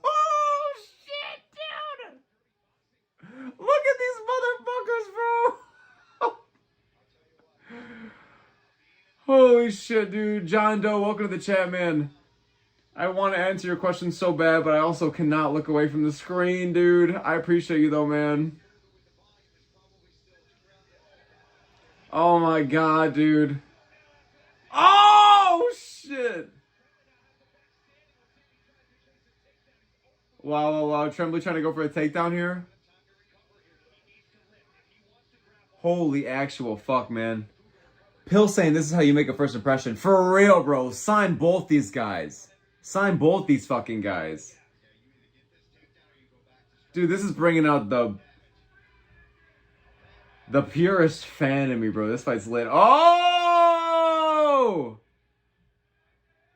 Oh, shit, dude! Look at these motherfuckers, bro! Holy shit, dude. John Doe, welcome to the chat, man. I want to answer your question so bad, but I also cannot look away from the screen, dude. I appreciate you, though, man. Oh, my God, dude. Oh, shit. Wow, wow, wow. Trembley trying to go for a takedown here. Holy actual fuck, man. Pill saying this is how you make a first impression. For real, bro. Sign both these guys. Sign both these fucking guys. Dude, this is bringing out the purest fan in me, bro. This fight's lit. Oh!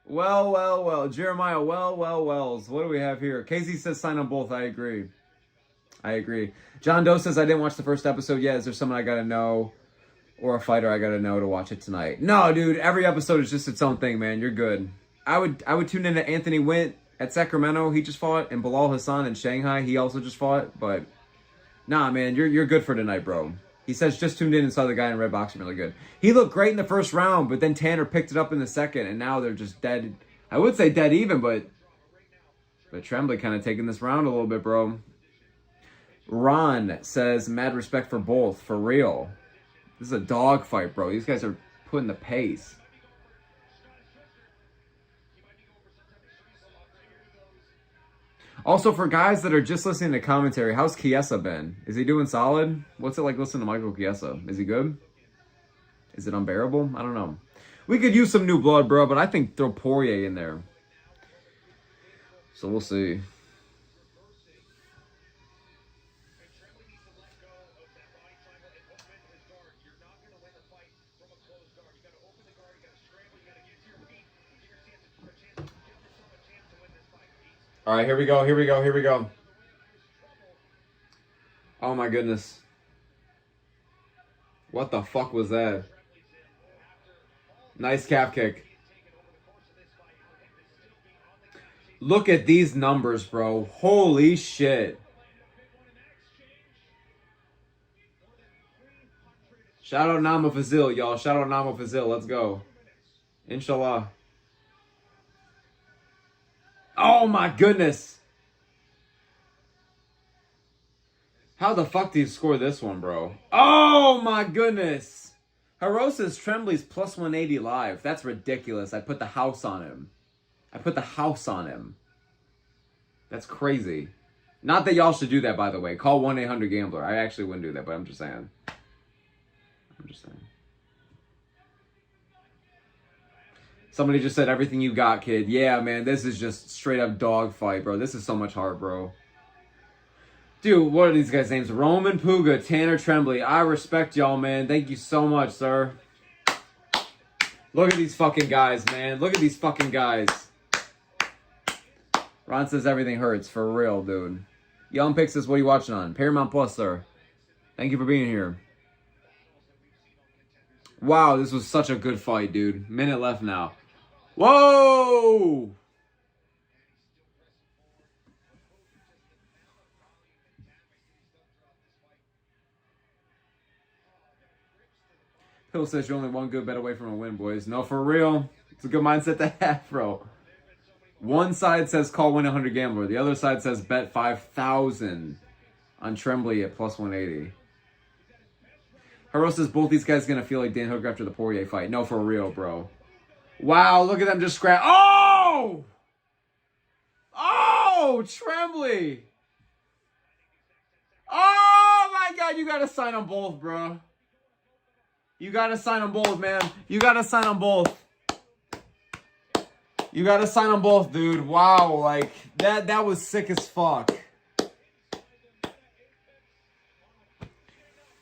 Well, well, well. Jeremiah, well, well, wells. What do we have here? Casey says sign them both. I agree. I agree. John Doe says, I didn't watch the first episode yet. Is there someone I gotta know or a fighter I gotta know to watch it tonight? No, dude. Every episode is just its own thing, man. You're good. I would tune in to Anthony Wint at Sacramento. He just fought. And Bilal Hassan in Shanghai. He also just fought. But nah, man. You're good for tonight, bro. He says just tuned in and saw the guy in red boxing really good. He looked great in the first round, but then Tanner picked it up in the second, and now they're just dead. I would say dead even, but Tremblay kind of taking this round a little bit, bro. Ron says, mad respect for both, for real. This is a dog fight, bro. These guys are putting the pace. Also, for guys that are just listening to commentary, how's Chiesa been? Is he doing solid? What's it like listening to Michael Chiesa? Is he good? Is it unbearable? I don't know. We could use some new blood, bro, but I think throw Poirier in there. So we'll see. All right, here we go, here we go, here we go. Oh my goodness. What the fuck was that? Nice calf kick. Look at these numbers, bro. Holy shit. Shout out NAMO FAZIL, y'all. Shout out NAMO FAZIL. Let's go. Inshallah. Oh my goodness. How the fuck do you score this one, bro? Oh my goodness. Harosa's Trembley's plus 180 live. That's ridiculous. I put the house on him. I put the house on him. That's crazy. Not that y'all should do that, by the way. Call 1-800-GAMBLER. I actually wouldn't do that, but I'm just saying. I'm just saying. Somebody just said, everything you got, kid. Yeah, man, this is just straight up dog fight, bro. This is so much heart, bro. Dude, what are these guys' names? Roman, Puga, Tanner, Trembley. I respect y'all, man. Thank you so much, sir. Look at these fucking guys, man. Look at these fucking guys. Ron says everything hurts. For real, dude. Young Pick says, what are you watching on? Paramount Plus, sir. Thank you for being here. Wow, this was such a good fight, dude. Minute left now. Whoa! Hill says you're only one good bet away from a win, boys. No, for real. It's a good mindset to have, bro. One side says call 1-800-GAMBLER. The other side says bet 5,000 on Trembley at plus 180. Haro says both these guys going to feel like Dan Hooker after the Poirier fight. No, for real, bro. Wow, look at them just scrap. Oh! Oh, Trembley. Oh, my God. You got to sign on both, bro. You got to sign on both, man. You got to sign on both. You got to sign on both, dude. Wow, like, that was sick as fuck.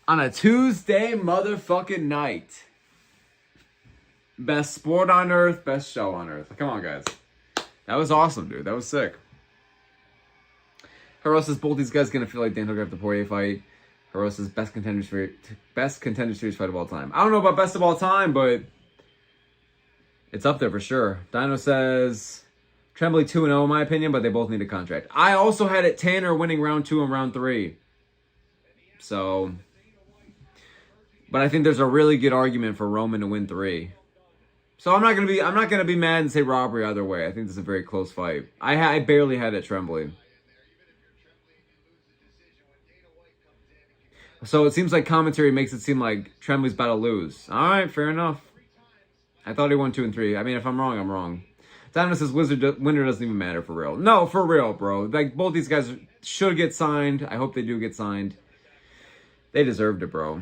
On a Tuesday motherfucking night. Best sport on earth, best show on earth. Come on, guys. That was awesome, dude. That was sick. Haro says both these guys going to feel like Dan Hooker after the Poirier fight. Haro says best contender series fight of all time. I don't know about best of all time, but it's up there for sure. Dino says Trembley 2-0 in my opinion, but they both need a contract. I also had it Tanner winning round 2 and round 3. So, but I think there's a really good argument for Roman to win 3. So I'm not gonna be mad and say robbery either way. I think this is a very close fight. I barely had it Trembley. So it seems like commentary makes it seem like Trembley's about to lose. All right, fair enough. I thought he won 2 and 3. I mean, if I'm wrong, I'm wrong. Diamond says winner doesn't even matter for real. No, for real, bro. Like, both these guys should get signed. I hope they do get signed. They deserved it, bro.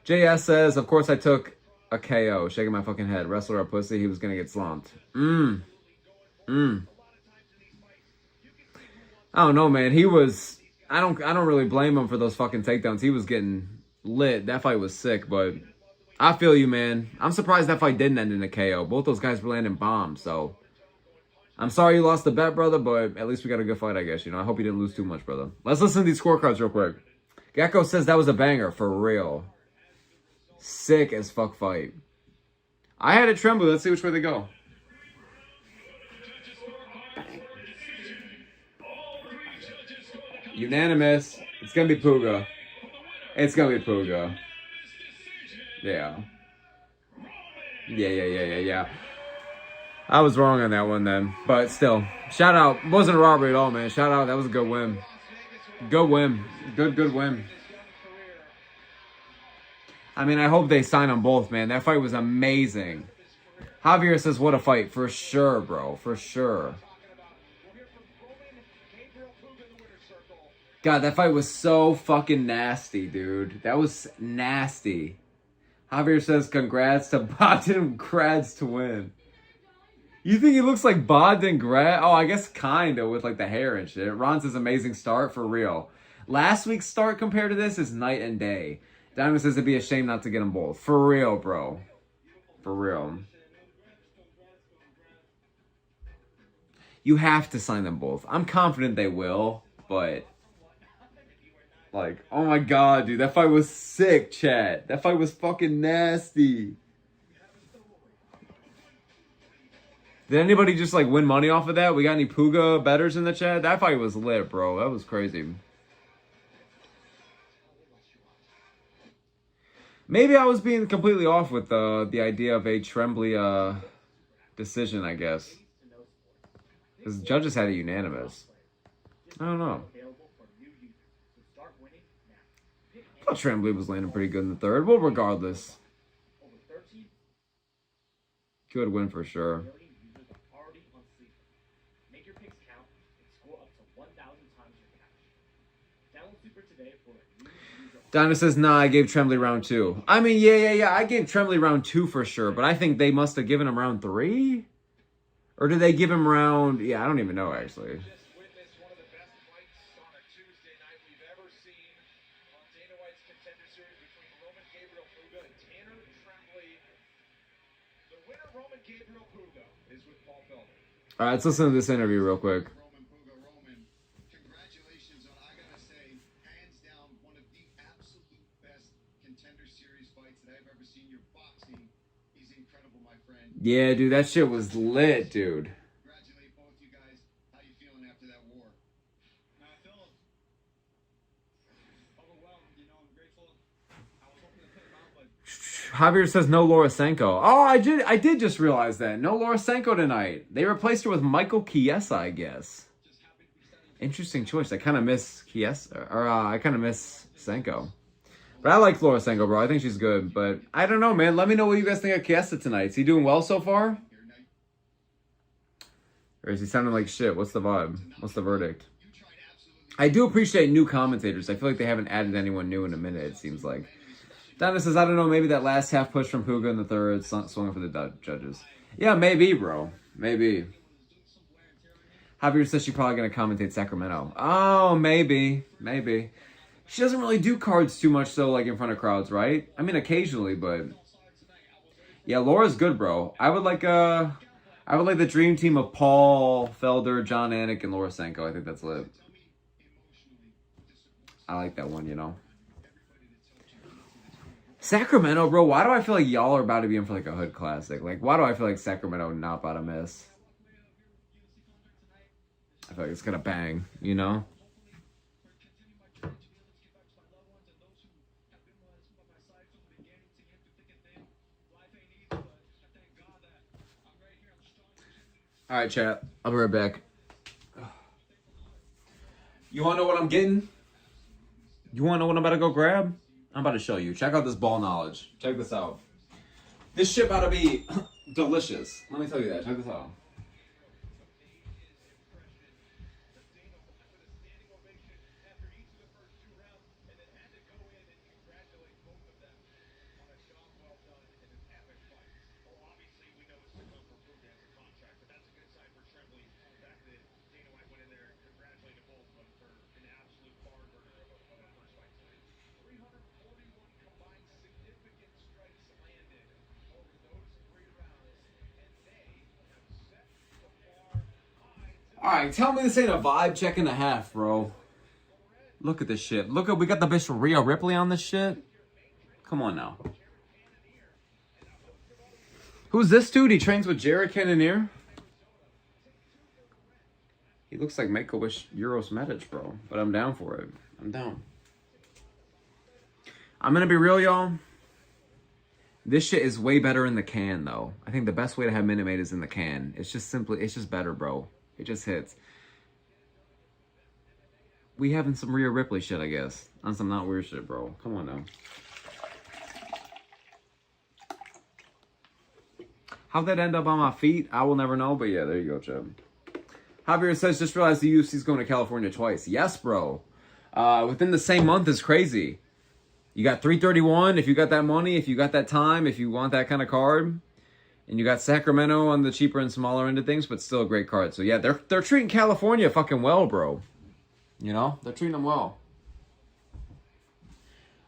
JS says, of course I took a KO. Shaking my fucking head. Wrestler or pussy, he was going to get slumped. I don't know, man. He was... I don't really blame him for those fucking takedowns. He was getting lit. That fight was sick, but I feel you, man. I'm surprised that fight didn't end in a KO. Both those guys were landing bombs, so I'm sorry you lost the bet, brother, but at least we got a good fight, I guess. You know, I hope you didn't lose too much, brother. Let's listen to these scorecards real quick. Gecko says that was a banger, for real. Sick as fuck fight. I had it Trembley. Let's see which way they go. Unanimous. It's gonna be PUGA. It's gonna be PUGA. Yeah. Yeah. I was wrong on that one then. But still, shout out. Wasn't a robbery at all, man. Shout out. That was a good win. Good win. Good win. I mean, I hope they sign them both, man. That fight was amazing. Javier says, what a fight. For sure, bro. For sure. God, that fight was so fucking nasty, dude. That was nasty. Javier says, congrats to Bogdan Grads to win. You think he looks like Bogdan Grad? Oh, I guess kind of with like the hair and shit. Ron says, amazing start, for real. Last week's start compared to this is night and day. Diamond says it'd be a shame not to get them both. For real, bro. For real. You have to sign them both. I'm confident they will, but... like, oh my god, dude. That fight was sick, chat. That fight was fucking nasty. Did anybody just, like, win money off of that? We got any PUGA bettors in the chat? That fight was lit, bro. That was crazy. Maybe I was being completely off with the idea of a Trembley decision, I guess. Because the judges had it unanimous. I don't know. I thought Trembley was landing pretty good in the third. Well, regardless. Good win for sure. Dinah says, nah, I gave Trembley round 2. I mean, yeah. I gave Trembley round 2 for sure, but I think they must have given him round 3? Or did they give him round... yeah, I don't even know, actually. All right, let's listen to this interview real quick. Yeah, dude, that shit was lit, dude. Congratulate both you guys. How you feeling after that war? I feel overwhelmed, you know, I'm grateful. I was hoping to put him out, but Javier says no Lorenz. Oh, I did just realize that. No Lorenz tonight. They replaced her with Michael Chiesa, I guess. Interesting choice. I kind of miss Chiesa, or I kind of miss Senko. But I like Lorenz, bro. I think she's good. But I don't know, man. Let me know what you guys think of Chiesa tonight. Is he doing well so far? Or is he sounding like shit? What's the vibe? What's the verdict? I do appreciate new commentators. I feel like they haven't added anyone new in a minute, it seems like. Donna says, I don't know, maybe that last half push from PUGA in the third swung for the judges. Yeah, maybe, bro. Maybe. Javier says she's probably going to commentate Sacramento. Oh, maybe. Maybe. She doesn't really do cards too much, though, like in front of crowds, right? I mean, occasionally, but... yeah, Laura's good, bro. I would like the dream team of Paul, Felder, John Anik, and Laura Senko. I think that's lit. I like that one, you know. Sacramento, bro. Why do I feel like y'all are about to be in for like a hood classic? Like, why do I feel like Sacramento not about to miss? I feel like it's gonna bang, you know? All right, chat. I'll be right back. You want to know what I'm getting? You want to know what I'm about to go grab? I'm about to show you. Check out this ball knowledge. Check this out. This shit about to be delicious. Let me tell you that. Check this out. Alright, tell me this ain't a vibe check and a half, bro. Look at this shit. Look at, we got the bitch Rhea Ripley on this shit. Come on now. Who's this dude? He trains with Jared Cannonier? He looks like Make-A-Wish Euros Medic, bro. But I'm down for it. I'm down. I'm gonna be real, y'all. This shit is way better in the can, though. I think the best way to have Minute Maid is in the can. It's just simply, it's just better, bro. It just hits. We having some Rhea Ripley shit, I guess. On some not weird shit, bro. Come on now. How'd that end up on my feet? I will never know, but yeah, there you go, Chub. Javier says, just realized the UFC's going to California twice. Yes, bro. Within the same month is crazy. You got 331 if you got that money, if you got that time, if you want that kind of card. And you got Sacramento on the cheaper and smaller end of things, but still a great card. So yeah, they're treating California fucking well, bro. You know? They're treating them well.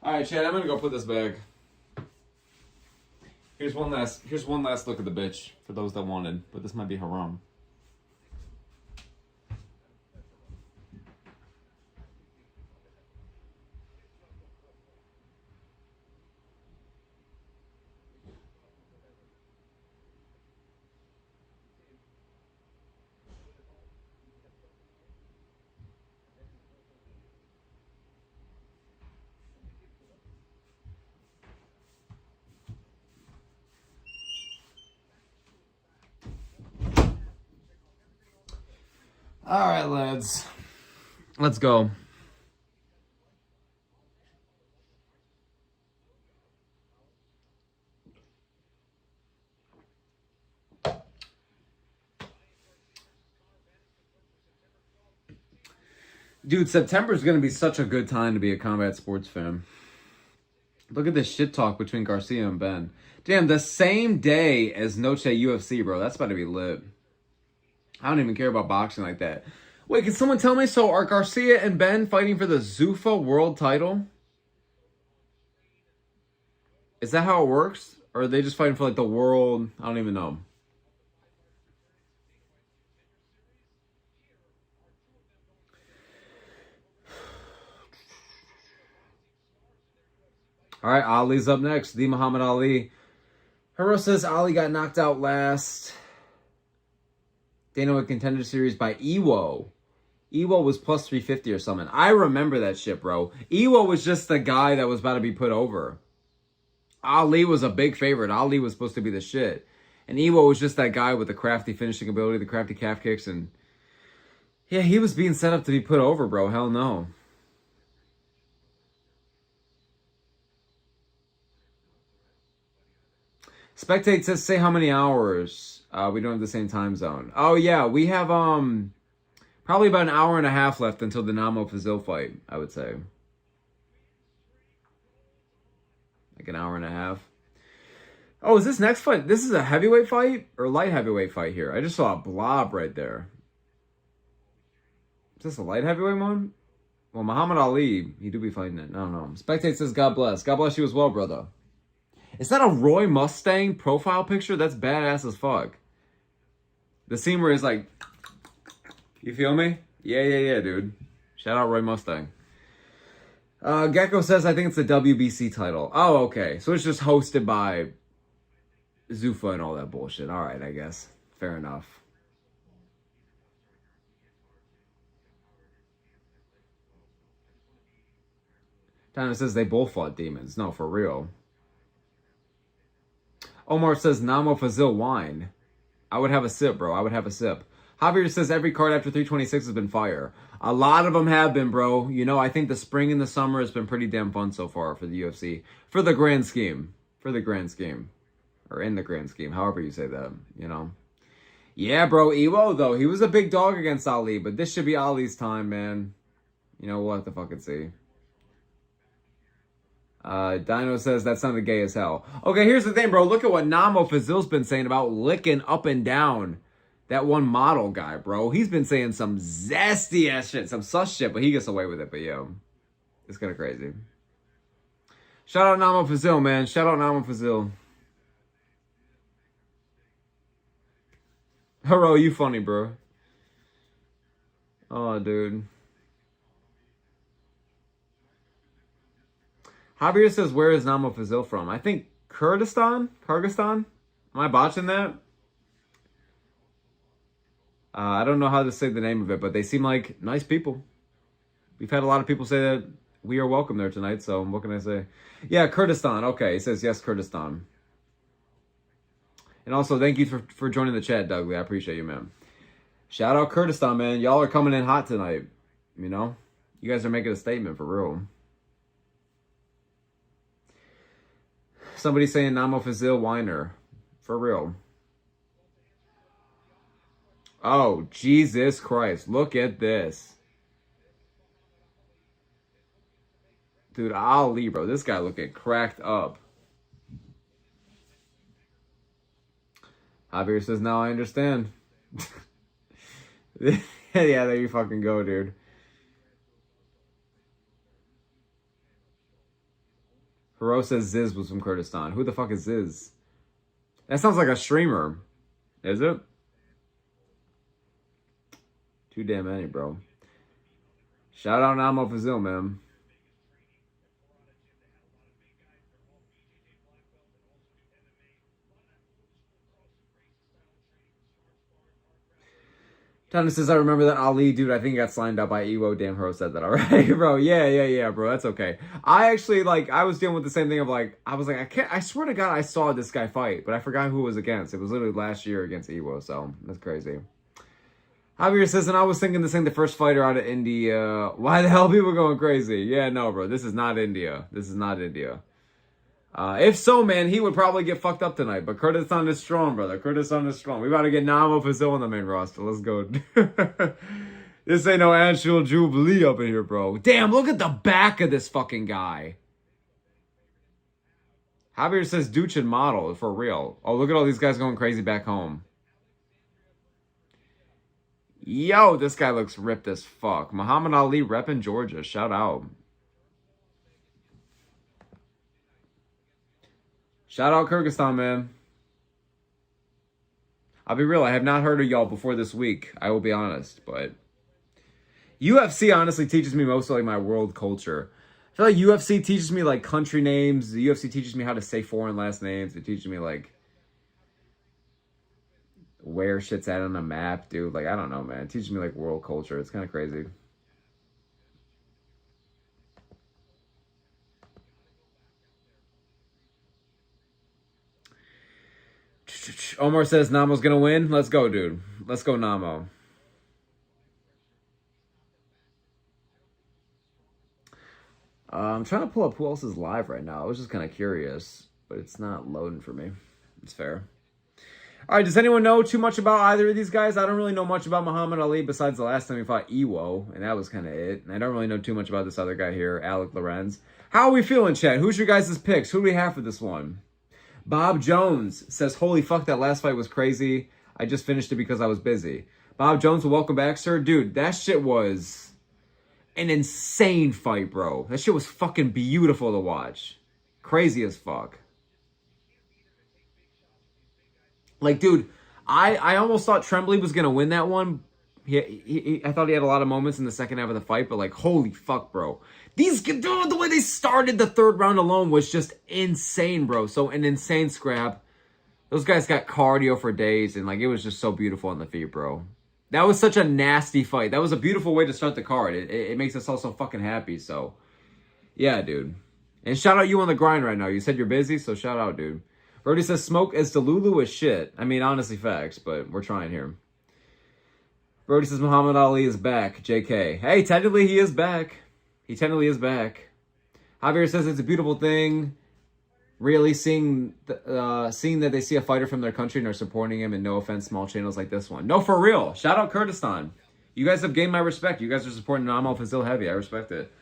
Alright, Chad, I'm gonna go put this back. Here's one last look at the bitch for those that wanted, but this might be haram. All right, lads. Let's go. Dude, September is going to be such a good time to be a combat sports fan. Look at this shit talk between Garcia and Ben. Damn, the same day as Noche UFC, bro. That's about to be lit. I don't even care about boxing like that. Wait, can someone tell me, so are Garcia and Ben fighting for the Zuffa world title? Is that how it works? Or are they just fighting for like the world? I don't even know. All right, Ali's up next. The Muhammad Ali. Hero says Ali got knocked out last. Dana Contender Series by Ewo. Ewo was plus 350 or something. I remember that shit, bro. Ewo was just the guy that was about to be put over. Ali was a big favorite. Ali was supposed to be the shit. And Ewo was just that guy with the crafty finishing ability, the crafty calf kicks, and yeah, he was being set up to be put over, bro. Hell no. Spectate says, say how many hours. We don't have the same time zone. Oh, yeah. We have probably about an hour and a half left until the NAMO FAZIL fight, I would say. Like an hour and a half. Oh, is this next fight? This is a heavyweight fight or light heavyweight fight here? I just saw a blob right there. Is this a light heavyweight one? Well, Muhammad Ali, he do be fighting it. I don't know. Spectate says, God bless. God bless you as well, brother. Is that a Roy Mustang profile picture? That's badass as fuck. The scene where he's like, you feel me? Yeah, dude. Shout out Roy Mustang. Gecko says, I think it's the WBC title. Oh, okay. So it's just hosted by Zuffa and all that bullshit. All right, I guess. Fair enough. Dana says they both fought demons. No, for real. Omar says, NAMO FAZIL wine. I would have a sip, bro. I would have a sip. Javier says, every card after 326 has been fire. A lot of them have been, bro. You know, I think the spring and the summer has been pretty damn fun so far for the UFC. For the grand scheme. For the grand scheme. Or in the grand scheme. However you say that, you know. Yeah, bro. Ewo, though. He was a big dog against Ali. But this should be Ali's time, man. You know, we'll have to fucking see. Dino says that sounded gay as hell. Okay, here's the thing, bro. Look at what NAMO FAZIL's been saying about licking up and down that one model guy, bro. He's been saying some zesty ass shit, some sus shit, but he gets away with it. But yo, it's kind of crazy. Shout out NAMO FAZIL, man. Shout out NAMO FAZIL. Hero, you funny, bro. Oh, dude. Javier says, where is NAMO FAZIL from? I think Kyrgyzstan? Kyrgyzstan? Am I botching that? I don't know how to say the name of it, but they seem like nice people. We've had a lot of people say that we are welcome there tonight, so what can I say? Yeah, Kurdistan. Okay, it says yes, Kurdistan. And also, thank you for joining the chat, Dougley. I appreciate you, man. Shout out Kurdistan, man. Y'all are coming in hot tonight. You know? You guys are making a statement for real. Somebody saying Namo Fazil Weiner. For real. Oh, Jesus Christ. Look at this. Dude, Ali, bro. This guy looking cracked up. Javier says, now I understand. Yeah, there you fucking go, dude. Hero says Ziz was from Kurdistan. Who the fuck is Ziz? That sounds like a streamer. Is it? Too damn many, bro. Shout out Namo Fazil, man. Tana says, I remember that Ali, dude, I think he got signed up by Ewo. Damn, Hero said that already, bro. Yeah, bro. That's okay. I actually, I was dealing with the same thing of, I was like, I swear to God, I saw this guy fight, but I forgot who it was against. It was literally last year against Ewo, so that's crazy. Javier says, and I was thinking this thing, the first fighter out of India. Why the hell are people going crazy? Yeah, no, bro. This is not India. This is not India. If so, man, he would probably get fucked up tonight. But Kurdistan is strong, brother. Kurdistan is strong. We about to get Namo Fazil on the main roster. Let's go. This ain't no annual jubilee up in here, bro. Damn, look at the back of this fucking guy. Javier says Duchin model, for real. Oh, look at all these guys going crazy back home. Yo, this guy looks ripped as fuck. Muhammad Ali repping Georgia. Shout out. Shout out Kyrgyzstan, man. I'll be real, I have not heard of y'all before this week. I will be honest, but UFC honestly teaches me most of my world culture. I feel like UFC teaches me country names. The UFC teaches me how to say foreign last names. It teaches me where shit's at on a map, dude. I don't know, man. It teaches me world culture. It's kind of crazy. Omar says Namo's gonna win. Let's go, dude. Let's go, Namo. I'm trying to pull up who else is live right now. I was just kind of curious, but it's not loading for me. It's fair. All right, does anyone know too much about either of these guys? I don't really know much about Muhammad Ali besides the last time he fought Ewo, and that was kind of it. And I don't really know too much about this other guy here, ALIK LORENZ. How are we feeling, chat? Who's your guys' picks? Who do we have for this one? Bob Jones says, holy fuck, that last fight was crazy. I just finished it because I was busy. Bob Jones, welcome back, sir. Dude, that shit was an insane fight, bro. That shit was fucking beautiful to watch. Crazy as fuck. Dude, I almost thought Trembley was going to win that one. I thought he had a lot of moments in the second half of the fight, but holy fuck, bro. Dude, the way they started the third round alone was just insane, bro. So an insane scrap. Those guys got cardio for days, and it was just so beautiful on the feet, bro. That was such a nasty fight. That was a beautiful way to start the card. It makes us all so fucking happy, so. Yeah, dude. And shout out you on the grind right now. You said you're busy, so shout out, dude. Brody says, smoke as Delulu as shit. I mean, honestly, facts, but we're trying here. Brody says, Muhammad Ali is back. JK. Hey, technically he is back. He technically is back. Javier says it's a beautiful thing. Really seeing that they see a fighter from their country and are supporting him, and no offense, small channels like this one. No, for real. Shout out Kurdistan. You guys have gained my respect. You guys are supporting Namo Fazil heavy. I respect it.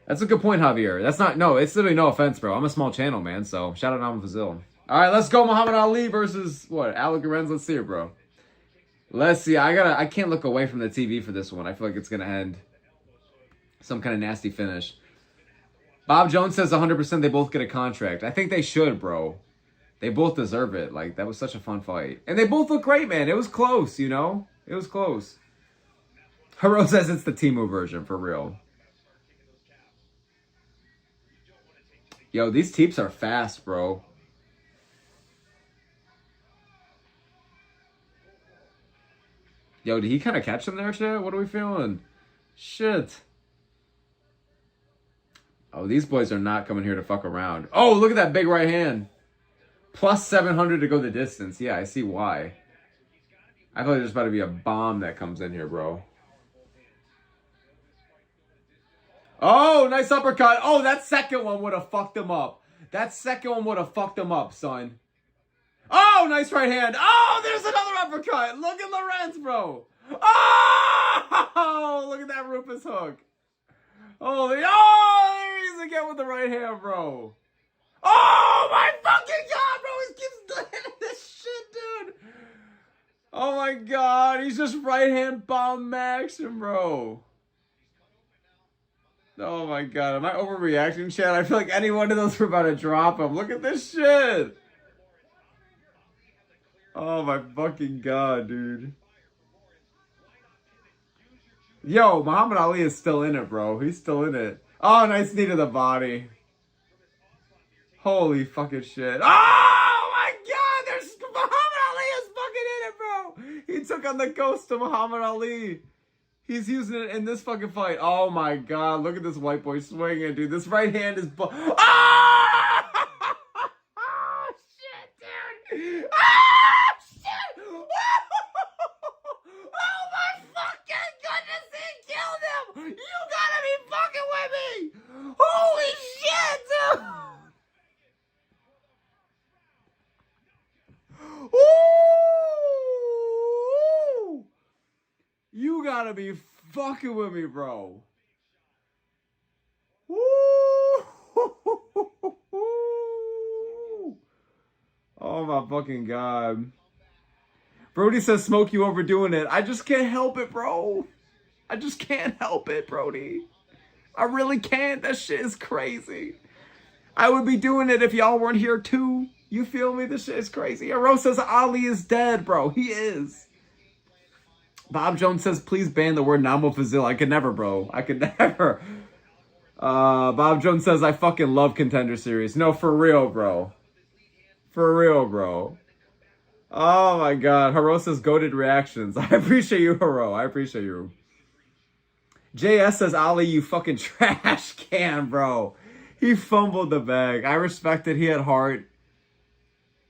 That's a good point, Javier. That's not, no, it's literally no offense, bro. I'm a small channel, man, so shout out Namo Fazil. All right, let's go Muhammad Ali versus, what, ALIK LORENZ. Let's see it, bro. Let's see. I can't look away from the TV for this one. I feel like it's going to end some kind of nasty finish. Bob Jones says 100% they both get a contract. I think they should, bro. They both deserve it. That was such a fun fight. And they both look great, man. It was close, you know? It was close. Haro says it's the Temu version, for real. Yo, these teeps are fast, bro. Yo, did he kind of catch him there, shit? What are we feeling? Shit. Oh, these boys are not coming here to fuck around. Oh, look at that big right hand. Plus 700 to go the distance. Yeah, I see why. I thought there's about to be a bomb that comes in here, bro. Oh, nice uppercut. Oh, that second one would have fucked him up. That second one would have fucked him up, son. Oh, nice right hand. Oh, there's another uppercut. Look at LORENZ, bro. Oh, look at that Rufus hook. Holy, oh, there he is again with the right hand, bro. Oh, my fucking God, bro. He keeps doing this shit, dude. Oh, my God. He's just right hand bomb maxing, bro. Oh, my God. Am I overreacting, Chad? I feel like any one of those were about to drop him. Look at this shit. Oh, my fucking God, dude. Yo, Muhammad Ali is still in it, bro. He's still in it. Oh, nice knee to the body. Holy fucking shit. Oh, my God. There's Muhammad Ali is fucking in it, bro. He took on the ghost of Muhammad Ali. He's using it in this fucking fight. Oh, my God. Look at this white boy swinging, dude. This right hand is... Oh! Oh, shit, dude. Oh, shit. Oh, my fucking goodness. He killed him. You gotta be fucking with me. Holy shit, dude. Ooh! You gotta be fucking with me, bro. Ooh! Oh my fucking God. Brody says smoke you overdoing it. I just can't help it, bro. I just can't help it, Brody. I really can't. That shit is crazy. I would be doing it if y'all weren't here too. You feel me? This shit is crazy. Aro says Ali is dead, bro. He is. Bob Jones says, please ban the word NAMO FAZIL. I could never, bro. I could never. Bob Jones says, I fucking love Contender series. No, for real, bro. For real, bro. Oh, my God. Haro says, goated reactions. I appreciate you, Haro. I appreciate you. JS says, Ali, you fucking trash can, bro. He fumbled the bag. I respect it. He had heart.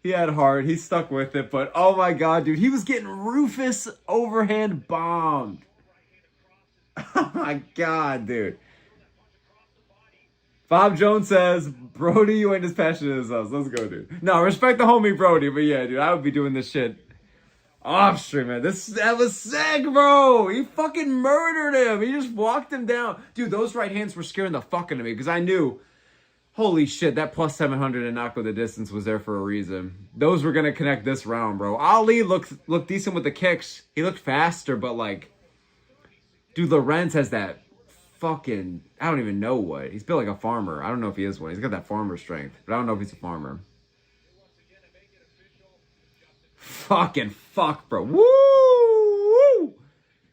He had heart. He stuck with it. But, oh, my God, dude. He was getting Rufus overhand bombed. Oh, my God, dude. Bob Jones says, Brody, you ain't as passionate as us. Let's go, dude. No, respect the homie Brody. But, yeah, dude, I would be doing this shit off stream, man. That was sick, bro. He fucking murdered him. He just walked him down. Dude, those right hands were scaring the fuck out of me because I knew... Holy shit, that plus 700 and knock with the distance was there for a reason. Those were going to connect this round, bro. Ali looked decent with the kicks. He looked faster, but like... Dude, LORENZ has that fucking... I don't even know what. He's built like a farmer. I don't know if he is one. He's got that farmer strength. But I don't know if he's a farmer. Fucking fuck, bro. Woo!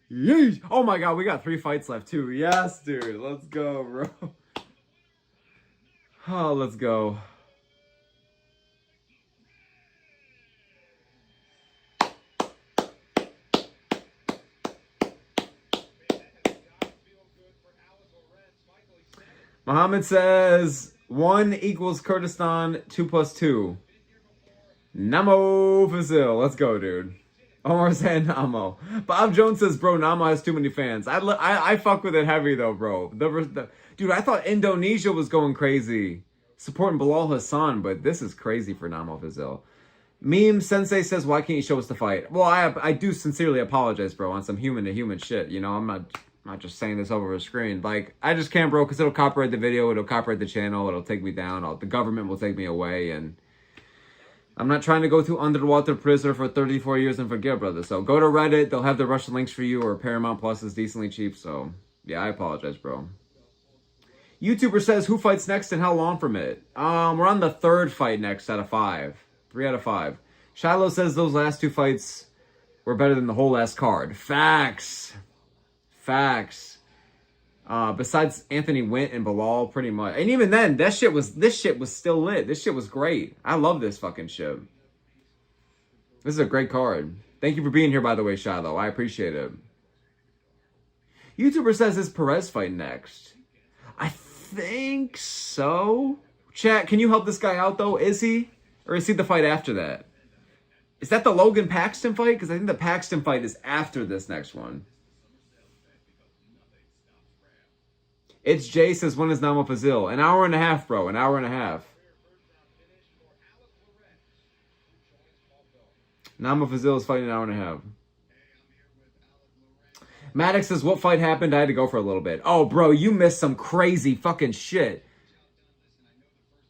Yeesh. Oh my God, we got 3 fights left too. Yes, dude. Let's go, bro. Oh, let's go. Mohammed says 1 equals Kurdistan, 2 plus 2. NAMO FAZIL. Let's go, dude. Omar saying NAMO. Bob Jones says, bro, NAMO has too many fans. I fuck with it heavy, though, bro. Dude, I thought Indonesia was going crazy. Supporting Bilal Hassan, but this is crazy for NAMO FAZIL. Meme Sensei says, why can't you show us the fight? Well, I do sincerely apologize, bro, on some human-to-human shit. You know, I'm not just saying this over a screen. Like, I just can't, bro, because it'll copyright the video, it'll copyright the channel, it'll take me down, the government will take me away, and I'm not trying to go through underwater prison for 34 years and forget, brother. So go to Reddit, they'll have the Russian links for you, or Paramount Plus is decently cheap, so yeah, I apologize, bro. YouTuber says, who fights next and how long from it? We're on the 3rd fight next out of 5. 3 out of 5. Shiloh says those last 2 fights were better than the whole last card. Facts. Facts. Besides Anthony Wint and Bilal, pretty much. And even then, this shit was still lit. This shit was great. I love this fucking shit. This is a great card. Thank you for being here, by the way, Shiloh. I appreciate it. YouTuber says, is PEREZ fight next? I think so. Chat, can you help this guy out, though? Is he? Or is he the fight after that? Is that the Logan Paxton fight? Because I think the Paxton fight is after this next one. It's Jay says, when is NAMO FAZIL? An hour and a half, bro. An hour and a half. NAMO FAZIL is fighting an hour and a half. Maddox says, what fight happened? I had to go for a little bit. Oh, bro, you missed some crazy fucking shit.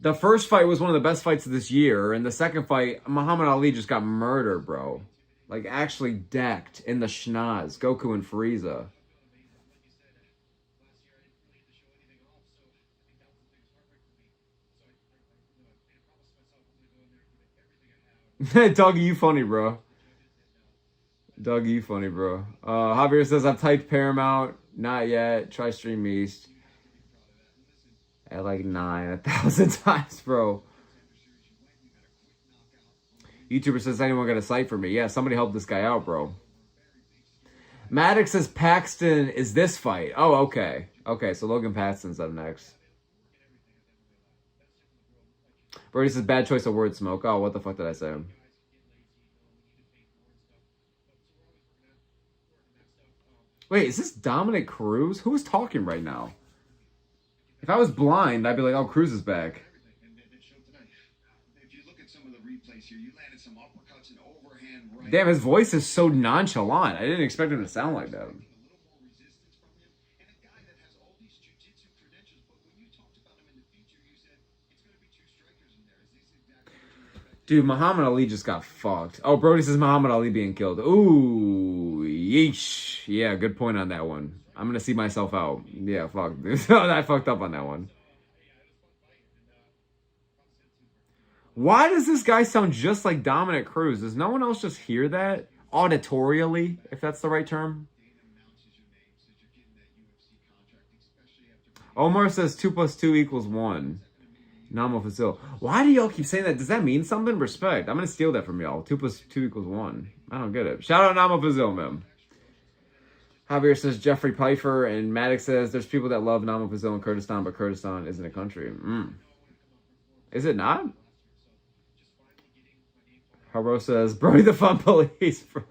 The first fight was one of the best fights of this year. And the second fight, Muhammad Ali just got murdered, bro. Like, actually decked in the schnoz. Goku and Frieza. Doggy, you funny, bro. Doggy, you funny, bro. Javier says, I've typed Paramount. Not yet. Try Stream East. At like 9,000 times, bro. YouTuber says, anyone got a site for me? Yeah, somebody help this guy out, bro. Maddox says, Paxton is this fight. Oh, okay. Okay, so Logan Paxton's up next. Brody says, bad choice of word, Smoke. Oh, what the fuck did I say? Wait, is this Dominic Cruz? Who is talking right now? If I was blind, I'd be like, oh, Cruz is back. Damn, his voice is so nonchalant. I didn't expect him to sound like that. Dude, Muhammad Ali just got fucked. Oh, Brody says Muhammad Ali being killed. Ooh, yeesh. Yeah, good point on that one. I'm going to see myself out. Yeah, fuck. I fucked up on that one. Why does this guy sound just like Dominic Cruz? Does no one else just hear that? Auditorially, if that's the right term? Omar says 2 + 2 = 1. NAMO FAZIL. Why do y'all keep saying that? Does that mean something? Respect. I'm going to steal that from y'all. 2 + 2 = 1. I don't get it. Shout out NAMO FAZIL, man. Javier says Jeffrey Pfeiffer, and Maddox says there's people that love NAMO FAZIL in Kurdistan, but Kurdistan isn't a country. Is it not? Haro says, Brody the Fun Police, bro.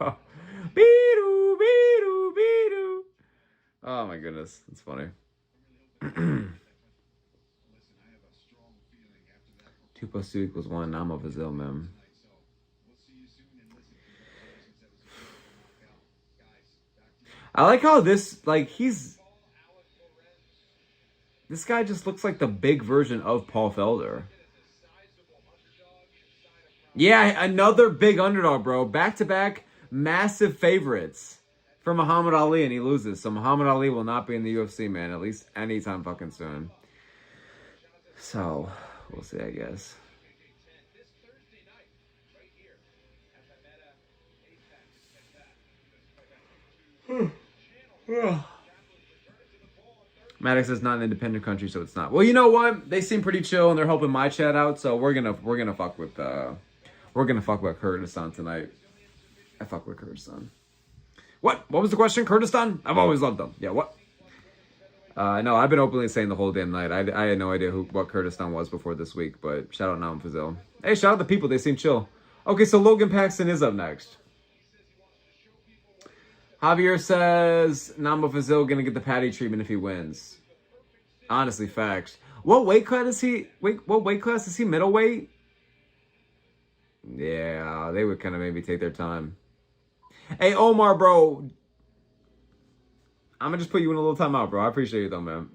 Beedoo, beedoo, beedoo. Oh my goodness. That's funny. 2 + 2 = 1. NAMO FAZIL, man. I like how this, like, this guy just looks like the big version of Paul Felder. Yeah, another big underdog, bro. Back-to-back massive favorites for Muhammad Ali, and he loses. So Muhammad Ali will not be in the UFC, man, at least anytime fucking soon. So, we'll see, I guess. Maddox is not an independent country, so it's not. Well, you know what? They seem pretty chill, and they're helping my chat out. So we're gonna fuck with Kurdistan tonight. I fuck with Kurdistan. What? What was the question? Kurdistan? I've always loved them. Yeah. What? No, I've been openly saying the whole damn night. I had no idea what Kurdistan was before this week, but shout out NAMO FAZIL. Hey, shout out the people. They seem chill. Okay, so Logan Paxton is up next. Javier says NAMO FAZIL gonna get the Patty treatment if he wins. Honestly, facts. What weight class is he? What weight class is he? Middleweight? Yeah, they would kind of maybe take their time. Hey, Omar, bro. I'm gonna just put you in a little timeout, bro. I appreciate you though, man.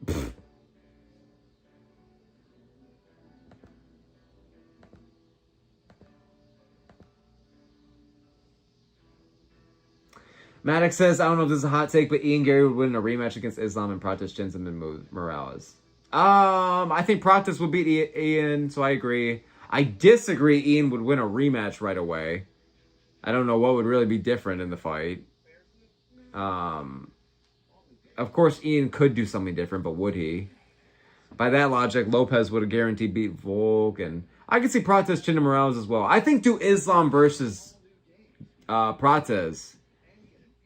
Maddox says, I don't know if this is a hot take, but Ian Gary would win a rematch against Islam and Pratis Jensen and Morales. I think Pratis would beat Ian, so I agree. I disagree Ian would win a rematch right away. I don't know what would really be different in the fight. Of course, Ian could do something different, but would he? By that logic, Lopez would have guaranteed beat Volk, and I could see Prates, Chin, and Morales as well. I think do Islam versus Prates,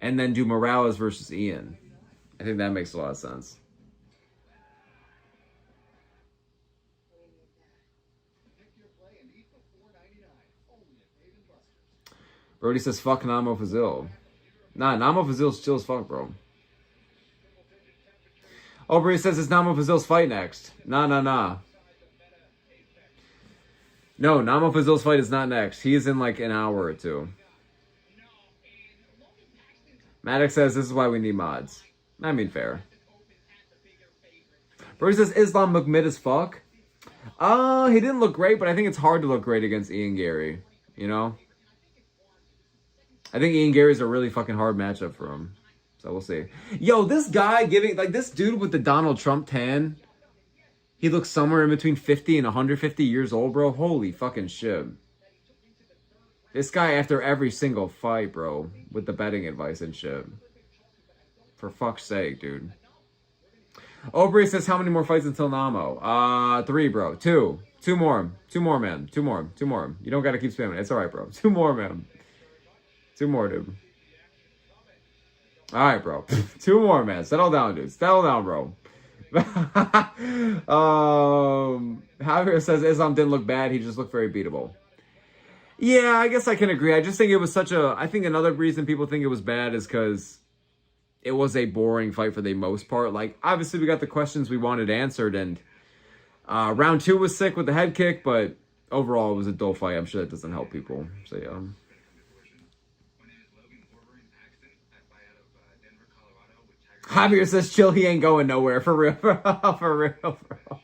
and then do Morales versus Ian. I think that makes a lot of sense. Brody says, fuck Namo Fazil. Nah, Namo Fazil's chill as fuck, bro. Aubrey says it's Namo Fazil's fight next. Nah. No, Namo Fazil's fight is not next. He is in like an hour or two. Maddox says this is why we need mods. I mean, fair. Brody says Islam look mid as fuck. He didn't look great, but I think it's hard to look great against Ian Gary. You know? I think Ian Gary's a really fucking hard matchup for him. So we'll see. Yo, this guy giving, like, this dude with the Donald Trump tan, he looks somewhere in between 50 and 150 years old, bro. Holy fucking shit. This guy after every single fight, bro, with the betting advice and shit. For fuck's sake, dude. Aubrey says, how many more fights until Namo? 3, bro. 2. 2 more. 2 more, man. 2 more. 2 more. You don't gotta keep spamming. It's alright, bro. 2 more, man. 2 more, dude. All right, bro. 2 more, man. Settle down, dude. Settle down, bro. Javier says Islam didn't look bad. He just looked very beatable. Yeah, I guess I can agree. I just think it was such a... I think another reason people think it was bad is because it was a boring fight for the most part. Like, obviously, we got the questions we wanted answered, and round 2 was sick with the head kick, but overall, it was a dull fight. I'm sure that doesn't help people. So, yeah. Javier says, chill, he ain't going nowhere. For real, bro. For real, bro.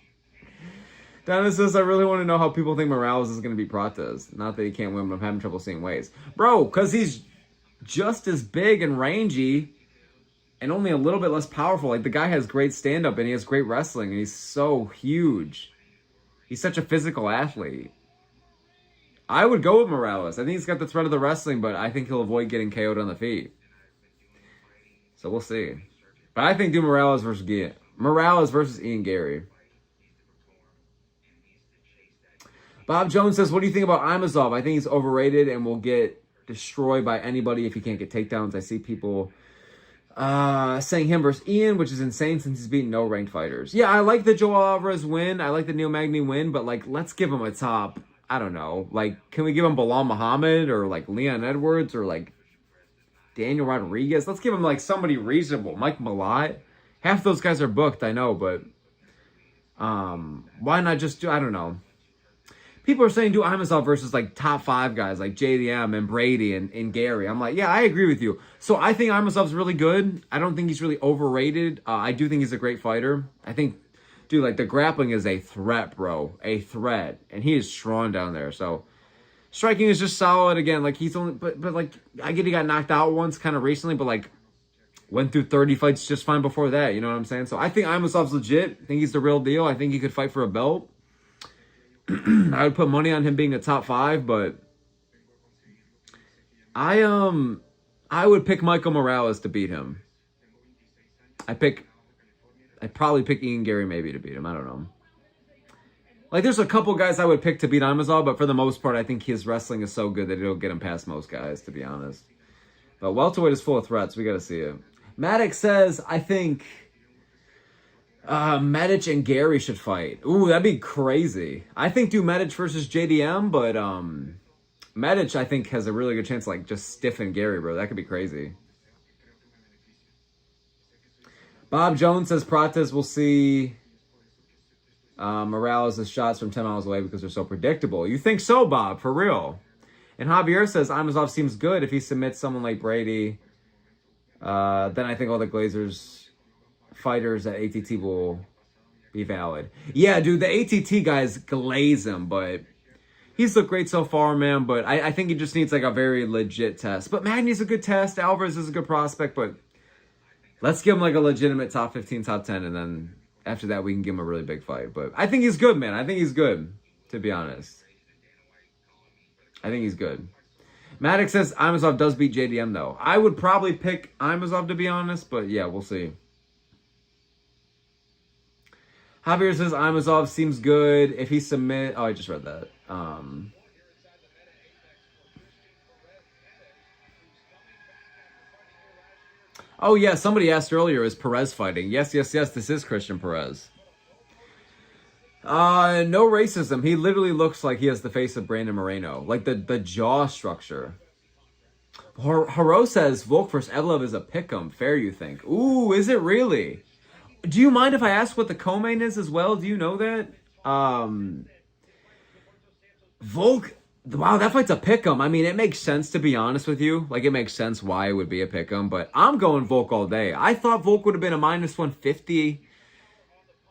Donna says, I really want to know how people think Morales is going to beat Prates. Not that he can't win, but I'm having trouble seeing ways. Bro, because he's just as big and rangy and only a little bit less powerful. Like, the guy has great stand-up and he has great wrestling and he's so huge. He's such a physical athlete. I would go with Morales. I think he's got the threat of the wrestling, but I think he'll avoid getting KO'd on the feet. So we'll see. But I think do Morales versus Ian Gary. Bob Jones says, what do you think about Imazov? I think he's overrated and will get destroyed by anybody if he can't get takedowns. I see people saying him versus Ian, which is insane since he's beaten no ranked fighters. Yeah, I like the Joel Alvarez win. I like the Neil Magny win, but like, let's give him a top, I don't know. Like, can we give him Bilal Muhammad or like Leon Edwards or like Daniel Rodriguez? Let's give him like somebody reasonable. Mike Malott. Half those guys are booked, I know, but why not just do, I don't know. People are saying do Imazov versus like top 5 guys like JDM and Brady and Gary. I'm like, yeah, I agree with you. So I think Imazov's really good. I don't think he's really overrated. I do think he's a great fighter. I think, dude, like the grappling is a threat, bro. A threat. And he is strong down there. So striking is just solid again. Like he's only, but like I get he got knocked out once kind of recently, but like went through 30 fights just fine before that. You know what I'm saying? So I think Imazov's legit. I think he's the real deal. I think he could fight for a belt. I would put money on him being a top 5, but I would pick Michael Morales to beat him. I'd probably pick Ian Gary maybe to beat him. I don't know. Like, there's a couple guys I would pick to beat Imazov, but for the most part, I think his wrestling is so good that it'll get him past most guys, to be honest. But welterweight is full of threats. We got to see it. Maddox says, I think Medic and Gary should fight. Ooh, that'd be crazy. I think do Medic versus JDM, but Medic I think has a really good chance to like just stiffen Gary, bro. That could be crazy. Bob Jones says Prates will see Morales' shots from 10 miles away because they're so predictable. You think so, Bob? For real? And Javier says Imazov seems good if he submits someone like Brady. Then I think all the Glazers fighters at ATT will be valid. Yeah, dude, the ATT guys glaze him, but he's looked great so far, man. But I think he just needs like a very legit test. But Magny's a good test. Alvarez is a good prospect, but let's give him like a legitimate top 15, top 10, and then after that we can give him a really big fight. But I think he's good, man. I think he's good, to be honest. I think he's good. Maddox says Imazov does beat JDM, though. I would probably pick Imazov, to be honest, but yeah, we'll see. Javier says Imazov seems good. If he submit... Oh, I just read that. Oh, yeah, somebody asked earlier, is Perez fighting? Yes, yes, yes, this is Christian Perez. No racism. He literally looks like he has the face of Brandon Moreno. Like, the jaw structure. Haro says, Volk vs. Evlov is a pick'em. Fair, you think? Ooh, is it really? Do you mind if I ask what the co-main is as well? Do you know that? Volk... Wow, that fight's a pick'em. I mean, it makes sense, to be honest with you. Like, it makes sense why it would be a pick'em, but I'm going Volk all day. I thought Volk would have been a minus 150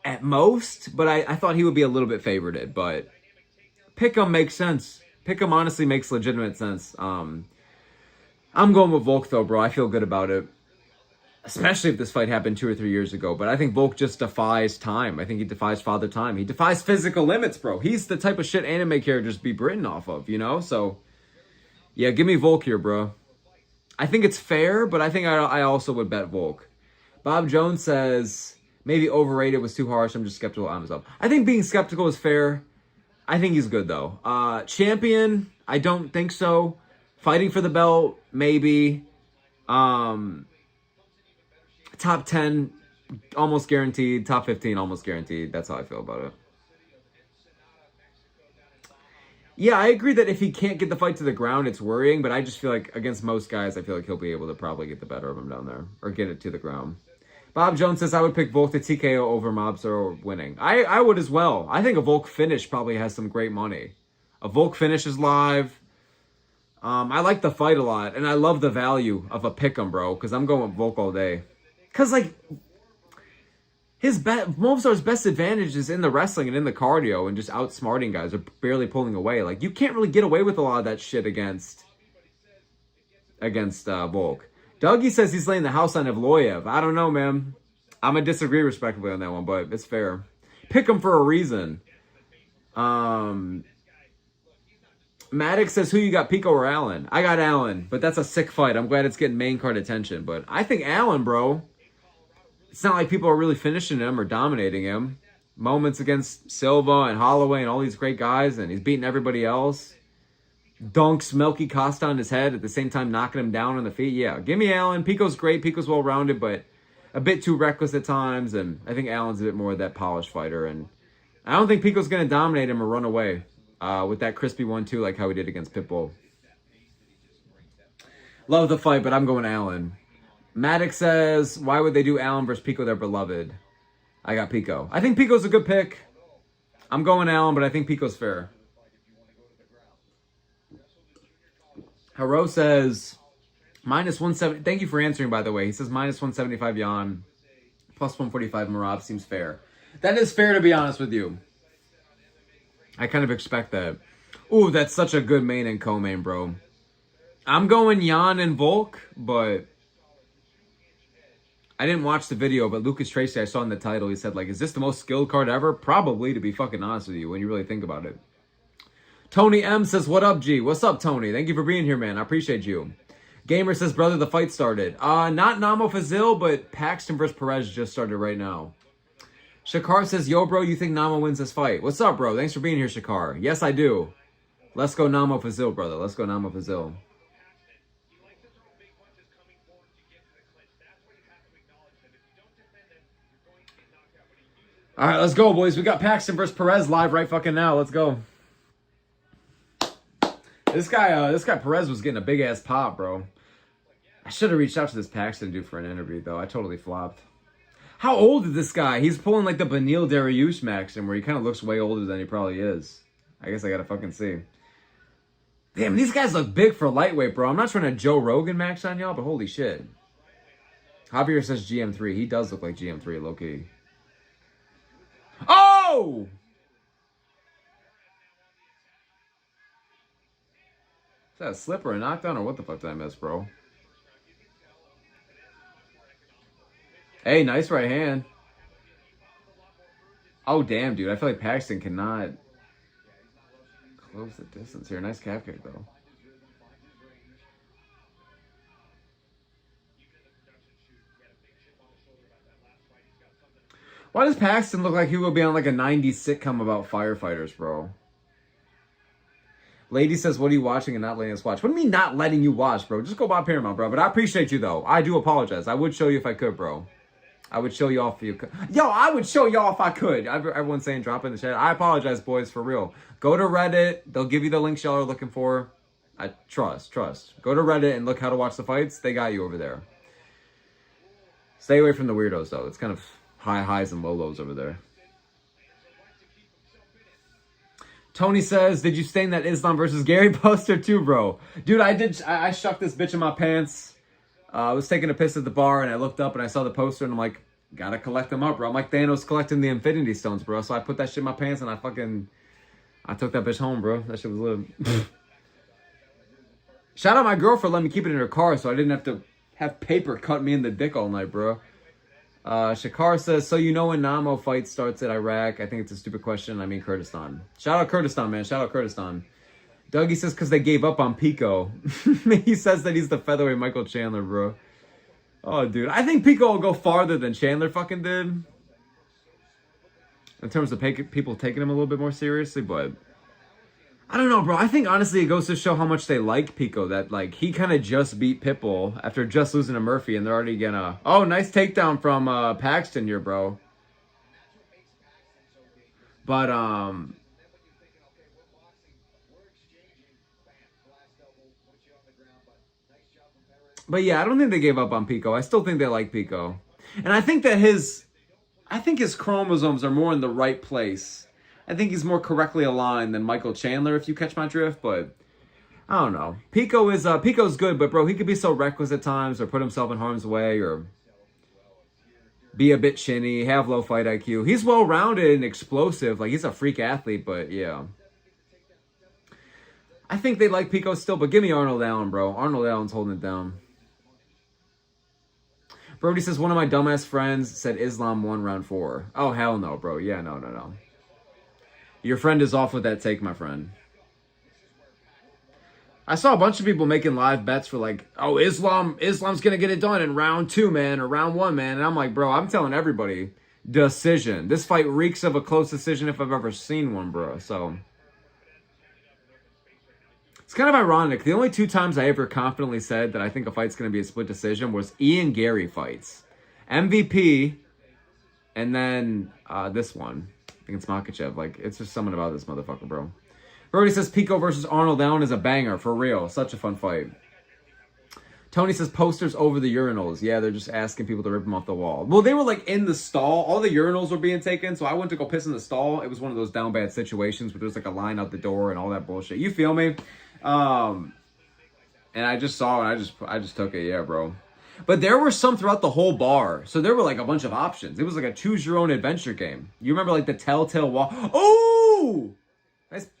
at most, but I thought he would be a little bit favorited, but pick'em makes sense. Pick'em honestly makes legitimate sense. I'm going with Volk, though, bro. I feel good about it. Especially if this fight happened 2 or 3 years ago. But I think Volk just defies time. I think he defies father time. He defies physical limits, bro. He's the type of shit anime characters be written off of, you know? So, yeah, give me Volk here, bro. I think it's fair, but I think I also would bet Volk. Bob Jones says, maybe overrated was too harsh. I'm just skeptical on myself. I think being skeptical is fair. I think he's good, though. Champion, I don't think so. Fighting for the belt, maybe. Top 10, almost guaranteed. Top 15, almost guaranteed. That's how I feel about it. Yeah, I agree that if he can't get the fight to the ground, it's worrying. But I just feel like against most guys, I feel like he'll be able to probably get the better of him down there. Or get it to the ground. Bob Jones says, I would pick Volk to TKO over Mobster winning. I would as well. I think a Volk finish probably has some great money. A Volk finish is live. I like the fight a lot. And I love the value of a pick'em, bro. Because I'm going with Volk all day. Because, like, Mobstar's best advantage is in the wrestling and in the cardio and just outsmarting guys or barely pulling away. Like, you can't really get away with a lot of that shit against Volk. Dougie says he's laying the house on Evloev. I don't know, man. I'm going to disagree respectfully on that one, but it's fair. Pick him for a reason. Maddox says, who you got, Pico or Allen? I got Allen, but that's a sick fight. I'm glad it's getting main card attention. But I think Allen, bro... It's not like people are really finishing him or dominating him. Moments against Silva and Holloway and all these great guys, and he's beating everybody else. Dunks Melky Costa on his head at the same time knocking him down on the feet. Yeah, give me Allen. Pico's great. Pico's well-rounded, but a bit too reckless at times, and I think Allen's a bit more of that polished fighter, and I don't think Pico's going to dominate him or run away with that crispy 1-2 like how he did against Pitbull. Love the fight, but I'm going Allen. Maddox says, why would they do Allen versus Pico, their beloved? I got Pico. I think Pico's a good pick. I'm going Allen, but I think Pico's fair. Haro says, minus 170. Thank you for answering, by the way. He says minus 175 Yan, plus 145 Marab seems fair. That is fair, to be honest with you. I kind of expect that. Ooh, that's such a good main and co-main, bro. I'm going Yan and Volk, but... I didn't watch the video, but Lucas Tracy, I saw in the title, he said, like, is this the most skilled card ever? Probably, to be fucking honest with you, when you really think about it. Tony M says, what up, G? What's up, Tony? Thank you for being here, man. I appreciate you. Gamer says, brother, the fight started. Not NAMO FAZIL, but Paxton versus Perez just started right now. Shakar says, yo, bro, you think NAMO wins this fight? What's up, bro? Thanks for being here, Shakar. Yes, I do. Let's go NAMO FAZIL, brother. Let's go NAMO FAZIL. All right, let's go, boys. We got Paxton versus Perez live right fucking now. Let's go. This guy Perez was getting a big ass pop, bro. I should have reached out to this Paxton dude for an interview, though. I totally flopped. How old is this guy? He's pulling like the Beneil Dariush Maxim, where he kind of looks way older than he probably is. I guess I gotta fucking see. Damn, these guys look big for lightweight, bro. I'm not trying to Joe Rogan max on y'all, but holy shit. Javier says GM3. He does look like GM3, low-key. Oh! Is that a slip or a knockdown or what the fuck did I miss, bro? Hey, nice right hand. Oh, damn, dude. I feel like Paxton cannot close the distance here. Nice calf kick, though. Why does Paxton look like he would be on like a 90s sitcom about firefighters, bro? Lady says, what are you watching and not letting us watch? What do you mean not letting you watch, bro? Just go buy Paramount, bro. But I appreciate you, though. I do apologize. I would show you if I could, bro. I would show y'all if you could. Yo, I would show y'all if I could. Everyone's saying drop in the chat. I apologize, boys, for real. Go to Reddit. They'll give you the links y'all are looking for. I trust. Go to Reddit and look how to watch the fights. They got you over there. Stay away from the weirdos, though. It's kind of high highs and low lows over there. Tony says, did you stain that Islam versus Gary poster too, bro? Dude, I did. I shucked this bitch in my pants. I was taking a piss at the bar, and I looked up, and I saw the poster, and I'm like, gotta collect them up, bro. I'm like Thanos collecting the Infinity Stones, bro. So I put that shit in my pants, and I took that bitch home, bro. That shit was lit. Shout out my girl for letting me keep it in her car, so I didn't have to have paper cut me in the dick all night, bro. Shakar says, so you know when NAMO fight starts at Iraq? I think it's a stupid question. I mean Kurdistan. Shout out Kurdistan, man. Shout out Kurdistan. Dougie says, because they gave up on Pico. He says that he's the featherweight Michael Chandler, bro. Oh, dude. I think Pico will go farther than Chandler fucking did. In terms of people taking him a little bit more seriously, but I don't know, bro. I think, honestly, it goes to show how much they like Pico. That, like, he kind of just beat Pitbull after just losing to Murphy, and they're already gonna... Oh, nice takedown from Paxton here, bro. But, yeah, I don't think they gave up on Pico. I still think they like Pico. And I think that his chromosomes are more in the right place. I think he's more correctly aligned than Michael Chandler, if you catch my drift, but I don't know. Pico's good, but bro, he could be so reckless at times or put himself in harm's way or be a bit chinny, have low fight IQ. He's well-rounded and explosive. Like, he's a freak athlete, but yeah. I think they like Pico still, but give me Arnold Allen, bro. Arnold Allen's holding it down. Brody says, one of my dumbass friends said Islam won round 4. Oh, hell no, bro. Yeah, no. Your friend is off with that take, my friend. I saw a bunch of people making live bets for like, oh, Islam's going to get it done in round 2, man, or round 1, man. And I'm like, bro, I'm telling everybody, decision. This fight reeks of a close decision if I've ever seen one, bro. So it's kind of ironic. The only 2 times I ever confidently said that I think a fight's going to be a split decision was Ian Gary fights. MVP, and then this one against Makhachev. Like, it's just something about this motherfucker, bro. Brody says Pico versus Arnold Allen is a banger, for real. Such a fun fight. Tony says posters over the urinals. Yeah, they're just asking people to rip them off the wall. Well, they were like in the stall. All the urinals were being taken, so I went to go piss in the stall. It was one of those down bad situations where there's like a line out the door and all that bullshit. You feel me? And I just saw it. I just took it. Yeah, bro. But there were some throughout the whole bar. So there were like a bunch of options. It was like a choose your own adventure game. You remember like the telltale walk? Oh!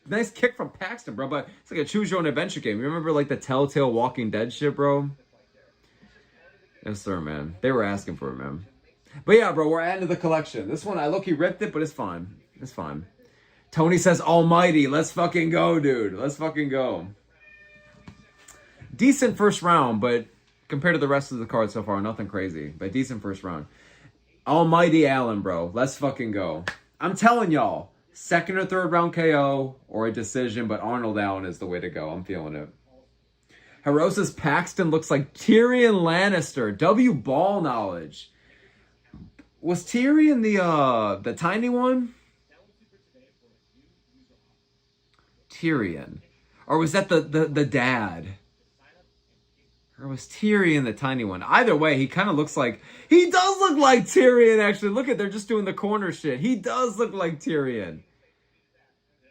Nice kick from Paxton, bro. But it's like a choose your own adventure game. You remember like the telltale Walking Dead shit, bro? Yes, sir, man. They were asking for it, man. But yeah, bro, we're adding to the collection. This one, I low-key ripped it, but it's fine. It's fine. Tony says, almighty. Let's fucking go, dude. Let's fucking go. Decent first round, but compared to the rest of the card so far, nothing crazy. But decent first round. Almighty Allen, bro. Let's fucking go. I'm telling y'all, second or third round KO or a decision, but Arnold Allen is the way to go. I'm feeling it. Herosa's Paxton looks like Tyrion Lannister. W ball knowledge. Was Tyrion the tiny one? Tyrion. Or was that the dad? Or was Tyrion the tiny one? Either way, he kind of looks like... He does look like Tyrion, actually. Look at, they're just doing the corner shit. He does look like Tyrion.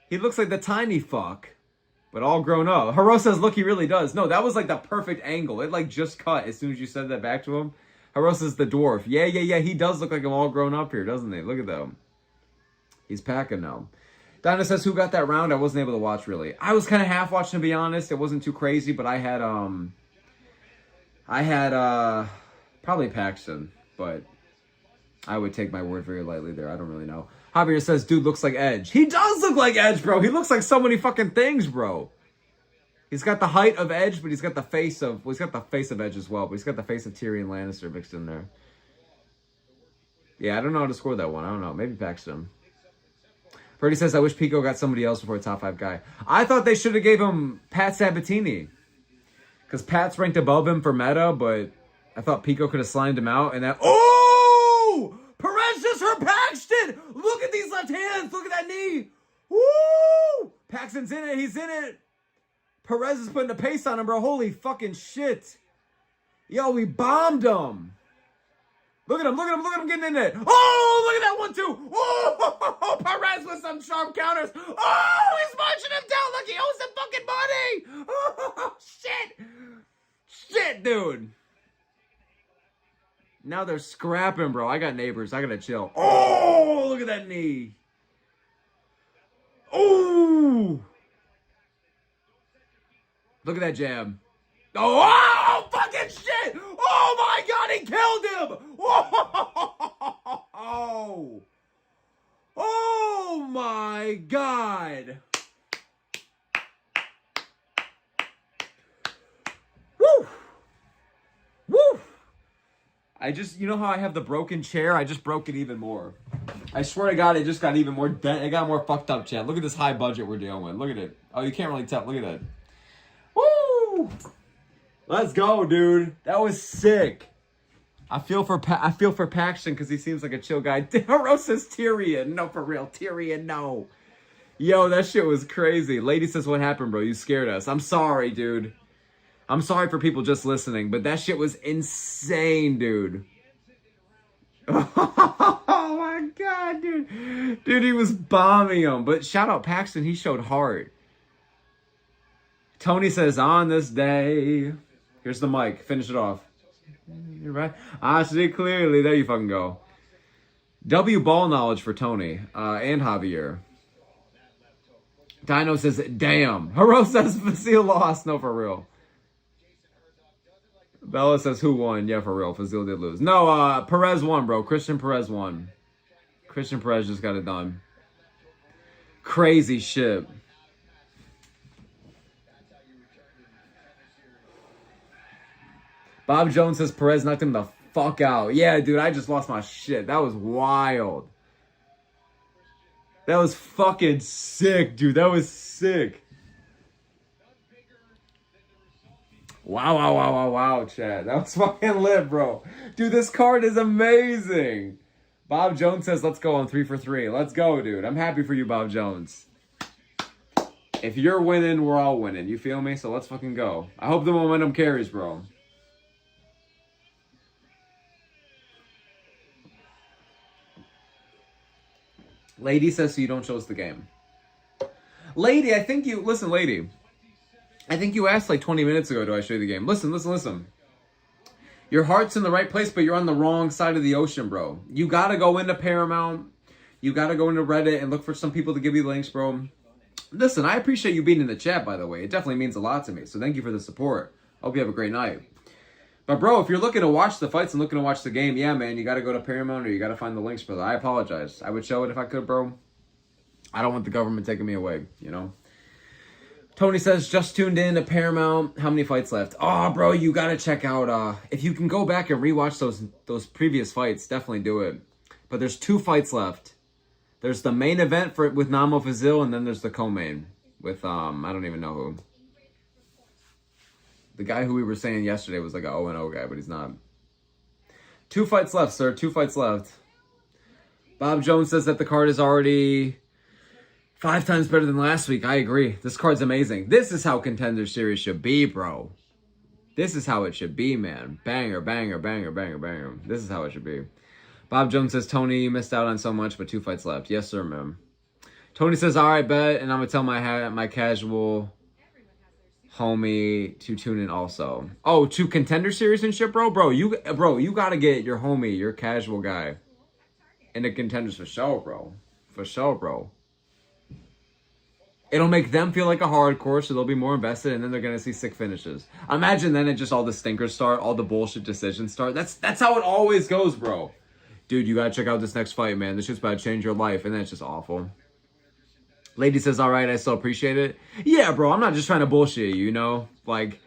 He looks like the tiny fuck. But all grown up. Hero says, look, he really does. No, that was like the perfect angle. It like just cut as soon as you said that back to him. Hero says the dwarf. Yeah. He does look like him all grown up here, doesn't he? Look at them. He's packing now. Donna says, who got that round? I wasn't able to watch, really. I was kind of half watching, to be honest. It wasn't too crazy, but I had probably Paxton, but I would take my word very lightly there. I don't really know. Javier says, dude looks like Edge. He does look like Edge, bro. He looks like so many fucking things, bro. He's got the height of Edge, but he's got the face of... Well, he's got the face of Edge as well, but he's got the face of Tyrion Lannister mixed in there. Yeah, I don't know how to score that one. I don't know. Maybe PAXTON. Freddie says, I wish Pico got somebody else before a top 5 guy. I thought they should have gave him Pat Sabatini. Because Pat's ranked above him for meta, but I thought Pico could have slimed him out. And that... Oh! Perez just hurt Paxton! Look at these left hands! Look at that knee! Woo! Paxton's in it. He's in it. Perez is putting the pace on him, bro. Holy fucking shit. Yo, we bombed him. Look at him, look at him, look at him getting in there. Oh, look at that one, too. Oh, Perez with some sharp counters. Oh, he's marching him down like he owes some fucking money. Oh, shit. Shit, dude. Now they're scrapping, bro. I got neighbors. I gotta chill. Oh, look at that knee. Oh. Look at that jab. Oh, fucking shit! Oh my god, he killed him! Oh, oh my god! Woo! Woo! I just, you know how I have the broken chair? I just broke it even more. I swear to God, it just got even more bent. It got more fucked up, chat. Look at this high budget we're dealing with. Look at it. Oh, you can't really tell. Look at that. Woo! Let's go, dude. That was sick. I feel for Paxton because he seems like a chill guy. Hero says Tyrion. No, for real. Tyrion, no. Yo, that shit was crazy. Lady says, what happened, bro? You scared us. I'm sorry, dude. I'm sorry for people just listening, but that shit was insane, dude. Oh, my God, dude. Dude, he was bombing him. But shout out Paxton. He showed heart. Tony says, on this day... Here's the mic. Finish it off. You're right. I see clearly. There you fucking go. W ball knowledge for Tony and Javier. Dino says, damn. Hero says, Fazil lost. No, for real. Bella says, who won? Yeah, for real. Fazil did lose. No, Perez won, bro. Christian Perez won. Christian Perez just got it done. Crazy shit. Bob Jones says Perez knocked him the fuck out. Yeah, dude, I just lost my shit. That was wild. That was fucking sick, dude. That was sick. Wow, wow, wow, wow, wow, Chad. That was fucking lit, bro. Dude, this card is amazing. Bob Jones says, let's go on 3 for 3. Let's go, dude. I'm happy for you, Bob Jones. If you're winning, we're all winning. You feel me? So let's fucking go. I hope the momentum carries, bro. Lady says, so you don't show us the game. Lady, I think you... Listen, lady. I think you asked like 20 minutes ago, do I show you the game? Listen, listen, listen. Your heart's in the right place, but you're on the wrong side of the ocean, bro. You gotta go into Paramount. You gotta go into Reddit and look for some people to give you links, bro. Listen, I appreciate you being in the chat, by the way. It definitely means a lot to me, so thank you for the support. Hope you have a great night. But, bro, if you're looking to watch the fights and looking to watch the game, yeah, man, you got to go to Paramount or you got to find the links, brother. I apologize. I would show it if I could, bro. I don't want the government taking me away, you know? Tony says, just tuned in to Paramount. How many fights left? Oh, bro, you got to check out... if you can go back and rewatch those previous fights, definitely do it. But there's 2 fights left. There's the main event with NAMO FAZIL, and then there's the co-main with, I don't even know who. The guy who we were saying yesterday was like an 0-0 guy, but he's not. 2 fights left, sir. 2 fights left. Bob Jones says that the card is already 5 times better than last week. I agree. This card's amazing. This is how Contender Series should be, bro. This is how it should be, man. Banger, banger, banger, banger, banger. This is how it should be. Bob Jones says, Tony, you missed out on so much, but 2 fights left. Yes, sir, man. Tony says, all right, bet, and I'm going to tell my casual... homie to tune in also. Oh, to Contender Series and shit, bro? Bro, you gotta get your homie, your casual guy in the Contenders for sure, bro. For sure, bro. It'll make them feel like a hardcore, so they'll be more invested, and then they're gonna see sick finishes. Imagine then it just all the stinkers start, all the bullshit decisions start. That's how it always goes, bro. Dude, you gotta check out this next fight, man. This shit's about to change your life, and then it's just awful. Lady says, all right, I still appreciate it. Yeah, bro, I'm not just trying to bullshit you, you know? Like,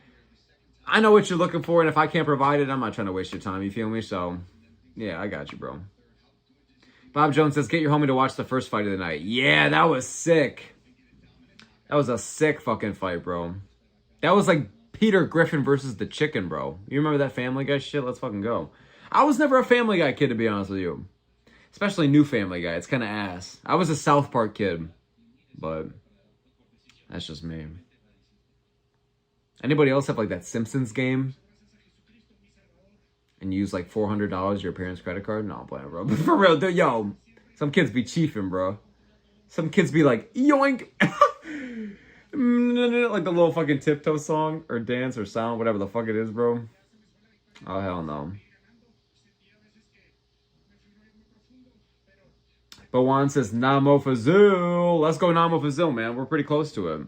I know what you're looking for, and if I can't provide it, I'm not trying to waste your time, you feel me? So, yeah, I got you, bro. Bob Jones says, get your homie to watch the first fight of the night. Yeah, that was sick. That was a sick fucking fight, bro. That was like Peter Griffin versus the Chicken, bro. You remember that Family Guy shit? Let's fucking go. I was never a Family Guy kid, to be honest with you. Especially new Family Guy. It's kind of ass. I was a South Park kid. But that's just me. Anybody else have like that Simpsons game? And use like $400 your parents' credit card? No, I'm playing, bro. But for real, dude, yo. Some kids be chiefing, bro. Some kids be like, yoink. Like the little fucking tiptoe song or dance or sound, whatever the fuck it is, bro. Oh, hell no. But Juan says, NAMO FAZIL. Let's go NAMO FAZIL, man. We're pretty close to it.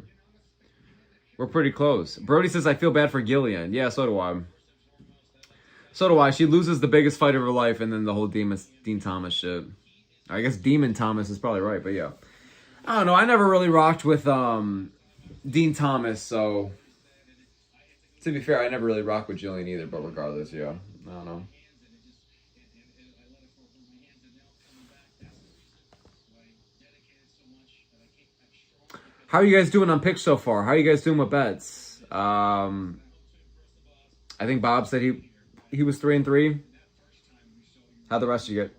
We're pretty close. Brody says, I feel bad for Gillian. Yeah, so do I. So do I. She loses the biggest fight of her life and then the whole Dean Thomas shit. I guess Demon Thomas is probably right, but yeah. I don't know. I never really rocked with Dean Thomas, so to be fair, I never really rocked with Jillian either, but regardless, yeah. I don't know. How are you guys doing on picks so far? How are you guys doing with bets? I think Bob said he was 3-3. How the rest of you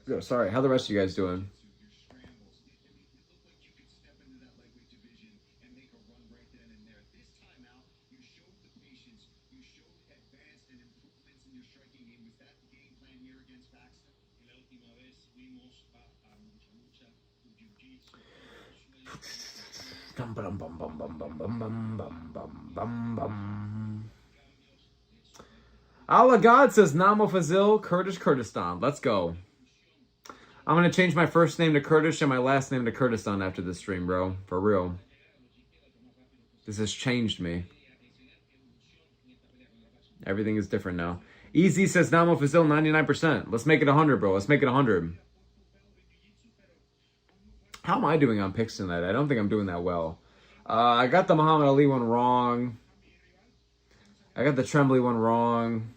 get? Sorry, how the rest of you guys doing? Allah God says Namo Fazil, Kurdish Kurdistan. Let's go. I'm going to change my first name to Kurdish and my last name to Kurdistan after this stream, bro. For real. This has changed me. Everything is different now. Easy says Namo Fazil, 99%. Let's make it 100, bro. Let's make it 100. How am I doing on picks tonight? I don't think I'm doing that well. I got the Muhammad Ali one wrong. I got the Trembley one wrong.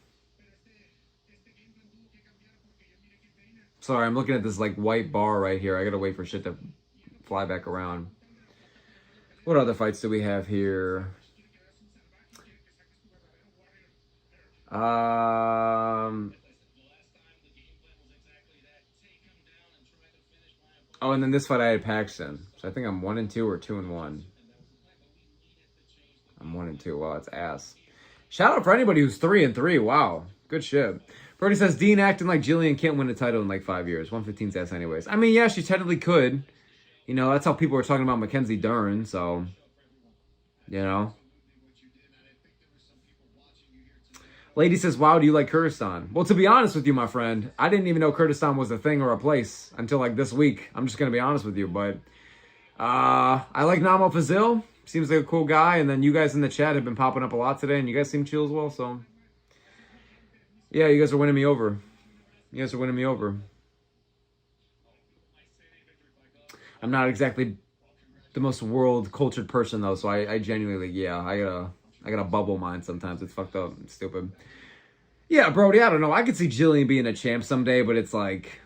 Sorry, I'm looking at this like white bar right here. I gotta wait for shit to fly back around. What other fights do we have here? Oh, and then this fight I had Paxton. So I think I'm 1-2 or 2-1. I'm 1-2. Wow, it's ass. Shout out for anybody who's 3-3. Wow, good shit. Brody says Dean acting like Jillian can't win a title in like 5 years. 115's ass anyways. I mean, yeah, she technically could. You know, that's how people were talking about Mackenzie Dern. So, you know. Lady says, wow, do you like Kurdistan? Well, to be honest with you, my friend, I didn't even know Kurdistan was a thing or a place until like this week. I'm just going to be honest with you. But I like Namo Fazil. Seems like a cool guy. And then you guys in the chat have been popping up a lot today. And you guys seem chill as well. So, yeah, you guys are winning me over. You guys are winning me over. I'm not exactly the most world cultured person, though. So I genuinely, yeah, I got a bubble mind sometimes. It's fucked up. It's stupid. Yeah, Brody, I don't know. I could see Jillian being a champ someday, but it's like...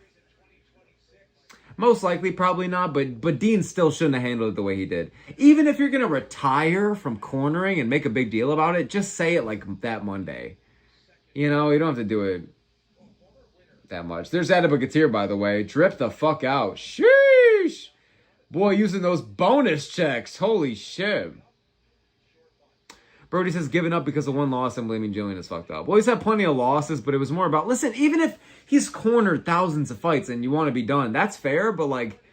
most likely, probably not, but Dean still shouldn't have handled it the way he did. Even if you're going to retire from cornering and make a big deal about it, just say it like that Monday. You know, you don't have to do it that much. There's Adibagatir, by the way. Drip the fuck out. Sheesh! Boy, using those bonus checks. Holy shit. Brody says giving up because of one loss and blaming Jillian is fucked up. Well, he's had plenty of losses, but it was more about, listen, even if he's cornered thousands of fights and you want to be done, that's fair, but like,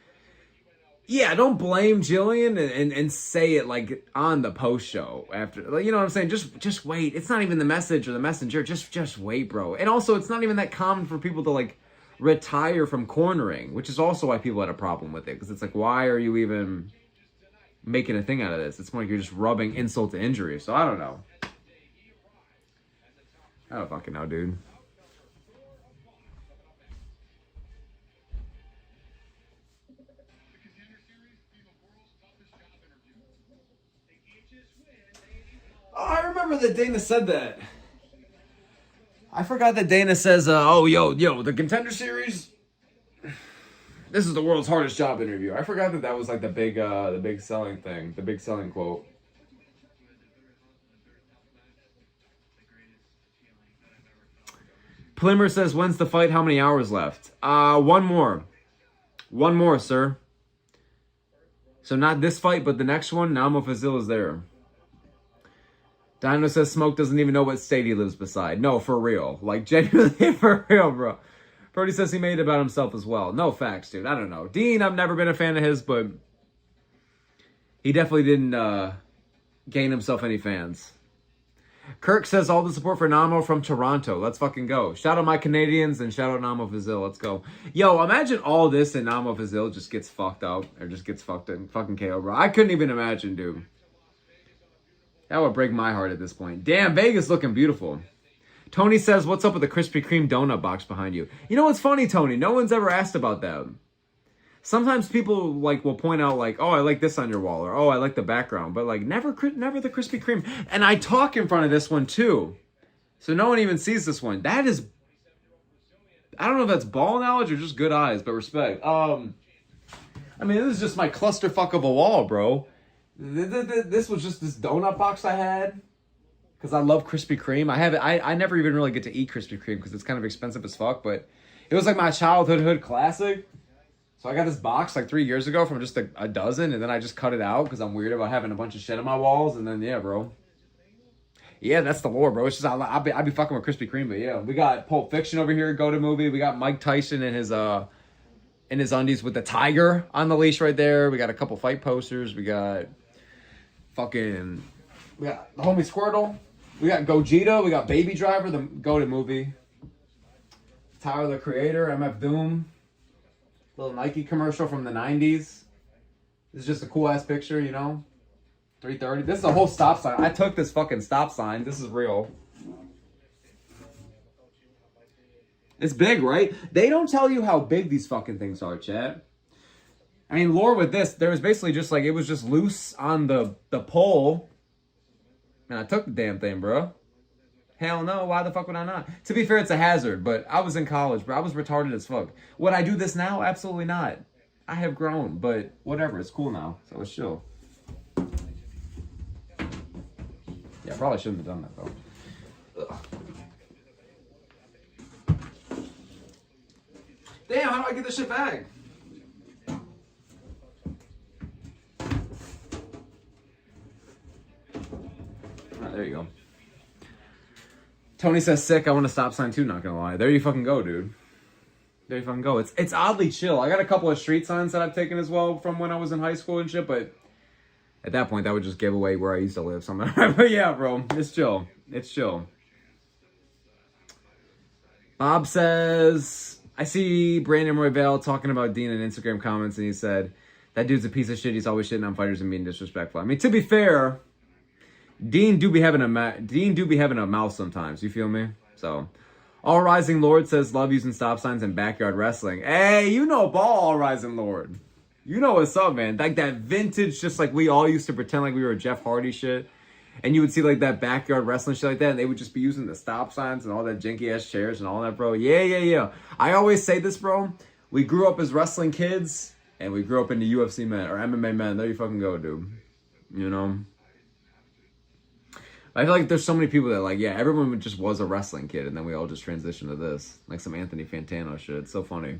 yeah, don't blame Jillian and say it like on the post show after, like, you know what I'm saying? Just wait. It's not even the message or the messenger. Just wait, bro. And also, it's not even that common for people to like retire from cornering, which is also why people had a problem with it. Because it's like, why are you even making a thing out of this? It's more like you're just rubbing insult to injury. So I don't know. I don't fucking know, dude. Oh, I remember that Dana said that. I forgot that Dana says, oh, yo, the Contender Series, This is the world's hardest job interview. I forgot that that was like the big selling thing, the big selling quote. Plimmer says, when's the fight? How many hours left? One more. One more, sir. So not this fight, but the next one. NAMO FAZIL is there. Dino says Smoke doesn't even know what state he lives beside. No, for real. Like, genuinely for real, bro. Brody says he made it about himself as well. No facts, dude. I don't know. Dean, I've never been a fan of his, but he definitely didn't gain himself any fans. Kirk says all the support for NAMO from Toronto. Let's fucking go. Shout out my Canadians and shout out NAMO FAZIL. Let's go. Yo, imagine all this and NAMO FAZIL just gets fucked up or just gets fucked in fucking KO, bro. I couldn't even imagine, dude. That would break my heart at this point. Damn, Vegas looking beautiful. Tony says, what's up with the Krispy Kreme donut box behind you? You know what's funny, Tony? No one's ever asked about that. Sometimes people like will point out like, oh, I like this on your wall, or oh, I like the background, but like never the Krispy Kreme. And I talk in front of this one too, so no one even sees this one. That is, I don't know if that's ball knowledge or just good eyes, but respect. I mean, this is just my clusterfuck of a wall, bro. This was just this donut box I had because I love Krispy Kreme. I never even really get to eat Krispy Kreme because it's kind of expensive as fuck, but it was like my childhood hood classic. So I got this box like 3 years ago from just a dozen, and then I just cut it out because I'm weird about having a bunch of shit on my walls, and then, yeah, bro. Yeah, that's the lore, bro. It's just, I be fucking with Krispy Kreme, but yeah. We got Pulp Fiction over here, Go To Movie. We got Mike Tyson in his undies with the tiger on the leash right there. We got a couple fight posters. We got we got the homie Squirtle. We got Gogeta. We got Baby Driver, the Go To Movie. Tyler, the Creator, MF Doom. Little Nike commercial from the 90s. This is just a cool ass picture, you know? 330. This is a whole stop sign. I took this fucking stop sign. This is real. It's big, right? They don't tell you how big these fucking things are, chat. I mean, lore with this, there was basically just like, it was just loose on the pole. And I took the damn thing, bro. Hell no, why the fuck would I not? To be fair, it's a hazard, but I was in college, bro. I was retarded as fuck. Would I do this now? Absolutely not. I have grown, but whatever. It's cool now, so it's chill. Yeah, I probably shouldn't have done that, though. Ugh. Damn, how do I get this shit back? Alright, there you go. Tony says sick. I want a stop sign too, not gonna lie. There you fucking go, dude. There you fucking go. It's oddly chill. I got a couple of street signs that I've taken as well from when I was in high school and shit, but at that point that would just give away where I used to live somewhere. But yeah, bro, it's chill. It's chill. Bob says, I see Brandon Royvale talking about Dean in Instagram comments, and he said, that dude's a piece of shit. He's always shitting on fighters and being disrespectful. I mean, to be fair, Dean do be having a mouth sometimes. You feel me? So, All Rising Lord says love using stop signs in backyard wrestling. Hey, you know ball, All Rising Lord. You know what's up, man. Like that vintage, just like we all used to pretend like we were Jeff Hardy shit. And you would see like that backyard wrestling shit like that, and they would just be using the stop signs and all that janky ass chairs and all that, bro. Yeah. I always say this, bro. We grew up as wrestling kids, and we grew up into UFC men or MMA men. There you fucking go, dude. You know. I feel like there's so many people that like, yeah, everyone just was a wrestling kid, and then we all just transitioned to this. Like some Anthony Fantano shit. It's so funny.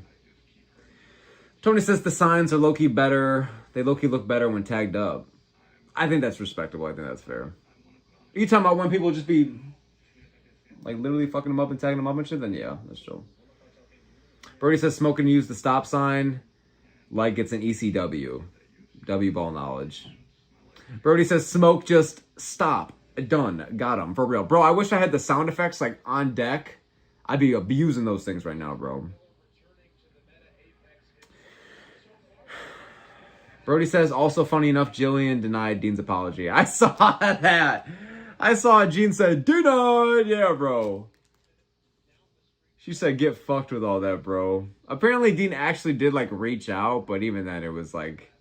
Tony says the signs are low-key better. They low-key look better when tagged up. I think that's respectable. I think that's fair. Are you talking about when people just be like literally fucking them up and tagging them up and shit? Then yeah, that's true. Brody says smoking to use the stop sign like it's an ECW. W ball knowledge. Brody says smoke just stop. Done. Got him. For real. Bro, I wish I had the sound effects like on deck. I'd be abusing those things right now, bro. Brody says, also funny enough, Jillian denied Dean's apology. I saw that. I saw Jean said, denied. Yeah, bro. She said, get fucked with all that, bro. Apparently, Dean actually did, like, reach out. But even then, it was like...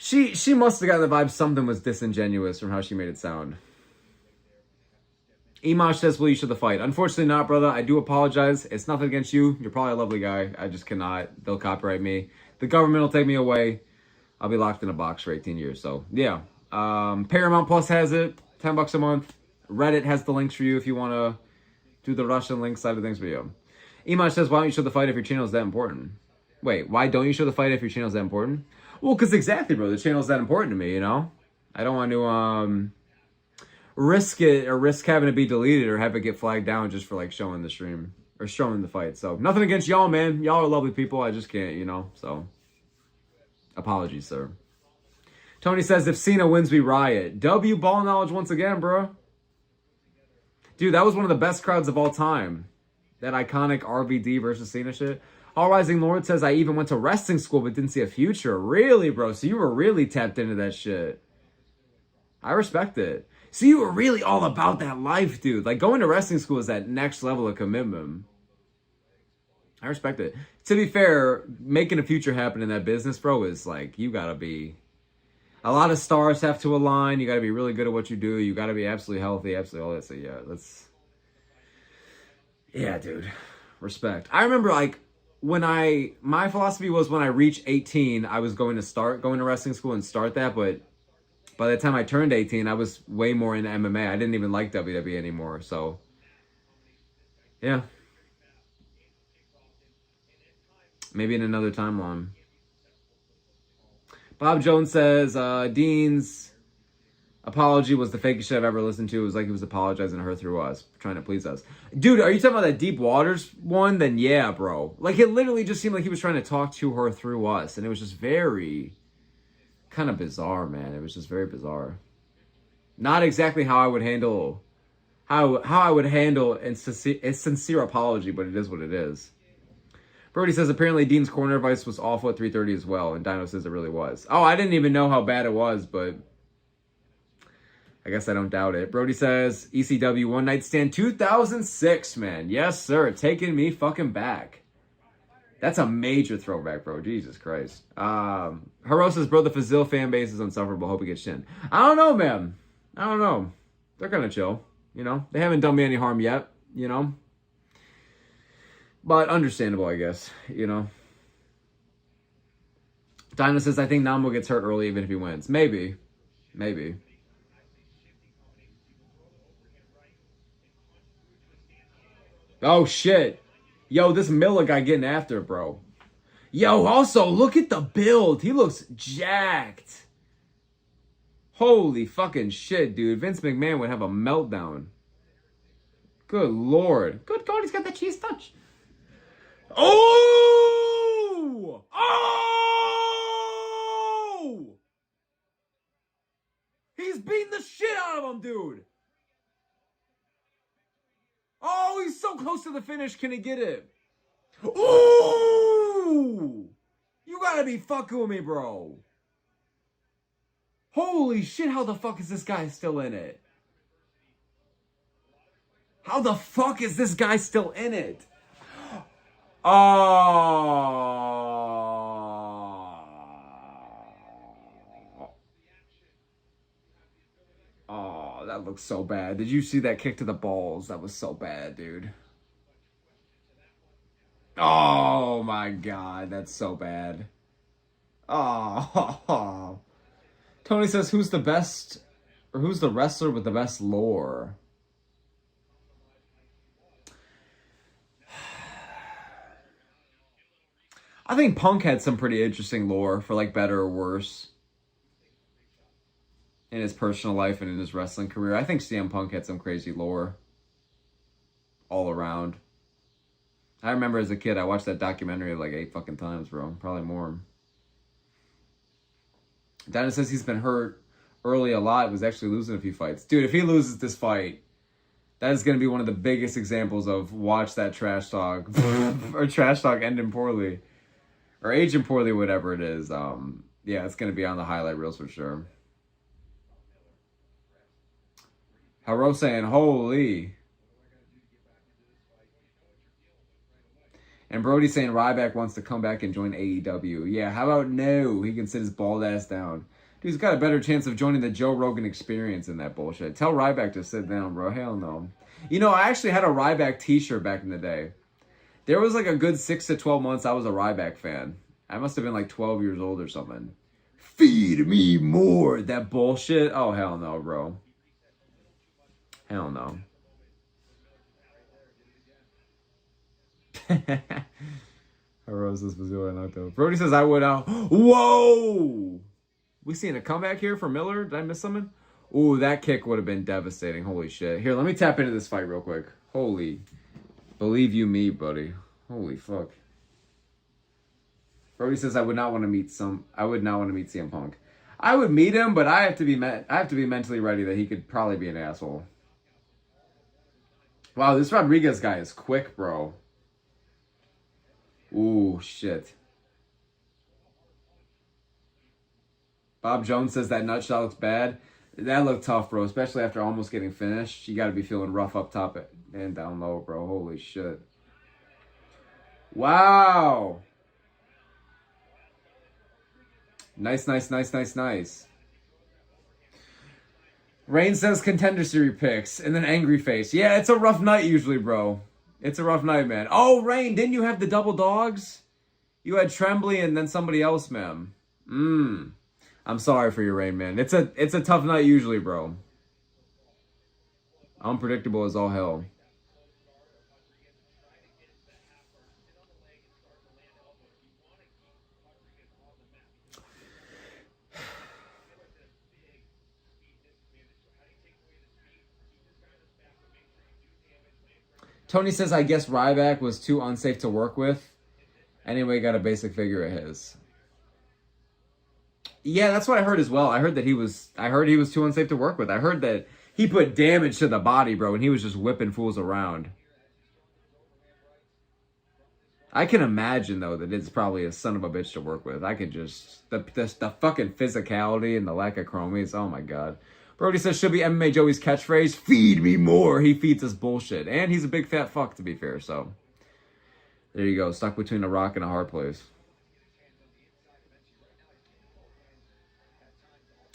She must have gotten the vibe something was disingenuous from how she made it sound. Emash says, will you show the fight? Unfortunately not, brother. I do apologize. It's nothing against you. You're probably a lovely guy. I just cannot. They'll copyright me. The government will take me away. I'll be locked in a box for 18 years. So, yeah. Paramount Plus has it. $10 a month. Reddit has the links for you if you want to do the Russian link side of things for you. Emash says, why don't you show the fight if your channel is that important? Wait, why don't you show the fight if your channel is that important? Well, because exactly, bro. The channel is that important to me, you know? I don't want to risk it or risk having it be deleted or have it get flagged down just for like showing the stream or showing the fight. So nothing against y'all, man. Y'all are lovely people. I just can't, you know? So apologies, sir. Tony says, if Cena wins, we riot. W ball knowledge once again, bro. Dude, that was one of the best crowds of all time. That iconic RVD versus Cena shit. All Rising Lord says, I even went to wrestling school but didn't see a future. Really, bro? So you were really tapped into that shit. I respect it. So you were really all about that life, dude. Like, going to wrestling school is that next level of commitment. I respect it. To be fair, making a future happen in that business, bro, is like, you gotta be... A lot of stars have to align. You gotta be really good at what you do. You gotta be absolutely healthy, absolutely all that. So yeah, that's... Yeah, dude. Respect. I remember, like, my philosophy was when I reached 18, I was going to start going to wrestling school and start that, but by the time I turned 18, I was way more into MMA. I didn't even like WWE anymore, so yeah. Maybe in another timeline. Bob Jones says, Dean's apology was the fakest shit I've ever listened to. It was like he was apologizing to her through us, trying to please us. Dude, are you talking about that Deep Waters one? Then yeah, bro. Like, it literally just seemed like he was trying to talk to her through us. And it was just very kind of bizarre, man. It was just very bizarre. Not exactly how I would handle... How I would handle a sincere apology, but it is what it is. Brody says, apparently Dean's corner advice was awful at 3:30 as well. And Dino says it really was. Oh, I didn't even know how bad it was, but... I guess I don't doubt it. Brody says, ECW One Night Stand 2006, man. Yes, sir. Taking me fucking back. That's a major throwback, bro. Jesus Christ. Haro says, bro, the FAZIL fan base is insufferable. Hope he gets shin. I don't know, man. I don't know. They're kind of chill, you know? They haven't done me any harm yet, you know? But understandable, I guess, you know? Dino says, I think Namo gets hurt early even if he wins. Maybe. Maybe. Oh, shit. Yo, this Miller guy getting after it, bro. Yo, also, look at the build. He looks jacked. Holy fucking shit, dude. Vince McMahon would have a meltdown. Good lord. Good God, he's got the cheese touch. Oh! Oh! He's beating the shit out of him, dude. Oh, he's so close to the finish. Can he get it? Ooh! You gotta be fucking with me, bro. Holy shit, how the fuck is this guy still in it? How the fuck is this guy still in it? Oh, that looks so bad. Did you see that kick to the balls? That was so bad, dude. Oh my god, that's so bad. Oh. Tony says, who's the best, or who's the wrestler with the best lore? I think Punk had some pretty interesting lore, for like better or worse, in his personal life and in his wrestling career. I think CM Punk had some crazy lore all around. I remember as a kid, I watched that documentary like 8 fucking times, bro. Probably more. Dennis says he's been hurt early a lot. Was actually losing a few fights. Dude, if he loses this fight, that is going to be one of the biggest examples of watch that trash talk. Or trash talk ending poorly. Or aging poorly, whatever it is. Yeah, it's going to be on the highlight reels for sure. Haro saying, holy. And Brody saying Ryback wants to come back and join AEW. Yeah, how about no? He can sit his bald ass down. Dude's got a better chance of joining the Joe Rogan experience in that bullshit. Tell Ryback to sit down, bro. Hell no. You know, I actually had a Ryback t-shirt back in the day. There was like a good 6 to 12 months I was a Ryback fan. I must have been like 12 years old or something. Feed me more. That bullshit. Oh, hell no, bro. Hell no. Roses was doing like though. Brody says I would out. Whoa! We seeing a comeback here for Miller? Did I miss something? Ooh, that kick would have been devastating. Holy shit. Here, let me tap into this fight real quick. Holy. Believe you me, buddy. Holy fuck. Brody says I would not want to meet CM Punk. I would meet him, but I have to be mentally ready that he could probably be an asshole. Wow, this Rodriguez guy is quick, bro. Ooh, shit. Bob Jones says that nutshot looks bad. That looked tough, bro, especially after almost getting finished. You got to be feeling rough up top and down low, bro. Holy shit. Wow. Nice, nice, nice, nice, nice. Rain says Contender Series picks and then angry face. Yeah, it's a rough night usually, bro. It's a rough night, man. Oh, Rain, didn't you have the double dogs? You had Trembley and then somebody else, ma'am. I'm sorry for your Rain, man. It's a tough night usually, bro. Unpredictable as all hell. Tony says, I guess Ryback was too unsafe to work with. Anyway, got a basic figure of his. Yeah, that's what I heard as well. I heard he was too unsafe to work with. I heard that he put damage to the body, bro, and he was just whipping fools around. I can imagine, though, that it's probably a son of a bitch to work with. I could just... The fucking physicality and the lack of chromies. Oh, my God. Brody says, should be MMA Joey's catchphrase, feed me more. He feeds us bullshit. And he's a big fat fuck, to be fair, so. There you go. Stuck between a rock and a hard place.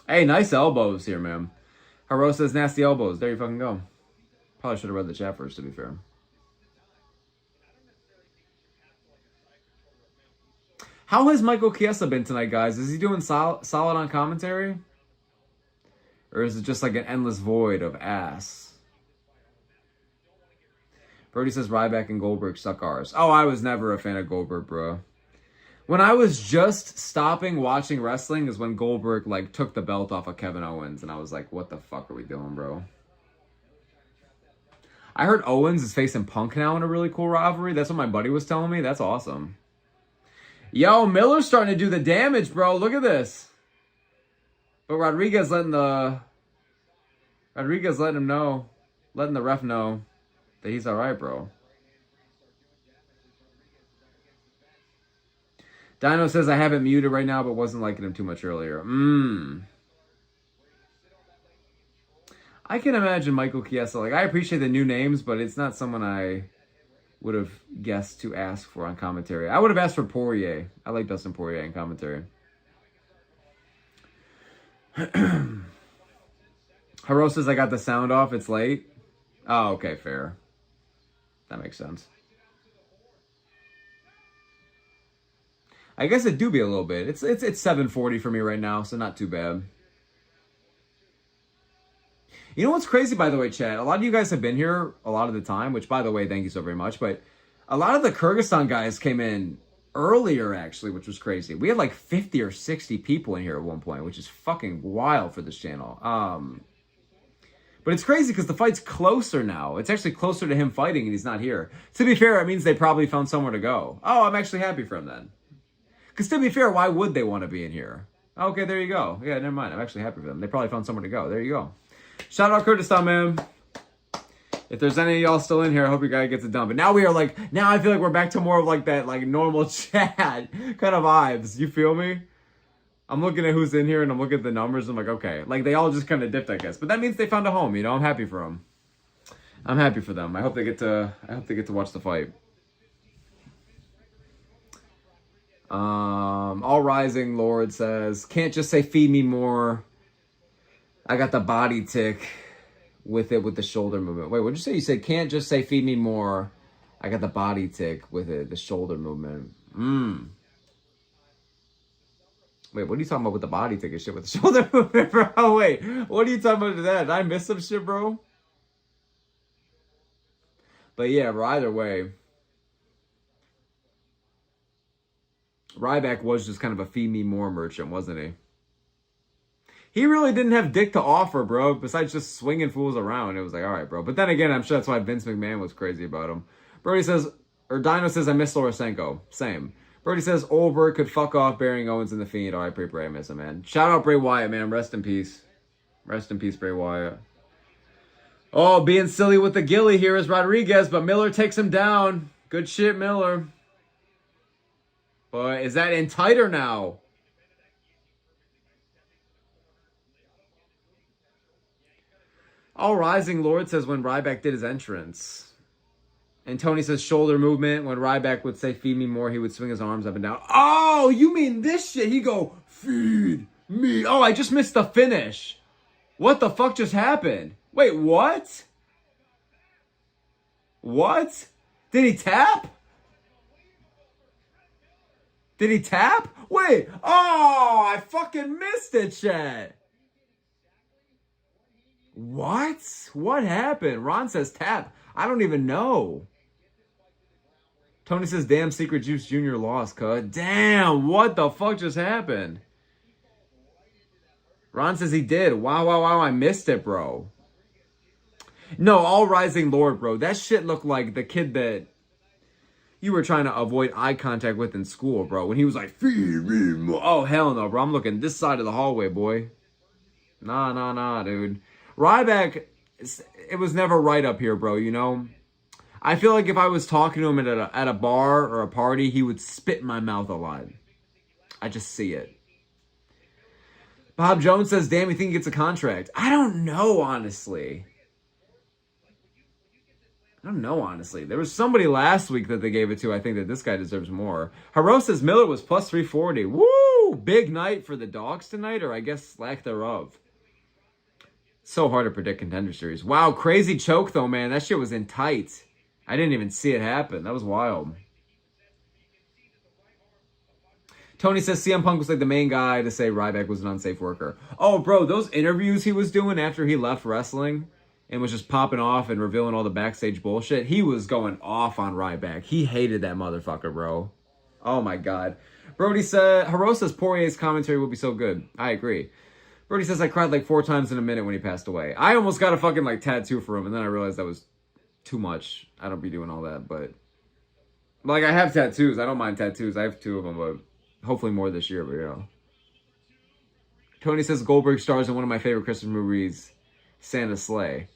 Hey, nice elbows here, man. Haro says, nasty elbows. There you fucking go. Probably should have read the chat first, to be fair. How has Michael Chiesa been tonight, guys? Is he doing solid on commentary? Or is it just like an endless void of ass? Brody says Ryback and Goldberg suck ours. Oh, I was never a fan of Goldberg, bro. When I was just stopping watching wrestling is when Goldberg, like, took the belt off of Kevin Owens. And I was like, what the fuck are we doing, bro? I heard Owens is facing Punk now in a really cool rivalry. That's what my buddy was telling me. That's awesome. Yo, Miller's starting to do the damage, bro. Look at this. But Rodriguez letting the ref know that he's all right, bro. Dino says I have it muted right now, but wasn't liking him too much earlier. I can imagine Michael Chiesa. Like, I appreciate the new names, but it's not someone I would have guessed to ask for on commentary. I would have asked for Poirier. I like Dustin Poirier in commentary. Haro says I got the sound off. It's late. Oh, okay, fair. That makes sense. I guess it do be a little bit. It's 7:40 for me right now, so not too bad. You know what's crazy, by the way, chat? A lot of you guys have been here a lot of the time, which, by the way, thank you so very much. But a lot of the Kyrgyzstan guys came in earlier, actually, which was crazy. We had like 50 or 60 people in here at one point, which is fucking wild for this channel. But it's crazy because the fight's closer now. It's actually closer to him fighting and he's not here. To be fair, it means they probably found somewhere to go. Oh, I'm actually happy for him then. Because to be fair, why would they want to be in here? Okay, there you go. Yeah, never mind. I'm actually happy for them. They probably found somewhere to go. There you go. Shout out Kyrgyzstan, man. If there's any of y'all still in here, I hope your guy gets it done. But now we are like, now I feel like we're back to more of like that, like normal chat kind of vibes. You feel me? I'm looking at who's in here and I'm looking at the numbers. I'm like, okay, like they all just kind of dipped, I guess. But that means they found a home. You know, I'm happy for them. I'm happy for them. I hope they get to watch the fight. All Rising Lord says, can't just say feed me more. I got the body tick with it with the shoulder movement. Wait, what'd you say? You said can't just say feed me more. I got the body tick with it, the shoulder movement. Wait, what are you talking about with the body tick and shit with the shoulder movement, bro? Wait, what are you talking about with that? Did I miss some shit, bro? But yeah, bro, either way, Ryback was just kind of a feed me more merchant, wasn't he? He really didn't have dick to offer, bro, besides just swinging fools around. It was like, all right, bro. But then again, I'm sure that's why Vince McMahon was crazy about him. Brody says, or Dino says, I miss Lorosenko. Same. Brody says, Olberg could fuck off Baron Owens and The Fiend. All right, Bray, I miss him, man. Shout out Bray Wyatt, man. Rest in peace. Rest in peace, Bray Wyatt. Oh, being silly with the ghillie here is Rodriguez, but Miller takes him down. Good shit, Miller. But is that in tighter now? All Rising Lord says when Ryback did his entrance. And Tony says shoulder movement. When Ryback would say feed me more, he would swing his arms up and down. Oh, you mean this shit? He go, feed me. Oh, I just missed the finish. What the fuck just happened? Wait, what? What? Did he tap? Did he tap? Wait. Oh, I fucking missed it, chat. What? What happened? Ron says tap. I don't even know. Tony says, damn, Secret Juice Jr. lost, cuz. Damn, what the fuck just happened? Ron says he did. Wow, I missed it, bro. No, All Rising Lord, bro. That shit looked like the kid that you were trying to avoid eye contact with in school, bro. When he was like, feed me more. Oh, hell no, bro. I'm looking this side of the hallway, boy. Nah, dude. Ryback, it was never right up here, bro, you know? I feel like if I was talking to him at a bar or a party, he would spit in my mouth a lot. I just see it. Bob Jones says, damn, you think he gets a contract? I don't know, honestly. There was somebody last week that they gave it to. I think that this guy deserves more. Haro says Miller was plus 340. Woo! Big night for the Dogs tonight, or I guess lack thereof. So hard to predict Contender Series. Wow, crazy choke though, man. That shit was in tight. I didn't even see it happen. That was wild. Tony says CM Punk was like the main guy to say Ryback was an unsafe worker. Oh, bro, those interviews he was doing after he left wrestling and was just popping off and revealing all the backstage bullshit, he was going off on Ryback. He hated that motherfucker, bro. Oh, my God. Brody said, Haro says Poirier's commentary will be so good. I agree. Brody says I cried like 4 times in a minute when he passed away. I almost got a fucking like tattoo for him, and then I realized that was too much. I don't be doing all that, but like I have tattoos. I don't mind tattoos. I have 2 of them, but hopefully more this year, but you know. Tony says Goldberg stars in one of my favorite Christmas movies, Santa's Sleigh.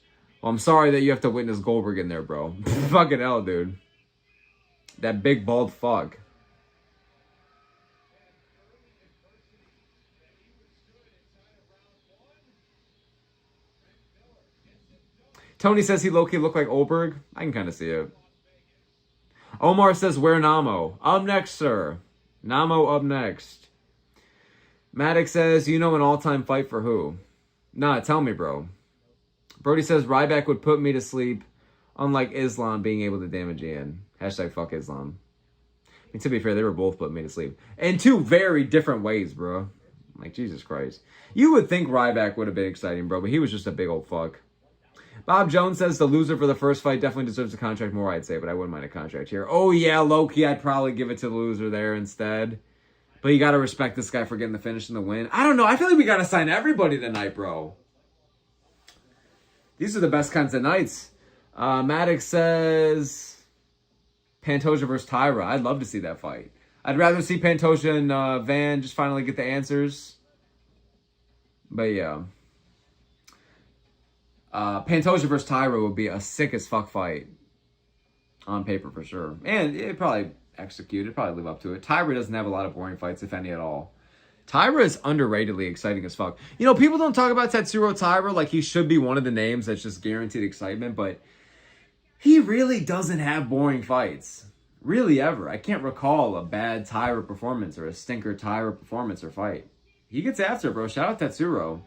Well, I'm sorry that you have to witness Goldberg in there, bro. Fucking hell, dude. That big bald fuck. Tony says he low-key looked like Olberg. I can kind of see it. Omar says, where Namo? Up next, sir. Namo up next. Maddox says, you know an all-time fight for who? Nah, tell me, bro. Brody says, Ryback would put me to sleep, unlike Islam being able to damage Ian. Hashtag fuck Islam. I mean, to be fair, they were both putting me to sleep. In 2 very different ways, bro. Like, Jesus Christ. You would think Ryback would have been exciting, bro, but he was just a big old fuck. Bob Jones says the loser for the first fight definitely deserves a contract more, I'd say, but I wouldn't mind a contract here. Oh, yeah, low-key, I'd probably give it to the loser there instead. But you got to respect this guy for getting the finish and the win. I don't know. I feel like we got to sign everybody tonight, bro. These are the best kinds of nights. Maddox says Pantoja versus Tyra. I'd love to see that fight. I'd rather see Pantoja and Van just finally get the answers. But, yeah. Pantoja versus Tyra would be a sick as fuck fight on paper for sure. And it probably executed, probably live up to it. Tyra doesn't have a lot of boring fights, if any at all. Tyra is underratedly exciting as fuck. You know, people don't talk about Tetsuro Tyra like he should be one of the names that's just guaranteed excitement, but he really doesn't have boring fights. Really ever. I can't recall a bad Tyra performance or a stinker Tyra performance or fight. He gets after it, bro. Shout out Tetsuro.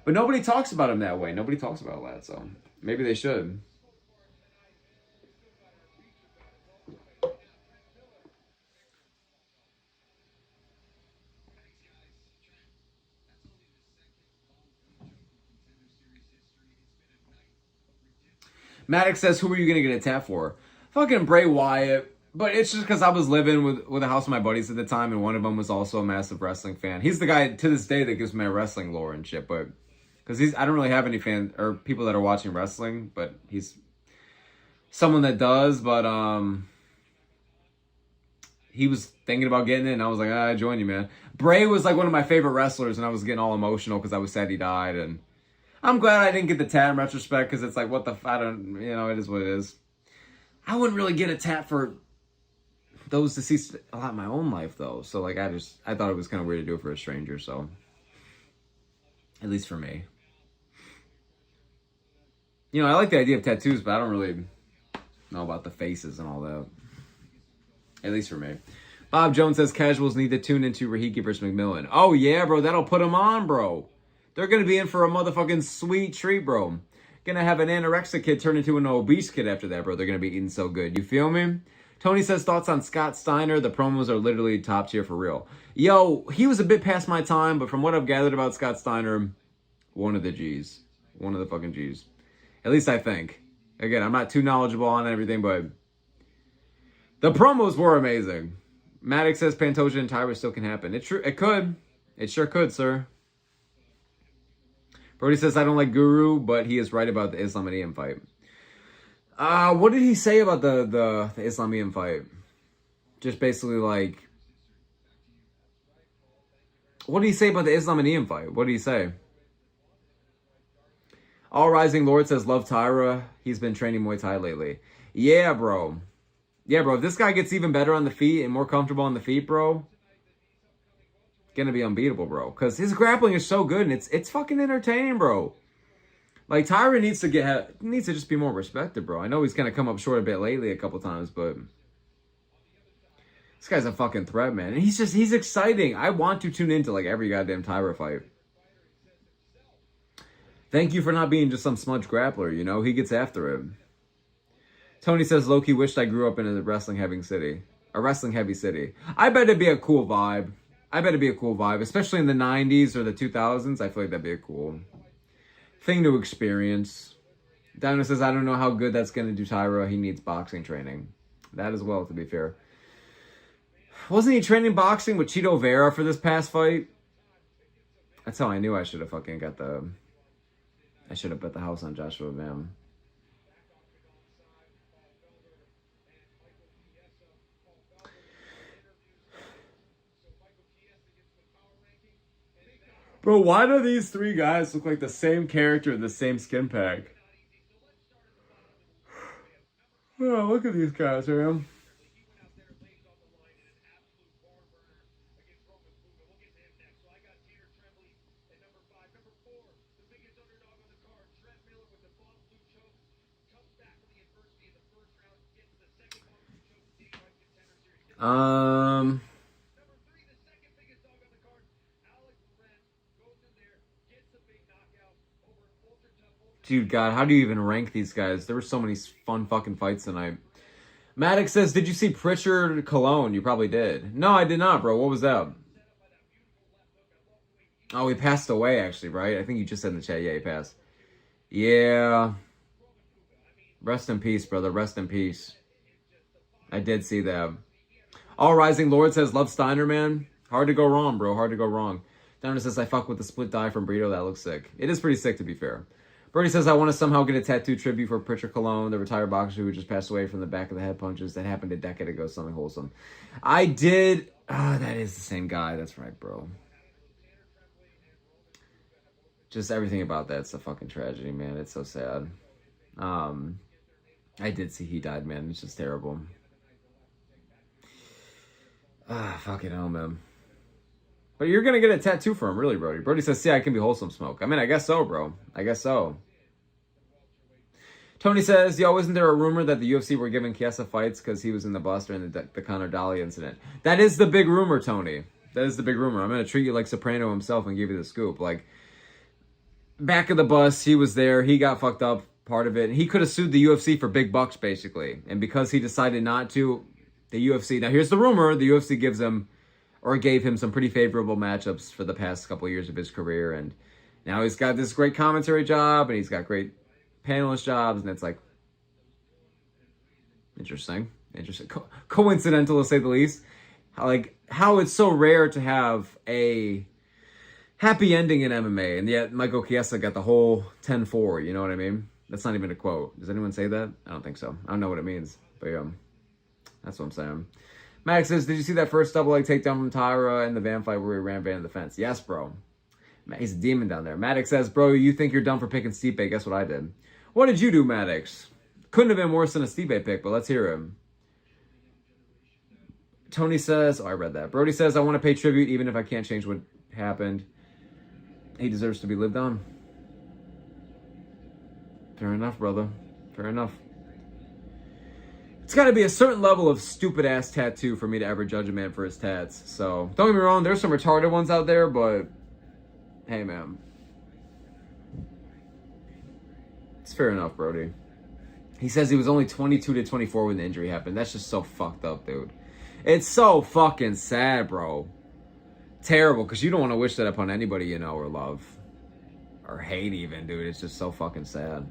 But nobody talks about him that way. Nobody talks about that, so maybe they should. Maddox says, who are you going to get a tap for? Fucking Bray Wyatt. But it's just because I was living with a house of my buddies at the time, and one of them was also a massive wrestling fan. He's the guy, to this day, that gives me my wrestling lore and shit, but... Because I don't really have any fans or people that are watching wrestling, but he's someone that does, but he was thinking about getting it, and I was like, I join you, man. Bray was like one of my favorite wrestlers, and I was getting all emotional because I was sad he died, and I'm glad I didn't get the tat in retrospect, because it's like, what the, I don't, you know, it is what it is. I wouldn't really get a tat for those deceased a lot in my own life, though, so like, I thought it was kind of weird to do it for a stranger, so, at least for me. You know, I like the idea of tattoos, but I don't really know about the faces and all that. At least for me. Bob Jones says casuals need to tune into Rahiki versus McMillan. Oh, yeah, bro. That'll put them on, bro. They're going to be in for a motherfucking sweet treat, bro. Going to have an anorexic kid turn into an obese kid after that, bro. They're going to be eating so good. You feel me? Tony says thoughts on Scott Steiner. The promos are literally top tier for real. Yo, he was a bit past my time, but from what I've gathered about Scott Steiner, one of the G's. One of the fucking G's. At least I think. Again, I'm not too knowledgeable on everything, but the promos were amazing. Maddox says Pantoja and Tyra still can happen. It could. It sure could, sir. Brody says, I don't like Guru, but he is right about the Islamiyam fight. What did he say about the Islamiyam fight? Just basically like... What did he say about the Islamiyam fight? What did he say? All Rising Lord says, love Tyra. He's been training Muay Thai lately. Yeah, bro. Yeah, bro. If this guy gets even better on the feet and more comfortable on the feet, bro, gonna be unbeatable, bro. Because his grappling is so good, and it's fucking entertaining, bro. Like, Tyra needs to just be more respected, bro. I know he's kind of come up short a bit lately a couple times, but this guy's a fucking threat, man. And he's exciting. I want to tune into, like, every goddamn Tyra fight. Thank you for not being just some smudge grappler, you know? He gets after it. Tony says, Loki wished I grew up in a wrestling-heavy city. A wrestling-heavy city. I bet it'd be a cool vibe. I bet it'd be a cool vibe. Especially in the 90s or the 2000s. I feel like that'd be a cool thing to experience. Dino says, I don't know how good that's going to do Tyra. He needs boxing training. That as well, to be fair. Wasn't he training boxing with Chito Vera for this past fight? That's how I knew I should have fucking got the... I should have put the house on Joshua Bam. Bro, why do these three guys look like the same character in the same skin pack? Oh, look at these guys, man. Dude, God, how do you even rank these guys? There were so many fun fucking fights tonight. Maddox says, did you see Pritchard Cologne? You probably did. No, I did not, bro. What was that? Oh, he passed away, actually, right? I think you just said in the chat, yeah, he passed. Yeah. Rest in peace, brother. Rest in peace. I did see that. All Rising Lord says, love Steiner, man. Hard to go wrong, bro. Hard to go wrong. Downer says, I fuck with the split die from BRITO. That looks sick. It is pretty sick, to be fair. Brody says, I want to somehow get a tattoo tribute for Pritchard Cologne, the retired boxer who just passed away from the back of the head punches. That happened a decade ago. Something wholesome. I did. Ah, that is the same guy. That's right, bro. Just everything about that's a fucking tragedy, man. It's so sad. I did see he died, man. It's just terrible. Ah, fucking hell, man. But you're going to get a tattoo for him, really, Brody. Brody says, see, I can be wholesome smoke. I mean, I guess so, bro. I guess so. Tony says, yo, isn't there a rumor that the UFC were giving Chiesa fights because he was in the bus during the Conor Daly incident? That is the big rumor, Tony. That is the big rumor. I'm going to treat you like Soprano himself and give you the scoop. Like, back of the bus, he was there. He got fucked up, part of it. He could have sued the UFC for big bucks, basically. And because he decided not to, the UFC... Now, here's the rumor. The UFC gives him, or gave him, some pretty favorable matchups for the past couple of years of his career. And now he's got this great commentary job, and he's got great panelist jobs, and it's like... Interesting. Coincidental, to say the least. How it's so rare to have a happy ending in MMA, and yet Michael Chiesa got the whole 10-4, you know what I mean? That's not even a quote. Does anyone say that? I don't think so. I don't know what it means, but that's what I'm saying. Max says, did you see that first double leg takedown from Tyra in the Van fight where he ran Van in the fence? Yes, bro. He's a demon down there. Maddox says, bro, you think you're done for picking Stipe? Guess what I did? What did you do, Maddox? Couldn't have been worse than a Stipe pick, but let's hear him. Tony says, oh, I read that. Brody says, I want to pay tribute even if I can't change what happened. He deserves to be lived on. Fair enough, brother. Fair enough. It's got to be a certain level of stupid-ass tattoo for me to ever judge a man for his tats. So, don't get me wrong, there's some retarded ones out there, but hey, man. It's fair enough, Brody. He says he was only 22 to 24 when the injury happened. That's just so fucked up, dude. It's so fucking sad, bro. Terrible, because you don't want to wish that upon anybody you know or love. Or hate even, dude. It's just so fucking sad.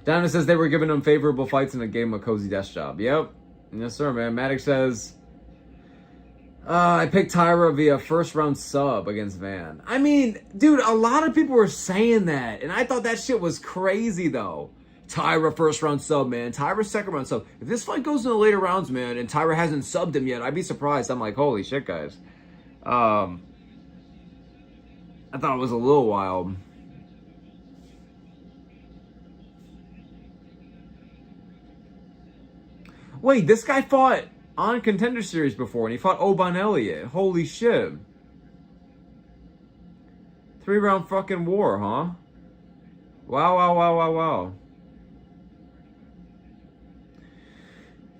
Diamond says they were giving him favorable fights and it gave him a cozy desk job. Yep. Yes, sir, man. Maddox says, I picked Tyra via first round sub against Van. I mean, dude, a lot of people were saying that. And I thought that shit was crazy, though. Tyra first round sub, man. Tyra second round sub. If this fight goes in the later rounds, man, and Tyra hasn't subbed him yet, I'd be surprised. I'm like, holy shit, guys. I thought it was a little wild. Wait, this guy fought on Contender Series before, and he fought Oban Elliott. Holy shit. 3-round fucking war, huh? Wow, wow, wow, wow, wow.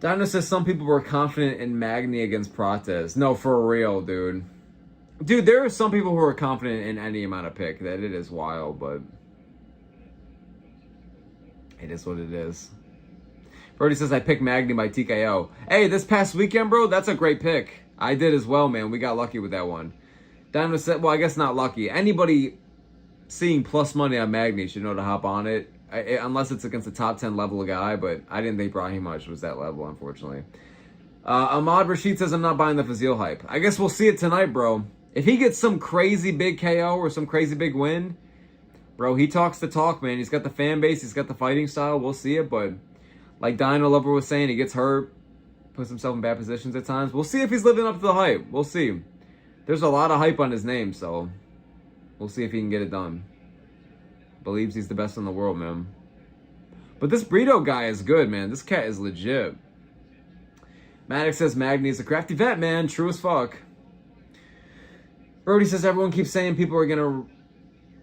Dino says some people were confident in Magny against Prates. No, for real, dude. Dude, there are some people who are confident in any amount of pick. That it is wild, but it is what it is. Brody says, I picked Magny by TKO. Hey, this past weekend, bro, that's a great pick. I did as well, man. We got lucky with that one. Dino said, well, I guess not lucky. Anybody seeing plus money on Magny should know to hop on it. Unless it's against a top 10 level guy, but I didn't think Brahim much was that level, unfortunately. Ahmad Rashid says, I'm not buying the Fazil hype. I guess we'll see it tonight, bro. If he gets some crazy big KO or some crazy big win, bro, he talks the talk, man. He's got the fan base. He's got the fighting style. We'll see it, but like Dino Lover was saying, he gets hurt, puts himself in bad positions at times. We'll see if he's living up to the hype. We'll see. There's a lot of hype on his name, so we'll see if he can get it done. Believes he's the best in the world, man. But this BRITO guy is good, man. This cat is legit. Maddox says Magny is a crafty vet, man. True as fuck. Brody says everyone keeps saying people are going to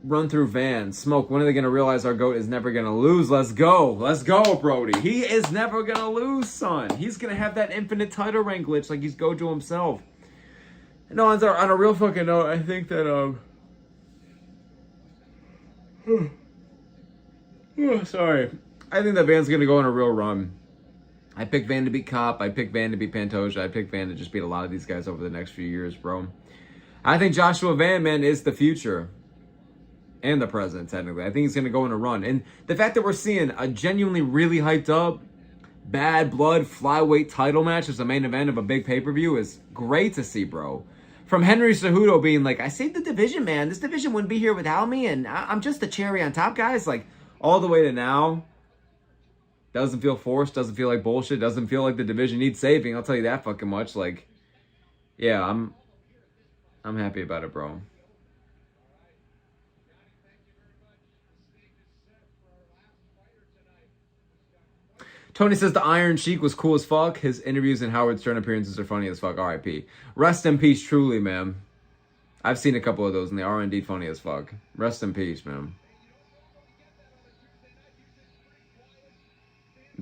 run through Van. Smoke, when are they going to realize our GOAT is never going to lose? Let's go. Let's go, Brody. He is never going to lose, son. He's going to have that infinite title rank glitch like he's Gojo himself. No, on a real fucking note, I think that, sorry. I think that Van's going to go on a real run. I picked Van to beat Kopp. I picked Van to beat Pantoja. I picked Van to just beat a lot of these guys over the next few years, bro. I think Joshua Van, man, is the future. And the present, technically. I think he's going to go on a run. And the fact that we're seeing a genuinely really hyped up, bad blood flyweight title match as the main event of a big pay-per-view is great to see, bro. From Henry Cejudo being like, I saved the division, man. This division wouldn't be here without me, and I'm just the cherry on top, guys. Like, all the way to now. Doesn't feel forced. Doesn't feel like bullshit. Doesn't feel like the division needs saving. I'll tell you that fucking much. Like, yeah, I'm happy about it, bro. Tony says the Iron Sheik was cool as fuck. His interviews and Howard Stern appearances are funny as fuck. R.I.P. Rest in peace, truly, man. I've seen a couple of those, and they are indeed funny as fuck. Rest in peace, man.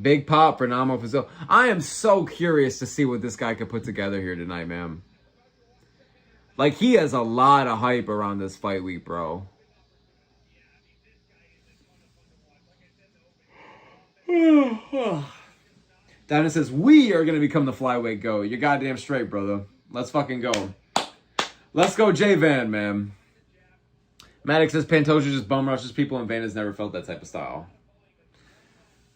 Big pop for NAMO FAZIL. I am so curious to see what this guy could put together here tonight, man. Like, he has a lot of hype around this fight week, bro. Diamond says, we are going to become the flyweight GOAT. You're goddamn straight, brother. Let's fucking go. Let's go, J Van, man. Maddox says, Pantoja just bum rushes people, and Van has never felt that type of style.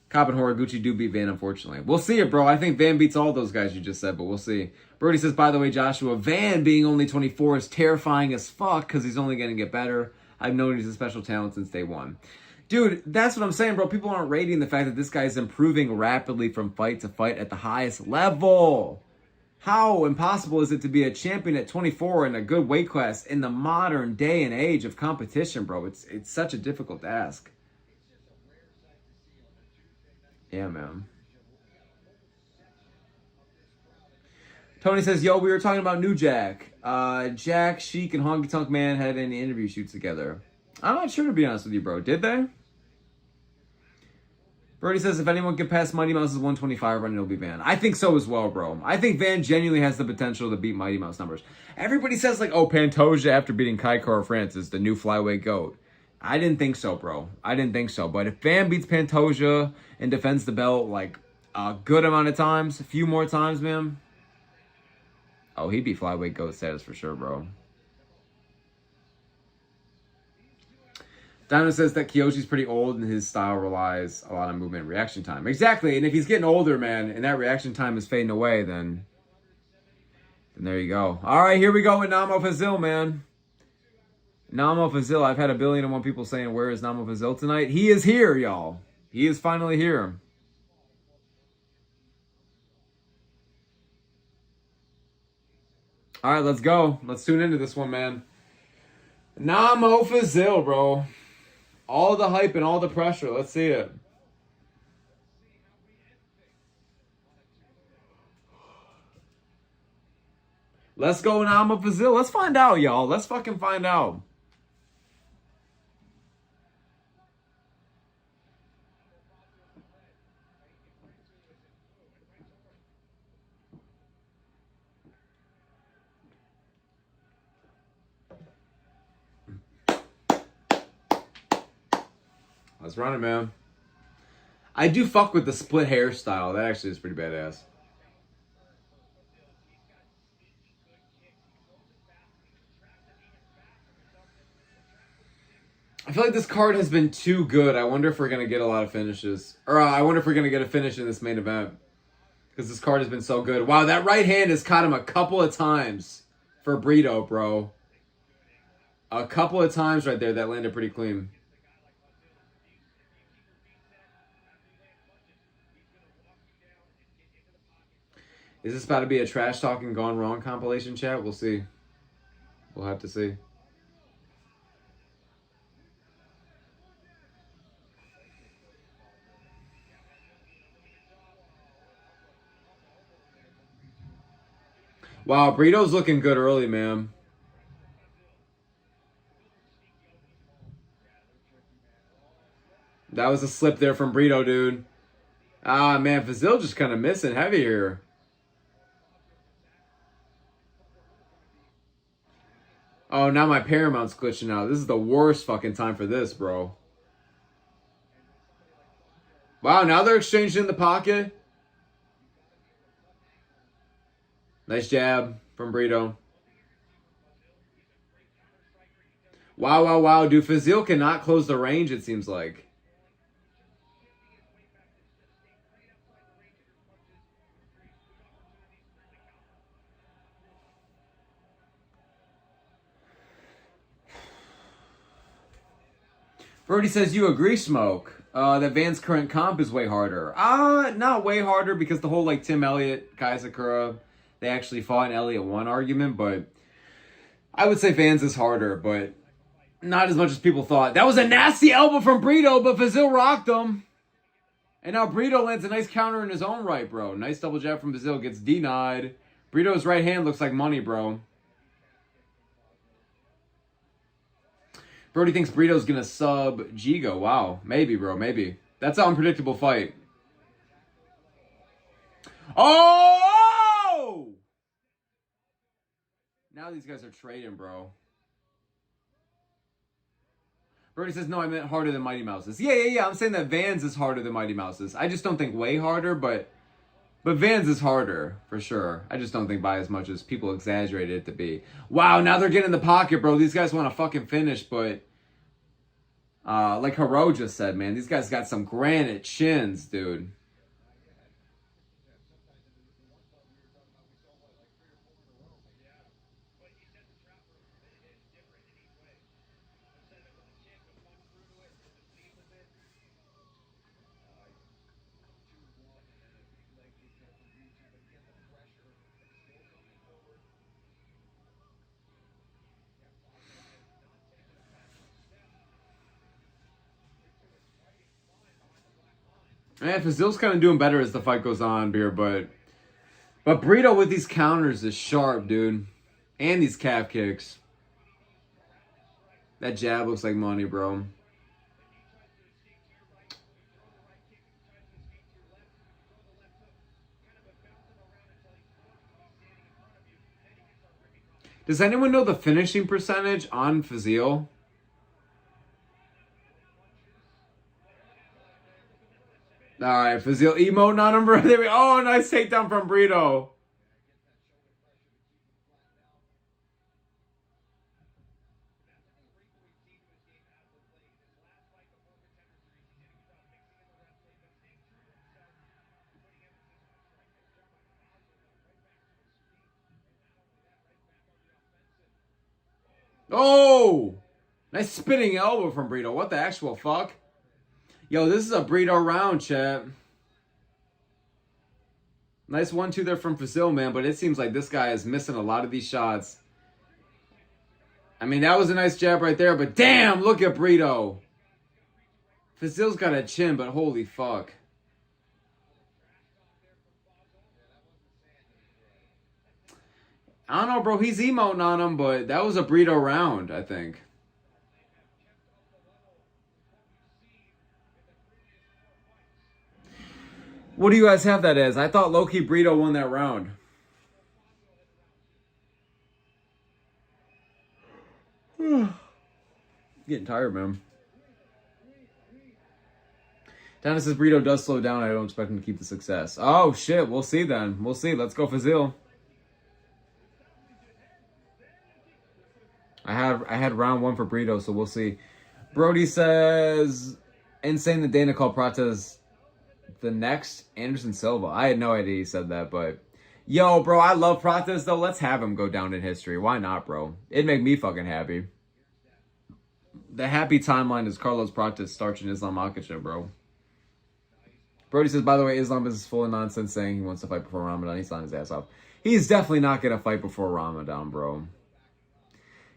Cobb and Horiguchi do beat Van, unfortunately. We'll see it, bro. I think Van beats all those guys you just said, but we'll see. Brody says, by the way, Joshua, Van being only 24 is terrifying as fuck because he's only going to get better. I've known he's a special talent since day one. Dude, that's what I'm saying, bro. People aren't rating the fact that this guy is improving rapidly from fight to fight at the highest level. How impossible is it to be a champion at 24 in a good weight class in the modern day and age of competition, bro? It's such a difficult task. Yeah, man. Tony says, yo, we were talking about New Jack. Jack, Sheik, and Honky Tonk Man had any interview shoots together. I'm not sure, to be honest with you, bro. Did they? Brody says, if anyone can pass Mighty Mouse's 125 run, it'll be Van. I think so as well, bro. I think Van genuinely has the potential to beat Mighty Mouse numbers. Everybody says, like, oh, Pantoja after beating KAIK or France is the new flyweight GOAT. I didn't think so, bro. I didn't think so. But if Van beats Pantoja and defends the belt, like, a good amount of times, a few more times, man. Oh, he'd be flyweight GOAT status for sure, bro. Diamond says that Kiyoshi's pretty old and his style relies a lot on movement and reaction time. Exactly, and if he's getting older, man, and that reaction time is fading away, then there you go. All right, here we go with NAMO FAZIL, man. NAMO FAZIL. I've had 1,000,001 people saying, where is NAMO FAZIL tonight? He is here, y'all. He is finally here. All right, let's go. Let's tune into this one, man. NAMO FAZIL, bro. All the hype and all the pressure. Let's see it. Let's go NAMO FAZIL. Let's find out, y'all. Let's fucking find out. Let's run it, man. I do fuck with the split hairstyle. That actually is pretty badass. I feel like this card has been too good. I wonder if we're going to get a lot of finishes. Or I wonder if we're going to get a finish in this main event. Because this card has been so good. Wow, that right hand has caught him a couple of times for BRITO, bro. A couple of times right there that landed pretty clean. Is this about to be a trash talking gone wrong compilation, chat? We'll see. We'll have to see. Wow, BRITO's looking good early, man. That was a slip there from BRITO, dude. Ah, man, FAZIL just kind of missing heavy here. Oh, now my Paramount's glitching out. This is the worst fucking time for this, bro. Wow, now they're exchanging in the pocket. Nice jab from BRITO. Wow, wow, wow. Dude, FAZIL cannot close the range, it seems like. Brody says, you agree, Smoke, that Van's current comp is way harder. Not way harder because the whole, like, Tim Elliott, Kai Sakura, they actually fought an Elliott 1 argument, but I would say Van's is harder, but not as much as people thought. That was a nasty elbow from BRITO, but FAZIL rocked him. And now BRITO lands a nice counter in his own right, bro. Nice double jab from FAZIL, gets denied. BRITO's right hand looks like money, bro. Brody thinks Brito's gonna sub Gigo. Wow. Maybe, bro. Maybe. That's an unpredictable fight. Oh! Now these guys are trading, bro. Brody says, no, I meant harder than Mighty Mouse's. Yeah. I'm saying that Vans is harder than Mighty Mouse's. I just don't think way harder, but Vans is harder, for sure. I just don't think by as much as people exaggerated it to be. Wow, now they're getting in the pocket, bro. These guys want to fucking finish, but... like Haro just said, man, these guys got some granite chins, dude. Man, Fazil's kind of doing better as the fight goes on, Beer, but BRITO with these counters is sharp, dude. And these calf kicks. That jab looks like money, bro. Does anyone know the finishing percentage on FAZIL? All right, FAZIL emote on him, bro. There we go. Oh, nice takedown from BRITO. Oh! Nice spinning elbow from BRITO. What the actual fuck? Yo, this is a BRITO round, chat. Nice 1-2 there from FAZIL, man, but it seems like this guy is missing a lot of these shots. I mean, that was a nice jab right there, but damn, look at BRITO. FAZIL's got a chin, but holy fuck. I don't know, bro. He's emoting on him, but that was a BRITO round, I think. What do you guys have that as? I thought low-key BRITO won that round. Getting tired, man. Donna says BRITO does slow down. I don't expect him to keep the success. Oh, shit. We'll see then. We'll see. Let's go FAZIL. I had round 1 for BRITO, so we'll see. Brody says, insane that Dana called Prates the next Anderson Silva. I had no idea he said that, but yo, bro, I love Prates though. Let's have him go down in history. Why not, bro? It'd make me fucking happy. The happy timeline is Carlos Prates starching Islam Makhachev, bro. Brody says, by the way, Islam is full of nonsense saying he wants to fight before Ramadan. He's on his ass off. He's definitely not gonna fight before Ramadan, bro.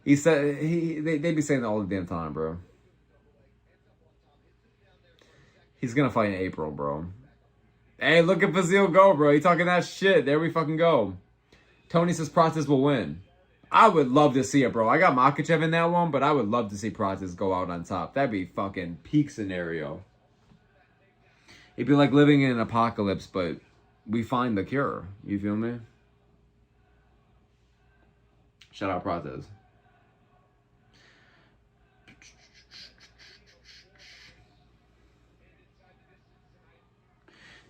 He said they be saying that all the damn time, bro. He's gonna fight in April, bro. Hey, look at FAZIL go, bro. He talking that shit. There we fucking go. Tony says Prates will win. I would love to see it, bro. I got Makhachev in that one, but I would love to see Prates go out on top. That'd be fucking peak scenario. It'd be like living in an apocalypse, but we find the cure. You feel me? Shout out Prates.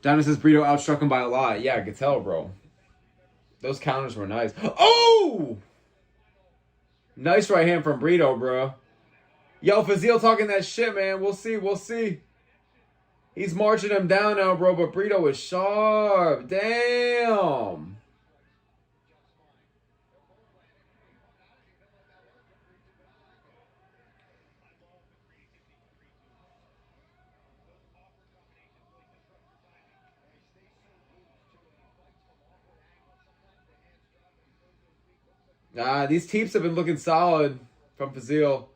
Donna says BRITO outstruck him by a lot. Yeah, I could tell, bro. Those counters were nice. Oh! Nice right hand from BRITO, bro. Yo, FAZIL talking that shit, man. We'll see. We'll see. He's marching him down now, bro, but BRITO is sharp. Damn. These teeps have been looking solid from FAZIL.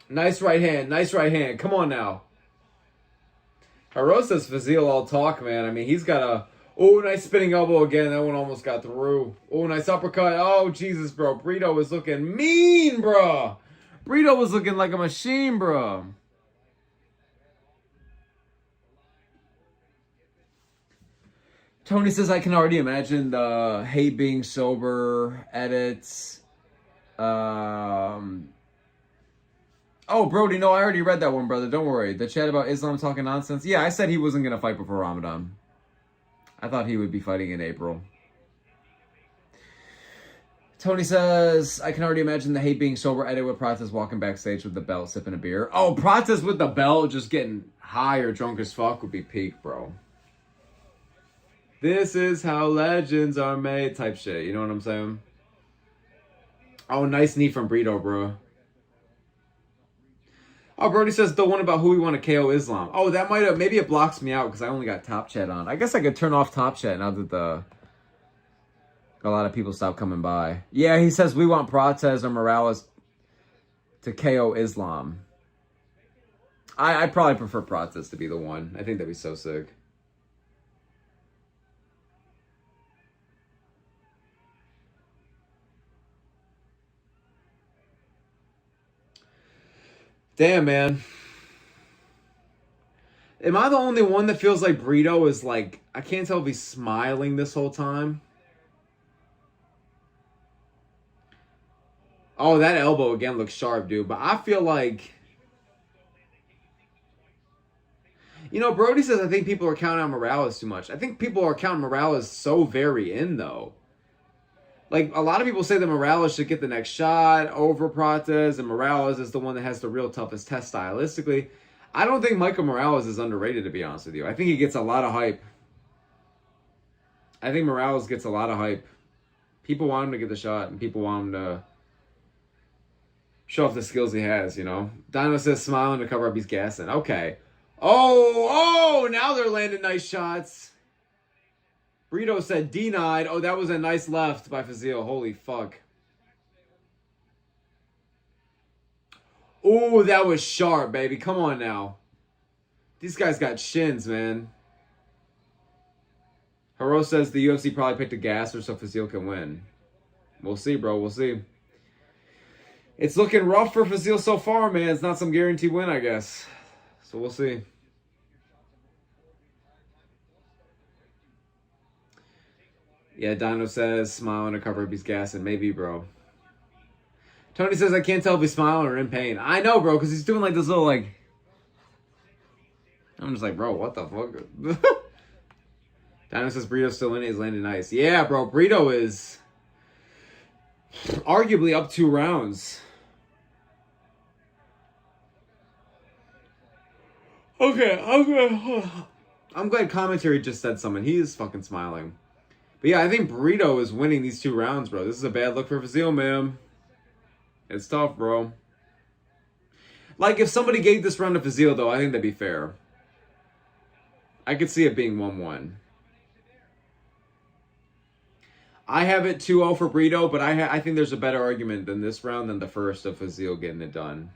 Nice right hand. Nice right hand. Come on now. Haro says FAZIL all talk, man. I mean, he's got a Oh, nice spinning elbow again. That one almost got through. Oh, nice uppercut. Oh, Jesus, bro. BRITO was looking mean, bro. BRITO was looking like a machine, bro. Tony says, I can already imagine the hate being sober edits. Oh, Brody, no, I already read that one, brother. Don't worry. The chat about Islam talking nonsense. Yeah, I said he wasn't going to fight before Ramadan. I thought he would be fighting in April. Tony says, I can already imagine the hate being sober edit with Prates walking backstage with the belt, sipping a beer. Oh, Prates with the belt, just getting high or drunk as fuck would be peak, bro. This is how legends are made type shit. You know what I'm saying? Oh, nice knee from BRITO, bro. Oh, Brody says the one about who we want to KO Islam. Oh, that might have... Maybe it blocks me out because I only got Top Chat on. I guess I could turn off Top Chat now that a lot of people stop coming by. Yeah, he says we want Prates or Morales to KO Islam. I'd probably prefer Prates to be the one. I think that'd be so sick. Damn, man. Am I the only one that feels like BRITO is like... I can't tell if he's smiling this whole time. Oh, that elbow again looks sharp, dude. But I feel like... You know, Brody says I think people are counting on Morales too much. I think people are counting Morales so very in, though. Like, a lot of people say that Morales should get the next shot over Prates, and Morales is the one that has the real toughest test stylistically. I don't think Michael Morales is underrated, to be honest with you. I think he gets a lot of hype. I think Morales gets a lot of hype. People want him to get the shot, and people want him to show off the skills he has, you know? Dino says smiling to cover up he's gassing. Okay. Oh, now they're landing nice shots. BRITO said denied. Oh, that was a nice left by FAZIL. Holy fuck. Oh, that was sharp, baby. Come on now. These guys got shins, man. Haro says the UFC probably picked a gasser so FAZIL can win. We'll see, bro. We'll see. It's looking rough for FAZIL so far, man. It's not some guaranteed win, I guess. So we'll see. Yeah, Dino says smiling to cover up he's gassing. Maybe, bro. Tony says I can't tell if he's smiling or in pain. I know, bro, because he's doing like this little like... I'm just like, bro, what the fuck? Dino says BRITO's still in it. He's landing nice. Yeah, bro, BRITO is arguably up 2 rounds. Okay, I'm glad commentary just said something. He is fucking smiling. But yeah, I think BRITO is winning these 2 rounds, bro. This is a bad look for FAZIL, man. It's tough, bro. Like, if somebody gave this round to FAZIL, though, I think that'd be fair. I could see it being 1-1. I have it 2-0 for BRITO, but I think there's a better argument than this round than the first of FAZIL getting it done.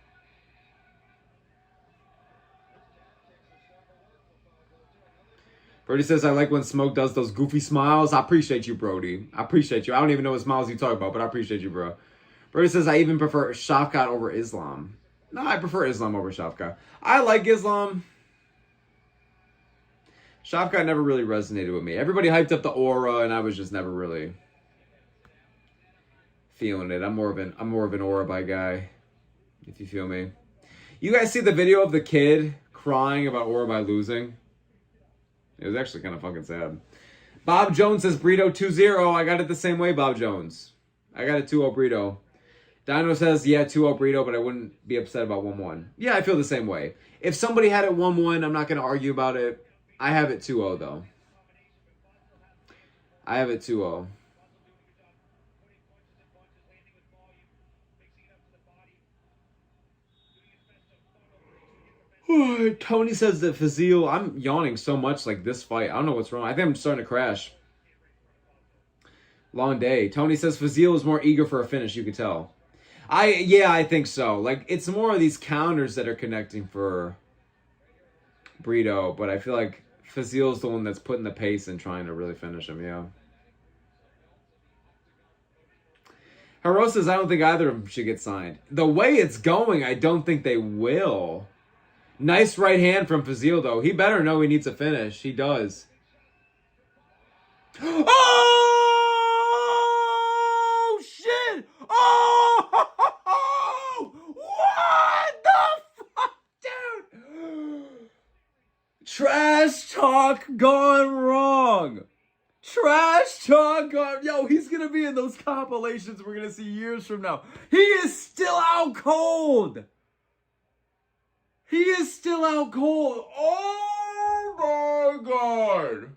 Brody says, I like when Smoke does those goofy smiles. I appreciate you, Brody. I appreciate you. I don't even know what smiles you talk about, but I appreciate you, bro. Brody says, I even prefer Shavkat over Islam. No, I prefer Islam over Shavkat. I like Islam. Shavkat never really resonated with me. Everybody hyped up the aura, and I was just never really feeling it. I'm more of an aura by guy, if you feel me. You guys see the video of the kid crying about aura by losing? It was actually kind of fucking sad. Bob Jones says BRITO 2-0. I got it the same way, Bob Jones. I got it 2-0 BRITO. Dino says, yeah, 2-0 BRITO, but I wouldn't be upset about 1-1. Yeah, I feel the same way. If somebody had it 1-1, I'm not going to argue about it. I have it 2-0, though. I have it 2-0. Tony says that FAZIL, I'm yawning so much like this fight. I don't know what's wrong. I think I'm starting to crash. Long day. Tony says FAZIL is more eager for a finish, you can tell. Yeah, I think so. Like, it's more of these counters that are connecting for BRITO, but I feel like Fazil's the one that's putting the pace and trying to really finish him, yeah. Haro says, I don't think either of them should get signed. The way it's going, I don't think they will. Nice right hand from Fazil, though. He better know he needs a finish. He does. Oh, shit! Oh! What the fuck, dude? Trash talk gone wrong. Trash talk gone. Yo, he's going to be in those compilations we're going to see years from now. He is still out cold. He is still out cold. Oh, my God.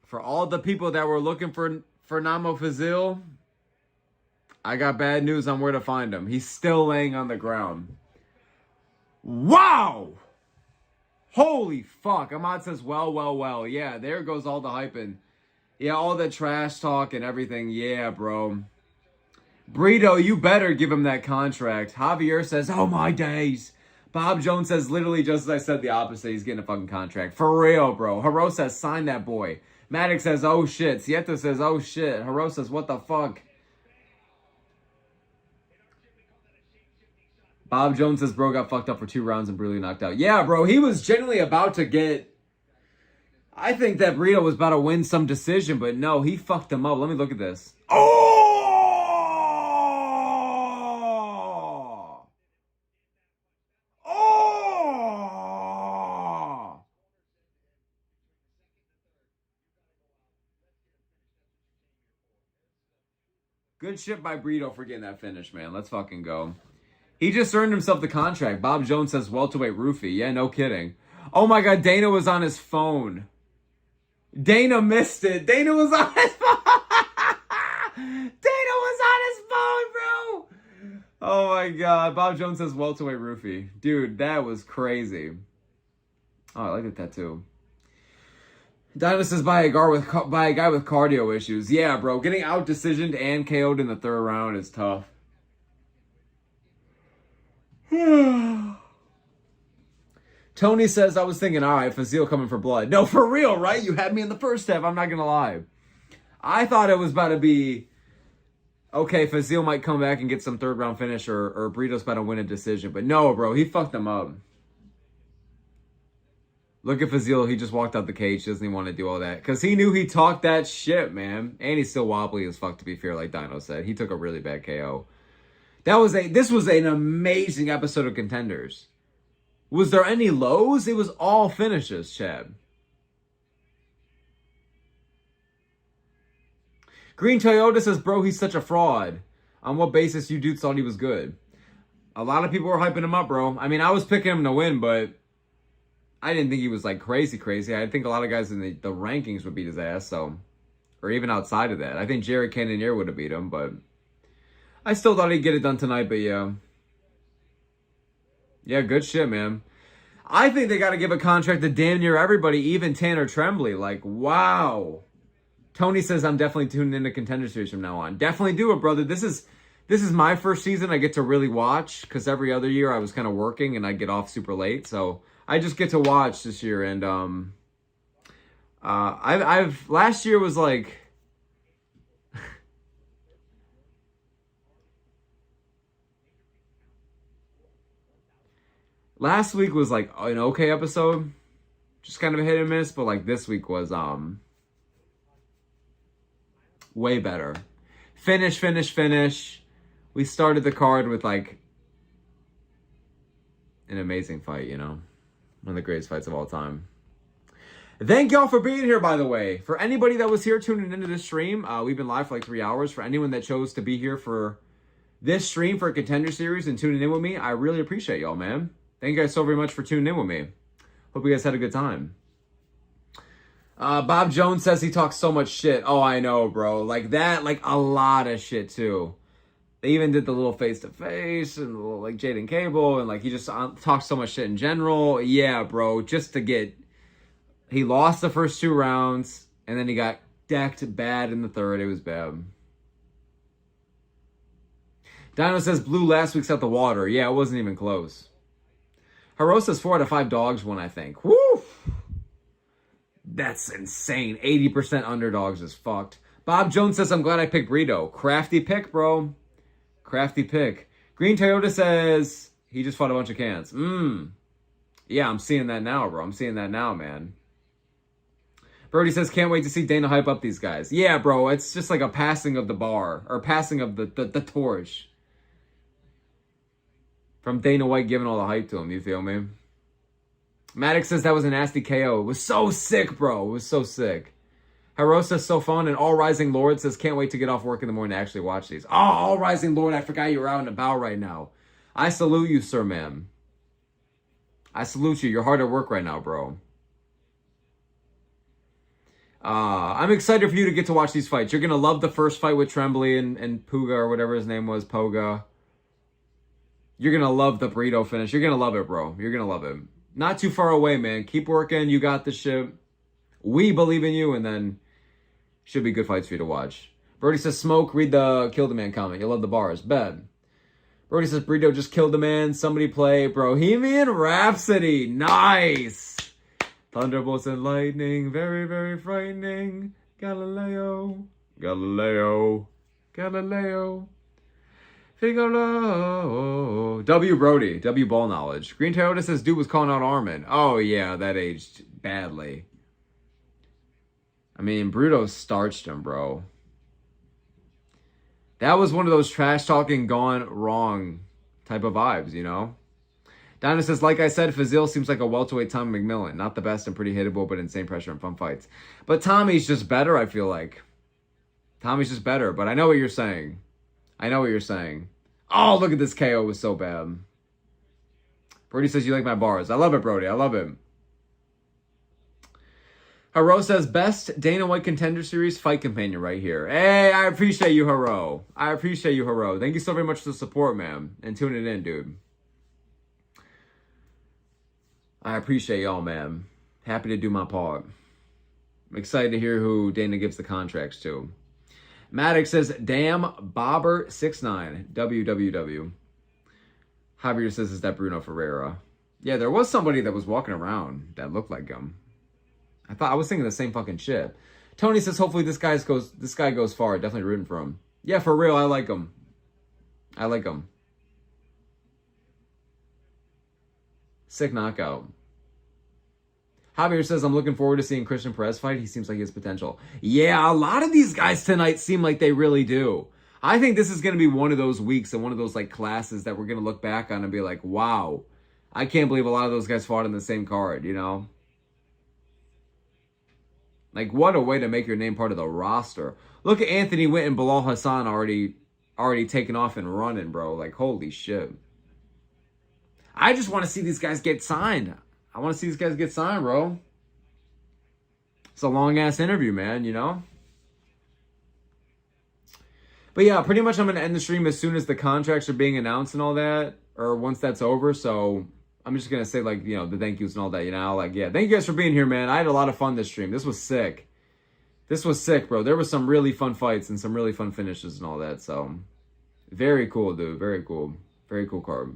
For all the people that were looking for NAMO FAZIL, I got bad news on where to find him. He's still laying on the ground. Wow! Holy fuck. Ahmad says, well. Yeah, there goes all the hyping. Yeah, all the trash talk and everything. Yeah, bro. BRITO, you better give him that contract. Javier says, oh my days. Bob Jones says, literally just as I said the opposite. He's getting a fucking contract. For real, bro. Haro says, sign that boy. Maddox says, oh shit. Sieta says, oh shit. Haro says, what the fuck? Bob Jones says, bro got fucked up for 2 rounds and brutally knocked out. Yeah, bro, he was genuinely about to get... I think that BRITO was about to win some decision, but no, he fucked him up. Let me look at this. Oh! Oh! Good shit by BRITO for getting that finish, man. Let's fucking go. He just earned himself the contract. Bob Jones says welterweight roofie. Yeah, no kidding. Oh my God, Dana was on his phone. Dana missed it. Dana was on his phone. Dana was on his phone, bro. Oh my God. Bob Jones says welterweight roofie. Dude, that was crazy. Oh, I like the tattoo. Dino says by a guy with cardio issues. Yeah, bro. Getting out decisioned and KO'd in the 3rd round is tough. Tony says, I was thinking, all right, Fazil coming for blood. No, for real, right? You had me in the first half. I'm not going to lie. I thought it was about to be, okay, Fazil might come back and get some 3rd round finish or BRITO's about to win a decision. But no, bro, he fucked them up. Look at Fazil. He just walked out the cage. Doesn't even want to do all that. Because he knew he talked that shit, man. And he's still wobbly as fuck, to be fair, like Dino said. He took a really bad KO. This was an amazing episode of Contenders. Was there any lows? It was all finishes, Chad. Green Toyota says, bro, he's such a fraud. On what basis you dudes thought he was good? A lot of people were hyping him up, bro. I mean, I was picking him to win, but I didn't think he was like crazy. I think a lot of guys in the rankings would beat his ass, so. Or even outside of that. I think Jared Cannonier would have beat him, but I still thought he'd get it done tonight, but yeah. Yeah, good shit, man. I think they got to give a contract to damn near everybody, even Tanner Trembley. Like, wow. Tony says, I'm definitely tuning into Contender Series from now on. Definitely do it, brother. This is my first season I get to really watch, because every other year I was kind of working and I get off super late. So I just get to watch this year. And last year was like... Last week was like an okay episode. Just kind of a hit and miss, but like this week was way better. Finish. We started the card with like an amazing fight, you know. One of the greatest fights of all time. Thank y'all for being here, by the way. For anybody that was here tuning into this stream, we've been live for like 3 hours. For anyone that chose to be here for this stream for a Contender Series and tuning in with me, I really appreciate y'all, man. Thank you guys so very much for tuning in with me. Hope you guys had a good time. Bob Jones says he talks so much shit. Oh, I know, bro. Like that, like a lot of shit, too. They even did the little face-to-face and the little, like, Jaden Cable. And, like, he just talks so much shit in general. Yeah, bro. Just to get... He lost the first 2 rounds. And then he got decked bad in the 3rd. It was bad. Dino says blue last week's out the water. Yeah, it wasn't even close. Haro says 4 out of 5 dogs won, I think. Woo! That's insane. 80% underdogs is fucked. Bob Jones says, I'm glad I picked BRITO. Crafty pick, bro. Crafty pick. Green Toyota says, he just fought a bunch of cans. Yeah, I'm seeing that now, bro. I'm seeing that now, man. Brody says, can't wait to see Dana hype up these guys. Yeah, bro, it's just like a passing of the bar. Or passing of the torch. From Dana White giving all the hype to him, you feel me? Maddox says that was a nasty KO. It was so sick, bro. It was so sick. Haro says so fun. And All Rising Lord says, can't wait to get off work in the morning to actually watch these. Oh, All Rising Lord, I forgot you were out and about right now. I salute you, sir, man. I salute you. You're hard at work right now, bro. I'm excited for you to get to watch these fights. You're going to love the first fight with Trembley and PUGA or whatever his name was, PUGA. You're going to love the BRITO finish. You're going to love it, bro. You're going to love it. Not too far away, man. Keep working. You got this shit. We believe in you, and then should be good fights for you to watch. Brody says, smoke. Read the Kill the Man comment. You'll love the bars. Bet. Brody says, BRITO just killed the man. Somebody play Bohemian Rhapsody. Nice. Thunderbolts and lightning. Very, very frightening. Galileo. Galileo. Galileo. Figaro. W. Brody. W. Ball Knowledge. Green Toyota says, dude was calling out Armin. Oh, yeah, that aged badly. I mean, BRITO starched him, bro. That was one of those trash-talking gone wrong type of vibes, you know? Donna says, like I said, FAZIL seems like a welterweight Tommy McMillan. Not the best and pretty hittable, but insane pressure and fun fights. But Tommy's just better, I feel like. Tommy's just better, but I know what you're saying. I know what you're saying. Oh, look at this KO. It was so bad. Brody says, you like my bars. I love it, Brody. I love it. Haro says, best Dana White Contender Series fight companion right here. Hey, I appreciate you, Haro. I appreciate you, Haro. Thank you so very much for the support, man. And tuning in, dude. I appreciate y'all, man. Happy to do my part. I'm excited to hear who Dana gives the contracts to. Maddox says, damn, Bobber69. WWW. Javier says, is that Bruno Ferreira? Yeah, there was somebody that was walking around that looked like him. I was thinking the same fucking shit. Tony says, hopefully this guy goes far. Definitely rooting for him. Yeah, for real, I like him. I like him. Sick knockout. Javier says, I'm looking forward to seeing Christian Perez fight. He seems like he has potential. Yeah, a lot of these guys tonight seem like they really do. I think this is going to be one of those weeks and one of those like classes that we're going to look back on and be like, wow, I can't believe a lot of those guys fought in the same card, you know? Like, what a way to make your name part of the roster. Look at Anthony Witt and Bilal Hassan already taking off and running, bro. Like, holy shit. I just want to see these guys get signed. I want to see these guys get signed, bro. It's a long-ass interview, man, you know? But yeah, pretty much I'm going to end the stream as soon as the contracts are being announced and all that. Or once that's over, so I'm just going to say, like, you know, the thank yous and all that, you know? Like, yeah, thank you guys for being here, man. I had a lot of fun this stream. This was sick. This was sick, bro. There was some really fun fights and some really fun finishes and all that, so... Very cool, dude. Very cool. Very cool card.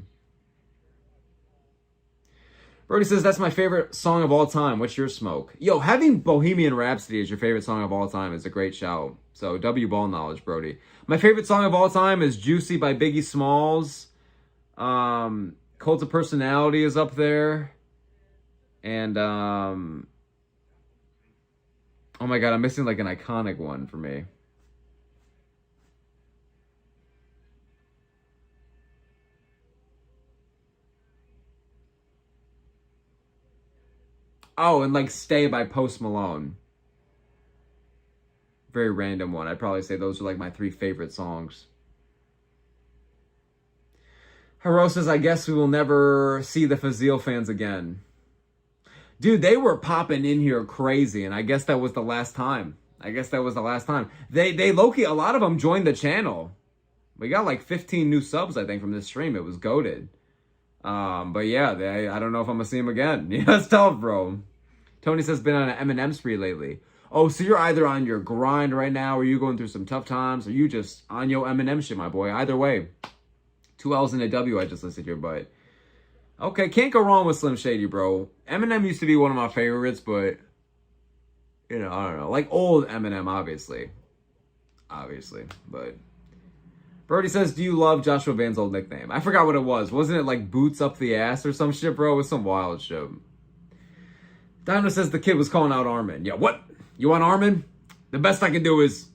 Brody says, that's my favorite song of all time. What's your smoke? Yo, having Bohemian Rhapsody as your favorite song of all time is a great shout. So, W Ball Knowledge, Brody. My favorite song of all time is Juicy by Biggie Smalls. Cult of Personality is up there. And, oh my god, I'm missing like an iconic one for me. Oh, and like Stay by Post Malone. Very random one. I'd probably say those are like my 3 favorite songs. Haro says, I guess we will never see the FAZIL fans again. Dude, they were popping in here crazy, and I guess that was the last time. They low-key, a lot of them joined the channel. We got like 15 new subs, I think, from this stream. It was goated. But yeah, I don't know if I'm gonna see him again. Yeah, it's tough, bro. Tony says, been on an Eminem spree lately. Oh, so you're either on your grind right now, or you going through some tough times, or you just on your Eminem shit, my boy. Either way, 2 L's and a W I just listed here, but okay, can't go wrong with Slim Shady, bro. Eminem used to be one of my favorites, but you know, I don't know. Like old Eminem, obviously, but Brody says, do you love Joshua Van's old nickname? I forgot what it was. Wasn't it like boots up the ass or some shit, bro? It was some wild shit. Dino says the kid was calling out Armin. Yeah, what? You want Armin? The best I can do is,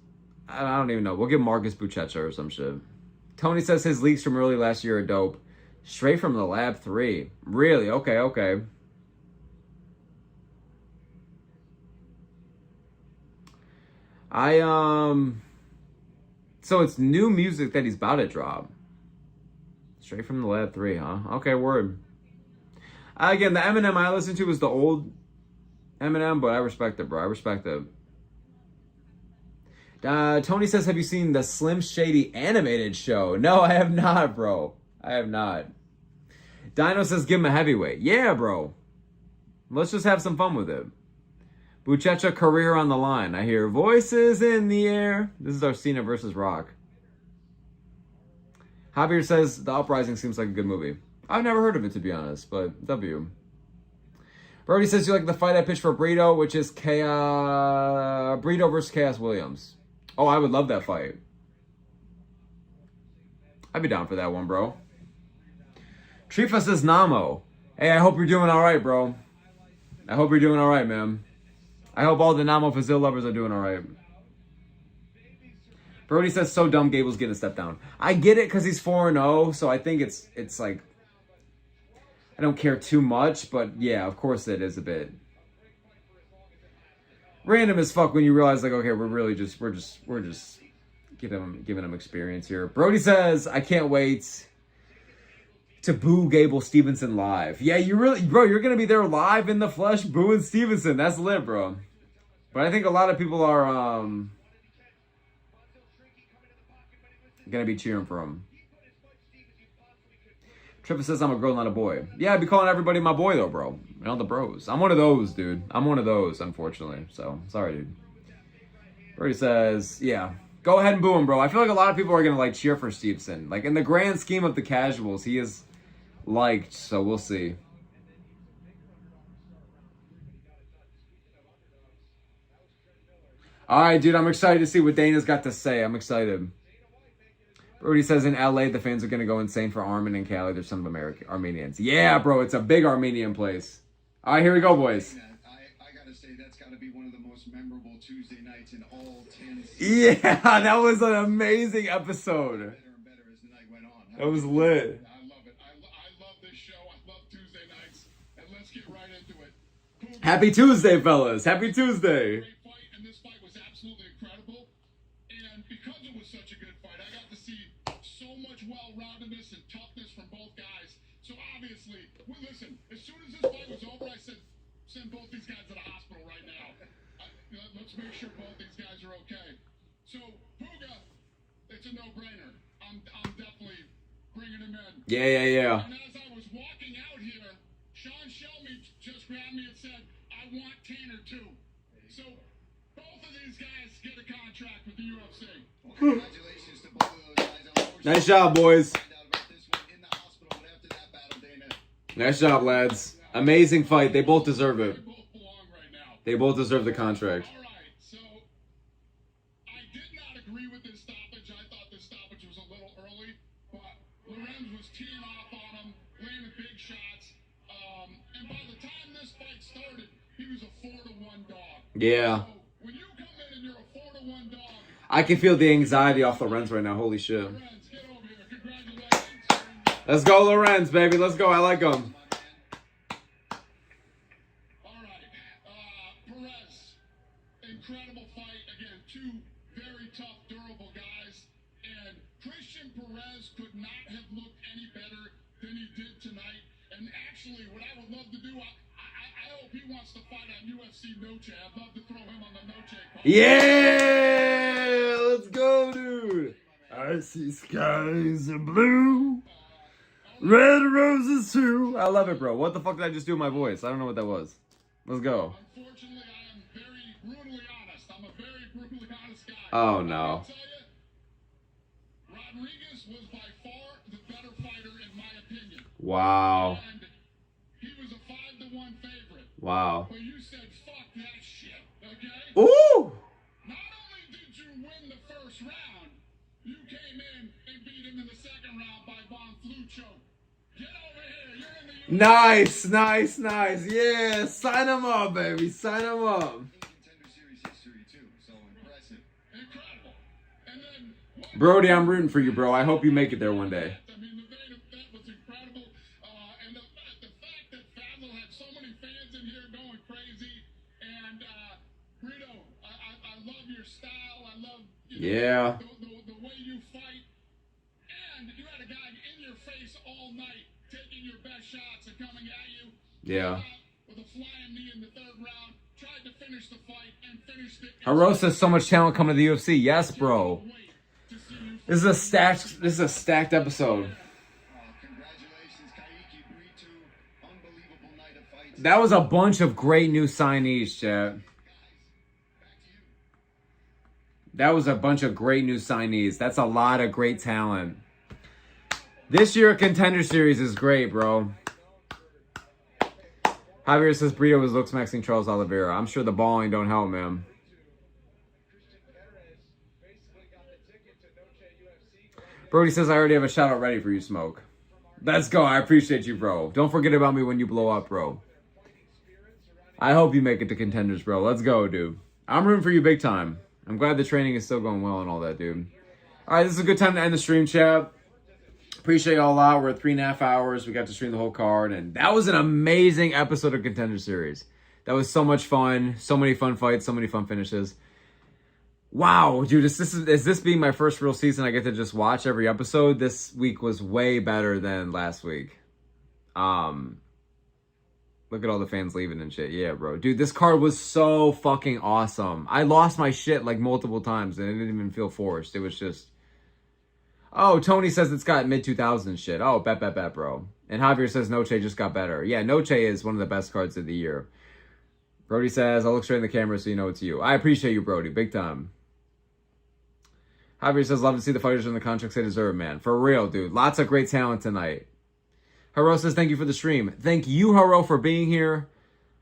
I don't even know. We'll give Marcus Buchecha or some shit. Tony says his leaks from early last year are dope. Straight from the Lab 3. Really? Okay, okay. So it's new music that he's about to drop. Straight from the Lab 3, huh? Okay, word. Again, the Eminem I listened to was the old Eminem, but I respect it, bro. I respect it. Tony says, have you seen the Slim Shady animated show? No, I have not, bro. I have not. Dino says, give him a heavyweight. Yeah, bro. Let's just have some fun with it. Buchecha career on the line. I hear voices in the air. This is our Cena versus Rock. Javier says, The Uprising seems like a good movie. I've never heard of it, to be honest, but W. Brody says you like the fight I pitched for BRITO, which is BRITO versus Chaos Williams. Oh, I would love that fight. I'd be down for that one, bro. Trifa says NAMO. Hey, I hope you're doing all right, bro. I hope you're doing all right, man. I hope all the NAMO FAZIL lovers are doing all right. Brody says, so dumb Gable's getting a step down. I get it because he's 4-0, so I think it's like, I don't care too much, but yeah, of course it is a bit random as fuck when you realize like, okay, we're just giving him experience here. Brody says, I can't wait to boo Gable Stevenson live. Yeah, you really, bro, you're gonna be there live in the flesh booing Stevenson. That's lit, bro. But I think a lot of people are gonna be cheering for him. Trippa says I'm a girl, not a boy. Yeah, I'd be calling everybody my boy though, bro. You know, the bros. I'm one of those, dude. I'm one of those, unfortunately. So, sorry, dude. Brody says, yeah. Go ahead and boo him, bro. I feel like a lot of people are gonna like cheer for Stevenson. Like in the grand scheme of the casuals, he is liked, so we'll see. Alright, dude, I'm excited to see what Dana's got to say. I'm excited. Brody says in LA, the fans are going to go insane for Armin and Cali. There's some Armenians. Yeah, bro, it's a big Armenian place. All right, here we go, boys. I got to say, that's got to be one of the most memorable Tuesday nights in all 10 seasons. Yeah, that was an amazing episode. Better and better as the night went on. That was lit. I love it. I love this show. I love Tuesday nights. And let's get right into it. PUGA. Happy Tuesday, fellas. Happy Tuesday. Great fight, and this fight was absolutely incredible. And because it was such a good fight, I got to see so much well-roundedness and toughness from both guys. So obviously, well, listen, as soon as this fight was over, I said, send both these guys to the hospital right now. Let's make sure both these guys are okay. So, PUGA, it's a no-brainer. I'm definitely bringing him in. Yeah. And as I was walking out here, Sean Shelby just grabbed me and said, I want Tanner too. So, both of these guys get a contract with the UFC. Well, congratulations to both of those guys. Nice job, boys. Find out about this one in the hospital after that battle, Dana. Nice job, lads. Amazing fight. They both deserve it. They both belong right now. They both deserve the contract. All right, so I did not agree with this stoppage. I thought this stoppage was a little early, but Lorenz was teeing off on him, landing big shots. And by the time this fight started, he was a 4-1 dog. Yeah. So when you come in and you're a 4-1 dog, I can feel the anxiety off Lorenz right now. Holy shit. Lorenz, get over here. Congratulations. Let's go, Lorenz, baby. Let's go. I like him. All right, Perez, incredible fight. Again, two very tough, durable guys. And Christian Perez could not have looked any better than he did tonight. And actually, what I would love to do, I hope he wants to fight on UFC Noche. I'd love to throw him on the Noche card. Yeah! Let's go, dude. I see skies of blue. Red roses too. I love it, bro. What the fuck did I just do with my voice? I don't know what that was. Let's go. Unfortunately, I am very brutally honest. I'm a very brutally honest guy. Oh, no. I'll tell you, Rodriguez was by far the better Wow. And he was a 5-1 favorite. Wow. But you said, fuck that shit, okay? Ooh! Not only did you win the first round, you came in and beat him in the second round by Von Flu choke. Get over here. You're in the Nice, nice, nice. Yeah, sign him up, baby. Sign him up. Contender Series history too, so impressive. incredible. And then Brody, I'm rooting for you, bro. I hope you make it there one day. I mean, the main event was incredible. And the fact that FAZIL had so many fans in here going crazy. And BRITO, I love your style. I love Yeah. the way you fight. And you had a guy in your face all night, taking your best shots and coming at you. Yeah. With a flying knee in the third round, tried to finish the fight and finished it. Haros has so much talent coming to the UFC. Yes, bro. This is a stacked episode. Congratulations, KAIK, BRITO. Unbelievable night of fights. That was a bunch of great new signees, chat. Back to you. That was a bunch of great new signees. That's a lot of great talent. This year, Contender Series is great, bro. Javier says Brito was looks maxing Charles Oliveira. I'm sure the balling don't help, man. Brody says I already have a shout out ready for you, Smoke. Let's go. I appreciate you, bro. Don't forget about me when you blow up, bro. I hope you make it to Contenders, bro. Let's go, dude. I'm rooting for you big time. I'm glad the training is still going well and all that, dude. All right, this is a good time to end the stream, chat. Appreciate y'all a lot. We're at 3.5 hours. We got to stream the whole card, and that was an amazing episode of Contender Series. That was so much fun. So many fun fights. So many fun finishes. Wow, dude, is this being my first real season I get to just watch every episode? This week was way better than last week. Look at all the fans leaving and shit. Yeah, bro. Dude, this card was so fucking awesome. I lost my shit like multiple times and it didn't even feel forced. It was just... Oh, Tony says it's got mid-2000s shit. Oh, bet, bro. And Javier says Noche just got better. Yeah, Noche is one of the best cards of the year. Brody says, I'll look straight in the camera so you know it's you. I appreciate you, Brody. Big time. Javier says, love to see the fighters in the contracts they deserve, man. For real, dude. Lots of great talent tonight. Haro says, thank you for the stream. Thank you, Haro, for being here.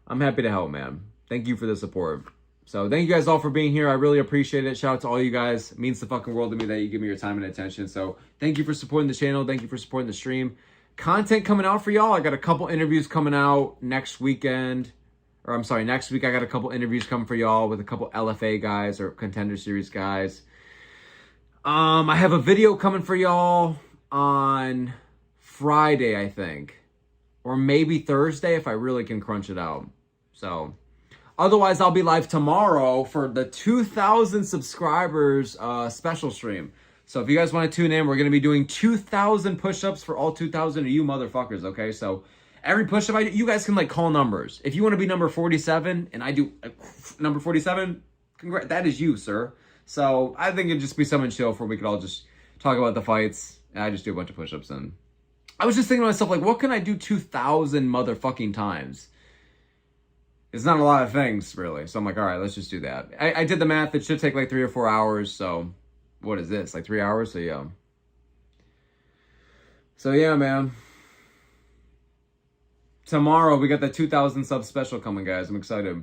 I'm happy to help, man. Thank you for the support. So thank you guys all for being here. I really appreciate it. Shout out to all you guys. It means the fucking world to me that you give me your time and attention. So thank you for supporting the channel. Thank you for supporting the stream. Content coming out for y'all. I got a couple interviews coming out next weekend. Or I'm sorry, next week I got a couple interviews coming for y'all with a couple LFA guys or Contender Series guys. I have a video coming for y'all on Friday, I think. Or maybe Thursday if I really can crunch it out. So, otherwise I'll be live tomorrow for the 2,000 subscribers special stream. So if you guys want to tune in, we're going to be doing 2,000 push-ups for all 2,000 of you motherfuckers, okay? So, every push-up I do, you guys can like call numbers. If you want to be number 47 and I do number 47, congrats, that is you, sir. So I think it'd just be something chill for we could all just talk about the fights. And I just do a bunch of push-ups and I was just thinking to myself, like, what can I do 2,000 motherfucking times? It's not a lot of things, really. So I'm like, all right, let's just do that. I did the math. It should take like 3 or 4 hours. So what is this? Like 3 hours? So yeah. So yeah, man. Tomorrow we got the 2,000 sub special coming, guys. I'm excited.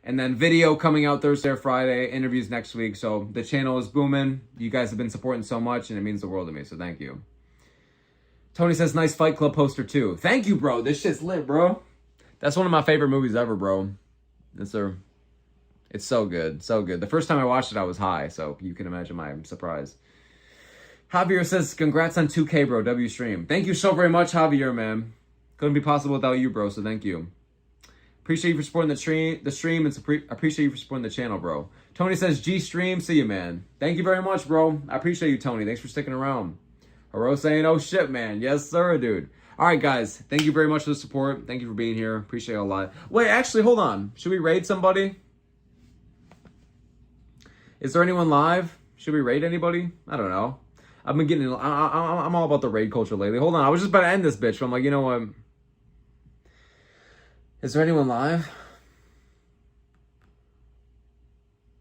And then video coming out Thursday or Friday. Interviews next week. So the channel is booming. You guys have been supporting so much and it means the world to me. So thank you. Tony says, nice Fight Club poster too. Thank you, bro. This shit's lit, bro. That's one of my favorite movies ever, bro. It's so good. So good. The first time I watched it, I was high. So you can imagine my surprise. Javier says, congrats on 2K, bro. W stream. Thank you so very much, Javier, man. Couldn't be possible without you, bro. So thank you. Appreciate you for supporting the stream and appreciate you for supporting the channel, bro. Tony says, G stream. See you, man. Thank you very much, bro. I appreciate you, Tony. Thanks for sticking around. Haro saying, oh shit, man. Yes, sir, dude. All right, guys. Thank you very much for the support. Thank you for being here. Appreciate it a lot. Wait, actually, hold on. Should we raid somebody? Is there anyone live? Should we raid anybody? I don't know. I've been getting... I'm all about the raid culture lately. Hold on. I was just about to end this bitch, but I'm like, you know what? Is there anyone live?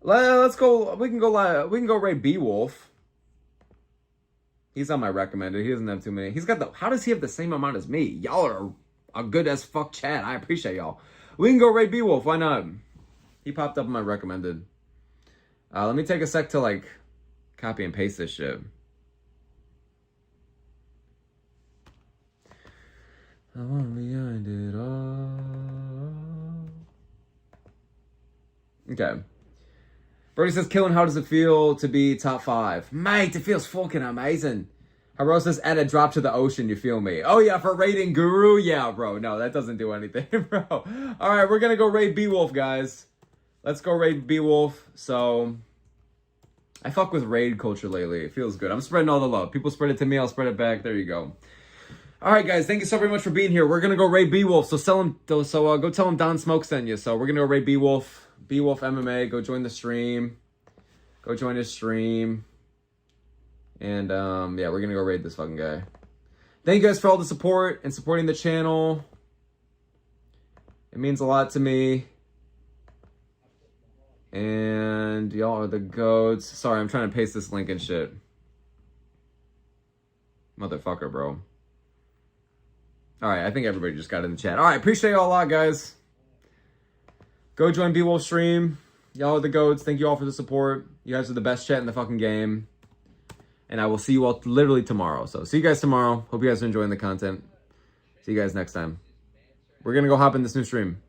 Let's go. We can go live. We can go raid Beowulf. He's on my recommended. He doesn't have too many. He's got the... How does he have the same amount as me? Y'all are a good as fuck chat. I appreciate y'all. We can go raid Beowulf. Why not? He popped up in my recommended. Let me take a sec to, like, copy and paste this shit. I want behind it all. Okay. Brody says, Killing, how does it feel to be top 5? Mate, it feels fucking amazing. Haro says, add a drop to the ocean, you feel me? Oh yeah, for raiding Guru? Yeah, bro. No, that doesn't do anything, bro. Alright, we're gonna go raid Beowulf, guys. Let's go raid Beowulf. So, I fuck with raid culture lately. It feels good. I'm spreading all the love. People spread it to me, I'll spread it back. There you go. Alright, guys, thank you so very much for being here. We're gonna go raid Beowulf. So, go tell him Don Smoke sent you. So, we're gonna go raid Beowulf. Beowulf MMA. Go join the stream. Go join his stream. And, yeah, we're gonna go raid this fucking guy. Thank you guys for all the support and supporting the channel. It means a lot to me. And y'all are the goats. Sorry, I'm trying to paste this link and shit. Motherfucker, bro. Alright, I think everybody just got in the chat. Alright, appreciate y'all a lot, guys. Go join Beowulf stream. Y'all are the goats. Thank you all for the support. You guys are the best chat in the fucking game. And I will see you all literally tomorrow. So, see you guys tomorrow. Hope you guys are enjoying the content. See you guys next time. We're going to go hop in this new stream.